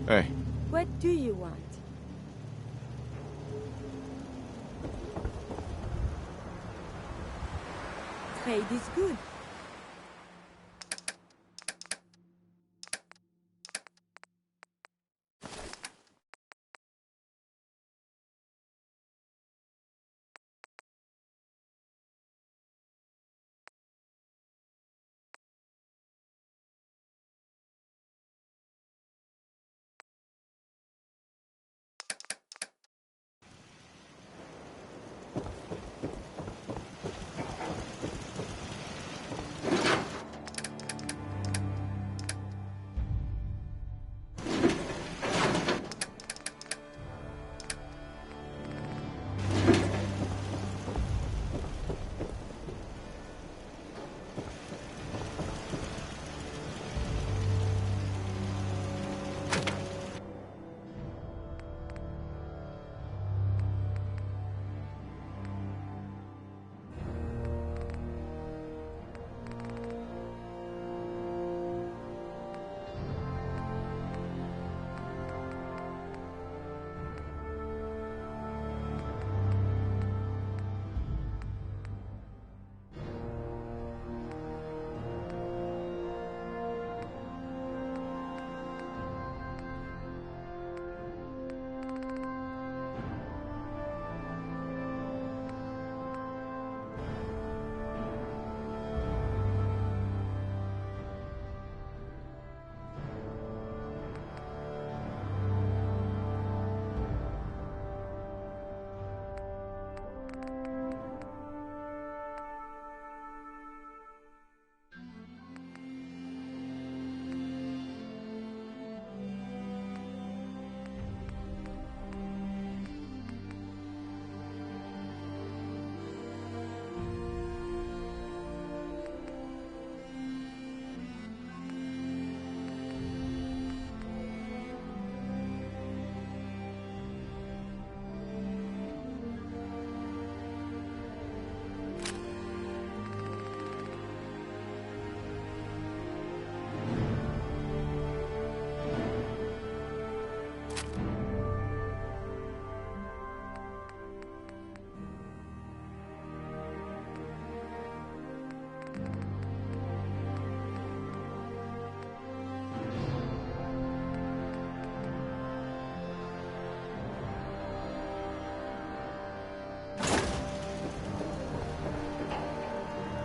Hey. What do you want? Trade is good.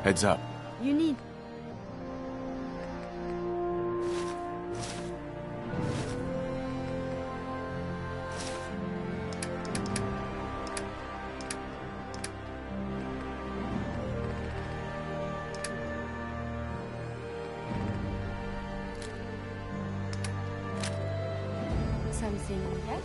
Heads up. You need... something else?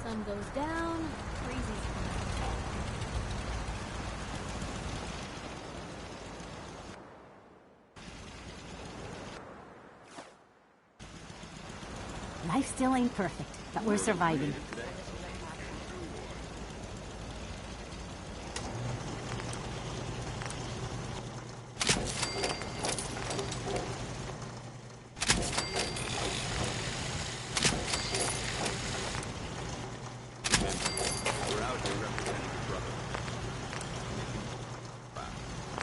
Sun goes down, freezes. Life still ain't perfect, but we're surviving.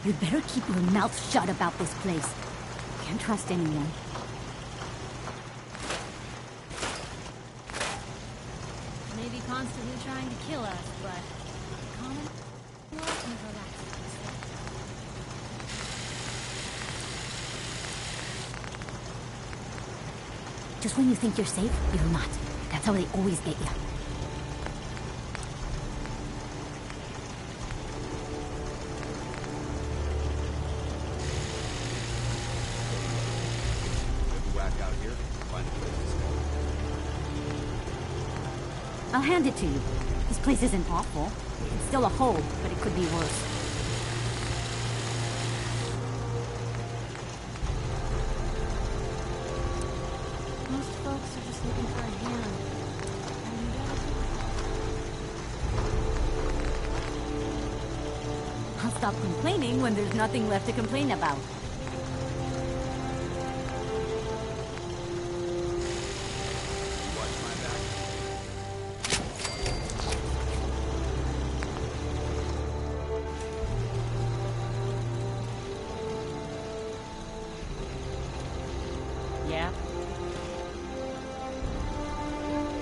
You'd better keep your mouth shut about this place. Can't trust anyone. Maybe constantly trying to kill us, but common love never lasts. Just when you think you're safe, you're not. That's how they always get you. back out here, find a place to stay. I'll hand it to you. This place isn't awful. It's still a hole, but it could be worse. Most folks are just looking for a hand. I'll stop complaining when there's nothing left to complain about. Watch my back. Yeah?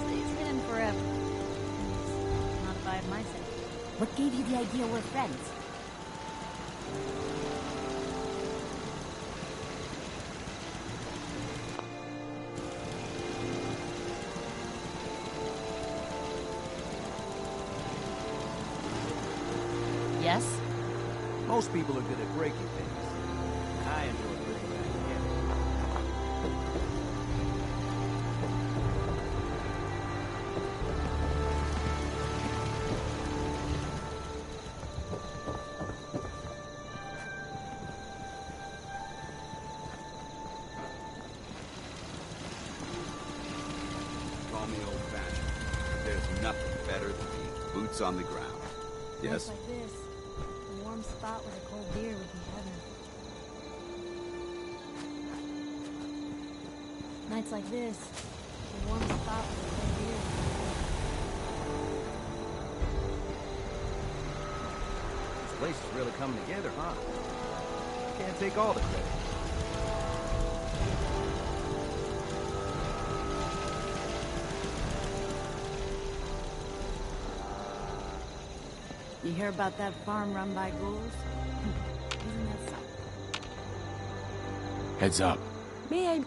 Stays hidden forever. Not if I have my say. What gave you the idea we're friends? Yes? Most people are good at breaking things. I enjoy breaking things together. Call me old-fashioned. There's nothing better than being boots on the ground. Yes? Like this, a warm spot with a cold beer would be heaven. Nights like this, a warm spot with a cold beer. This place is really coming together, huh? Can't take all the credit. You hear about that farm run by ghouls? Isn't that something? Heads up. May I...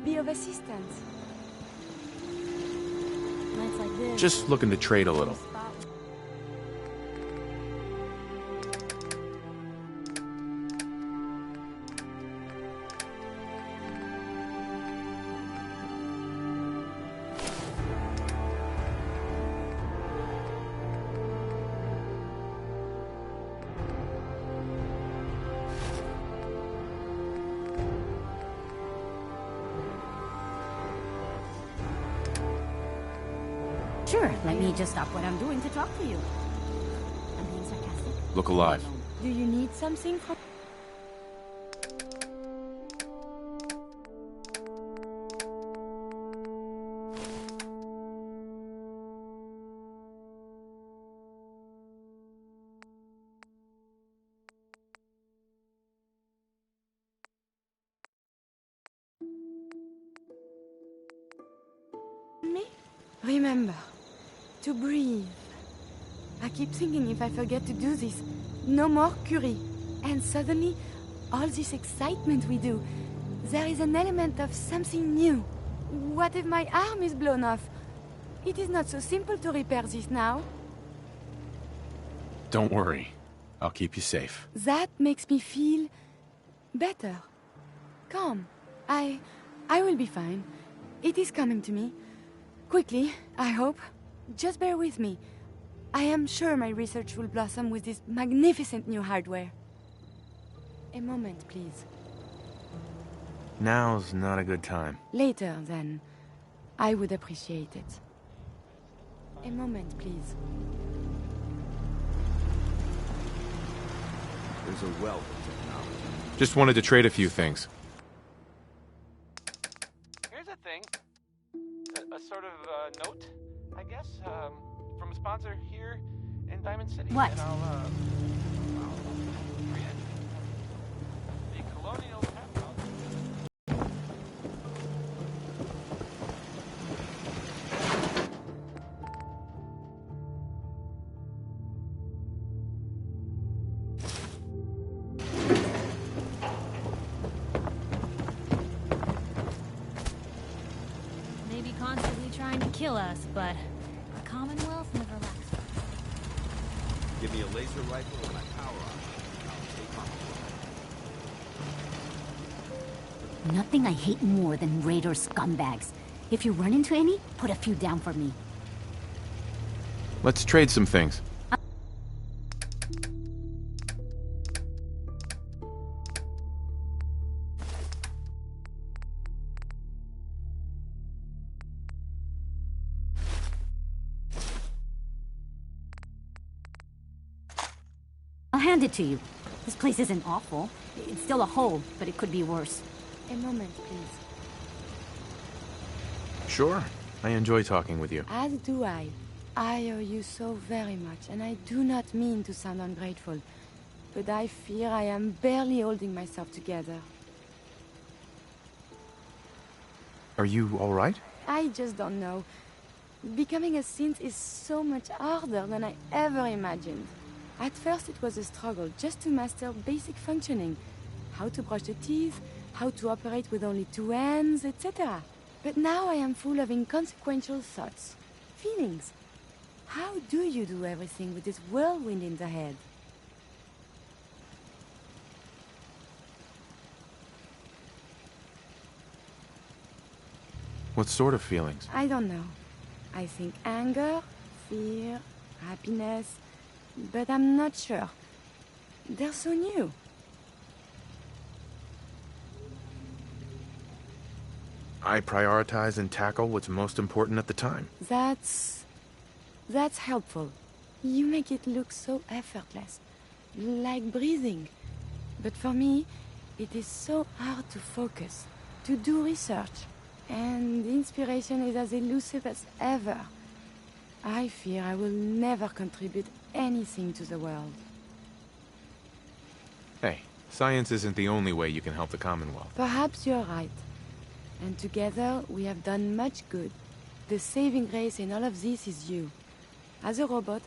Be of assistance. Nights like this. Just looking to trade a little. Sure, let me just stop what I'm doing to talk to you. I'm being sarcastic. Look alive. Do you need something from... me? Remember, to breathe. I keep thinking if I forget to do this, no more Curie. And suddenly, all this excitement we do, there is an element of something new. What if my arm is blown off? It is not so simple to repair this now. Don't worry. I'll keep you safe. That makes me feel better. Calm. I will be fine. It is coming to me. Quickly, I hope. Just bear with me. I am sure my research will blossom with this magnificent new hardware. A moment, please. Now's not a good time. Later, then. I would appreciate it. A moment, please. There's a wealth of technology. Just wanted to trade a few things. Here's a thing. A sort of note, I guess, from a sponsor here in Diamond City. What? And I'll read it. The Colonial Capital. Maybe constantly trying to kill us, but the Commonwealth never lacks. Give me a laser rifle and my power on. I'll take on. Nothing I hate more than raider scumbags. If you run into any, put a few down for me. Let's trade some things. I'll hand it to you. This place isn't awful. It's still a hole, but it could be worse. A moment, please. Sure. I enjoy talking with you. As do I. I owe you so very much, and I do not mean to sound ungrateful, but I fear I am barely holding myself together. Are you all right? I just don't know. Becoming a synth is so much harder than I ever imagined. At first it was a struggle just to master basic functioning. How to brush the teeth, how to operate with only two hands, etc. But now I am full of inconsequential thoughts, feelings. How do you do everything with this whirlwind in the head? What sort of feelings? I don't know. I think anger, fear, happiness, but I'm not sure. They're so new. I prioritize and tackle what's most important at the time. That's helpful. You make it look so effortless, like breathing. But for me, it is so hard to focus, to do research, and inspiration is as elusive as ever. I fear I will never contribute anything to the world. Hey, science isn't the only way you can help the Commonwealth. Perhaps you're right. And together, we have done much good. The saving grace in all of this is you. As a robot,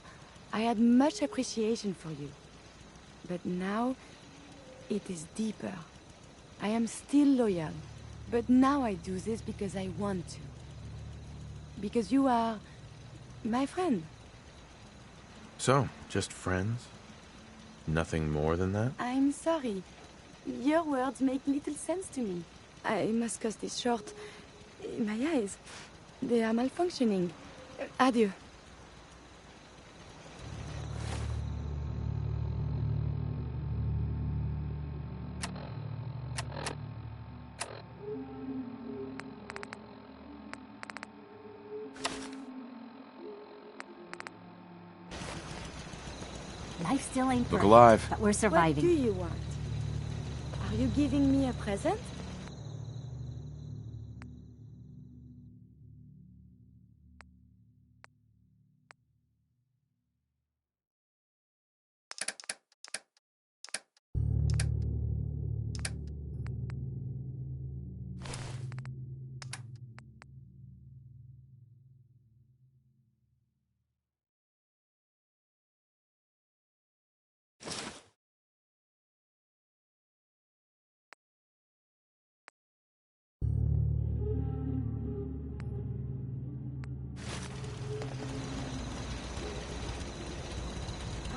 I had much appreciation for you. But now, it is deeper. I am still loyal. But now I do this because I want to. Because you are my friend. So, just friends? Nothing more than that? I'm sorry. Your words make little sense to me. I must cut this short. My eyes, they are malfunctioning. Adieu. Life still ain't Look perfect, alive. but we're surviving. What do you want? Are you giving me a present?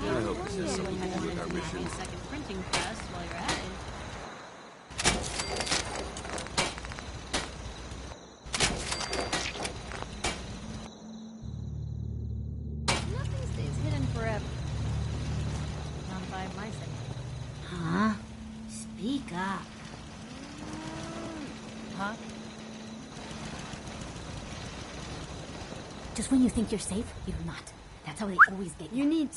I hope this has something to do with our mission. A second printing press while you're at it. Nothing stays hidden forever. Not by my side. Huh? Speak up. Huh? Just when you think you're safe, you're not. That's how they always get you. You need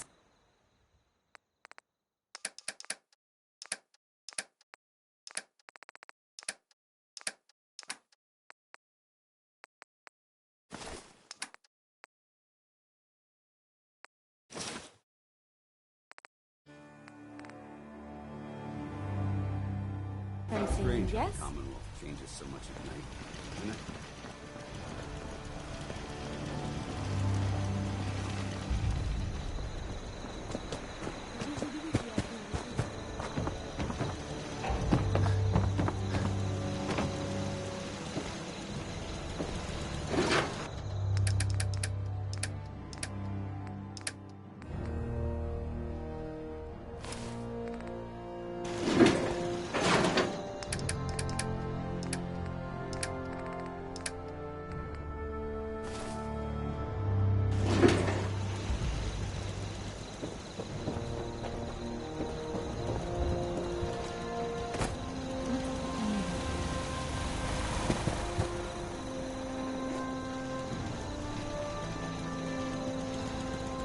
I'm saying Strange how yes. the Commonwealth changes so much at night, isn't it?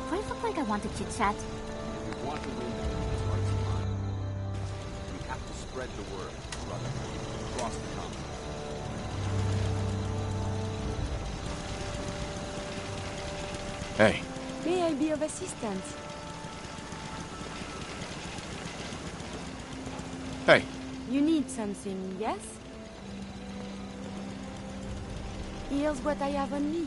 Do I look like I want to chit-chat? We want to win the people's hearts and minds. We have to spread the word, brother, across the continent. Hey. May I be of assistance? Hey. You need something, yes? Here's what I have on me.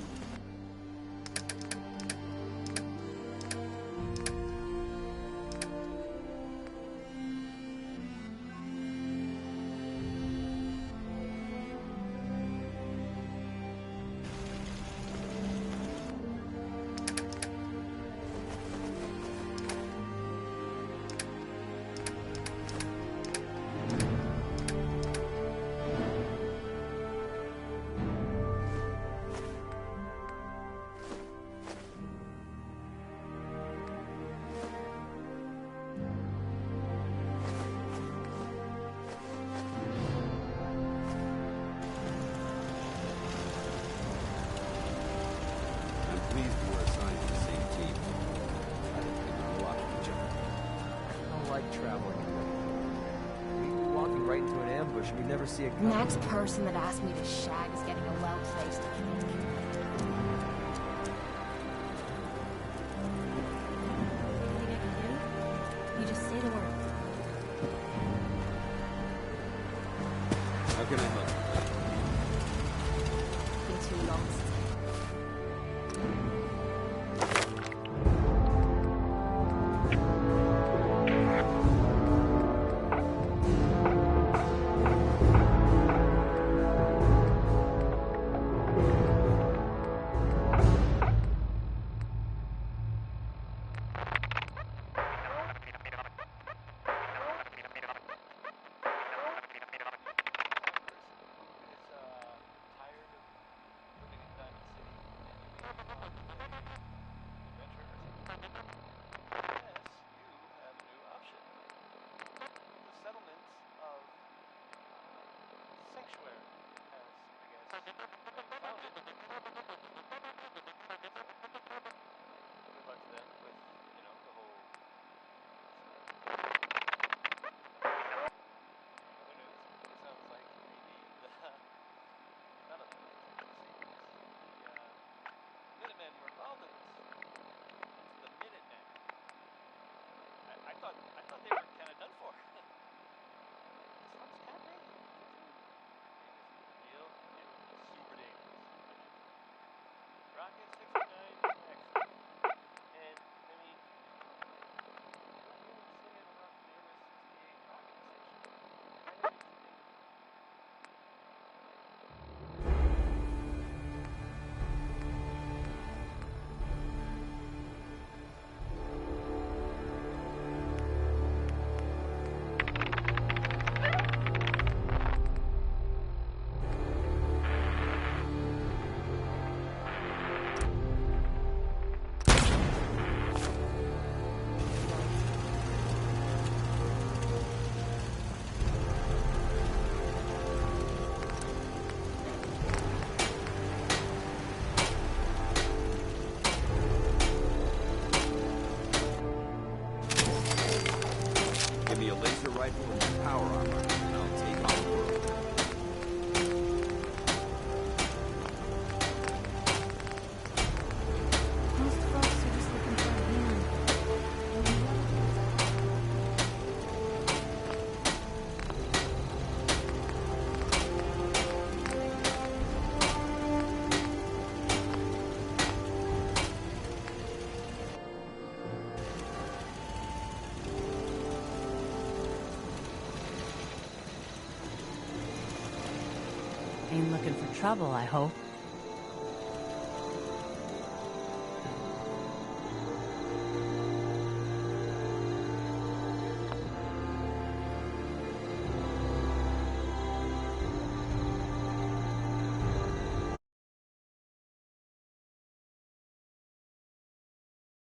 I'm pleased we're assigned to the same team. I think we learn a lot from each other. I don't like traveling. We'd be walking right into an ambush and we'd never see it coming. Next person that asks me to shag is getting a well-placed kid. Anything I can do? You just say the word. How can I help you? Been too long since rifle and power armor, and I'll take on the world. Most folks are just looking for a man. ain't looking for trouble, I hope.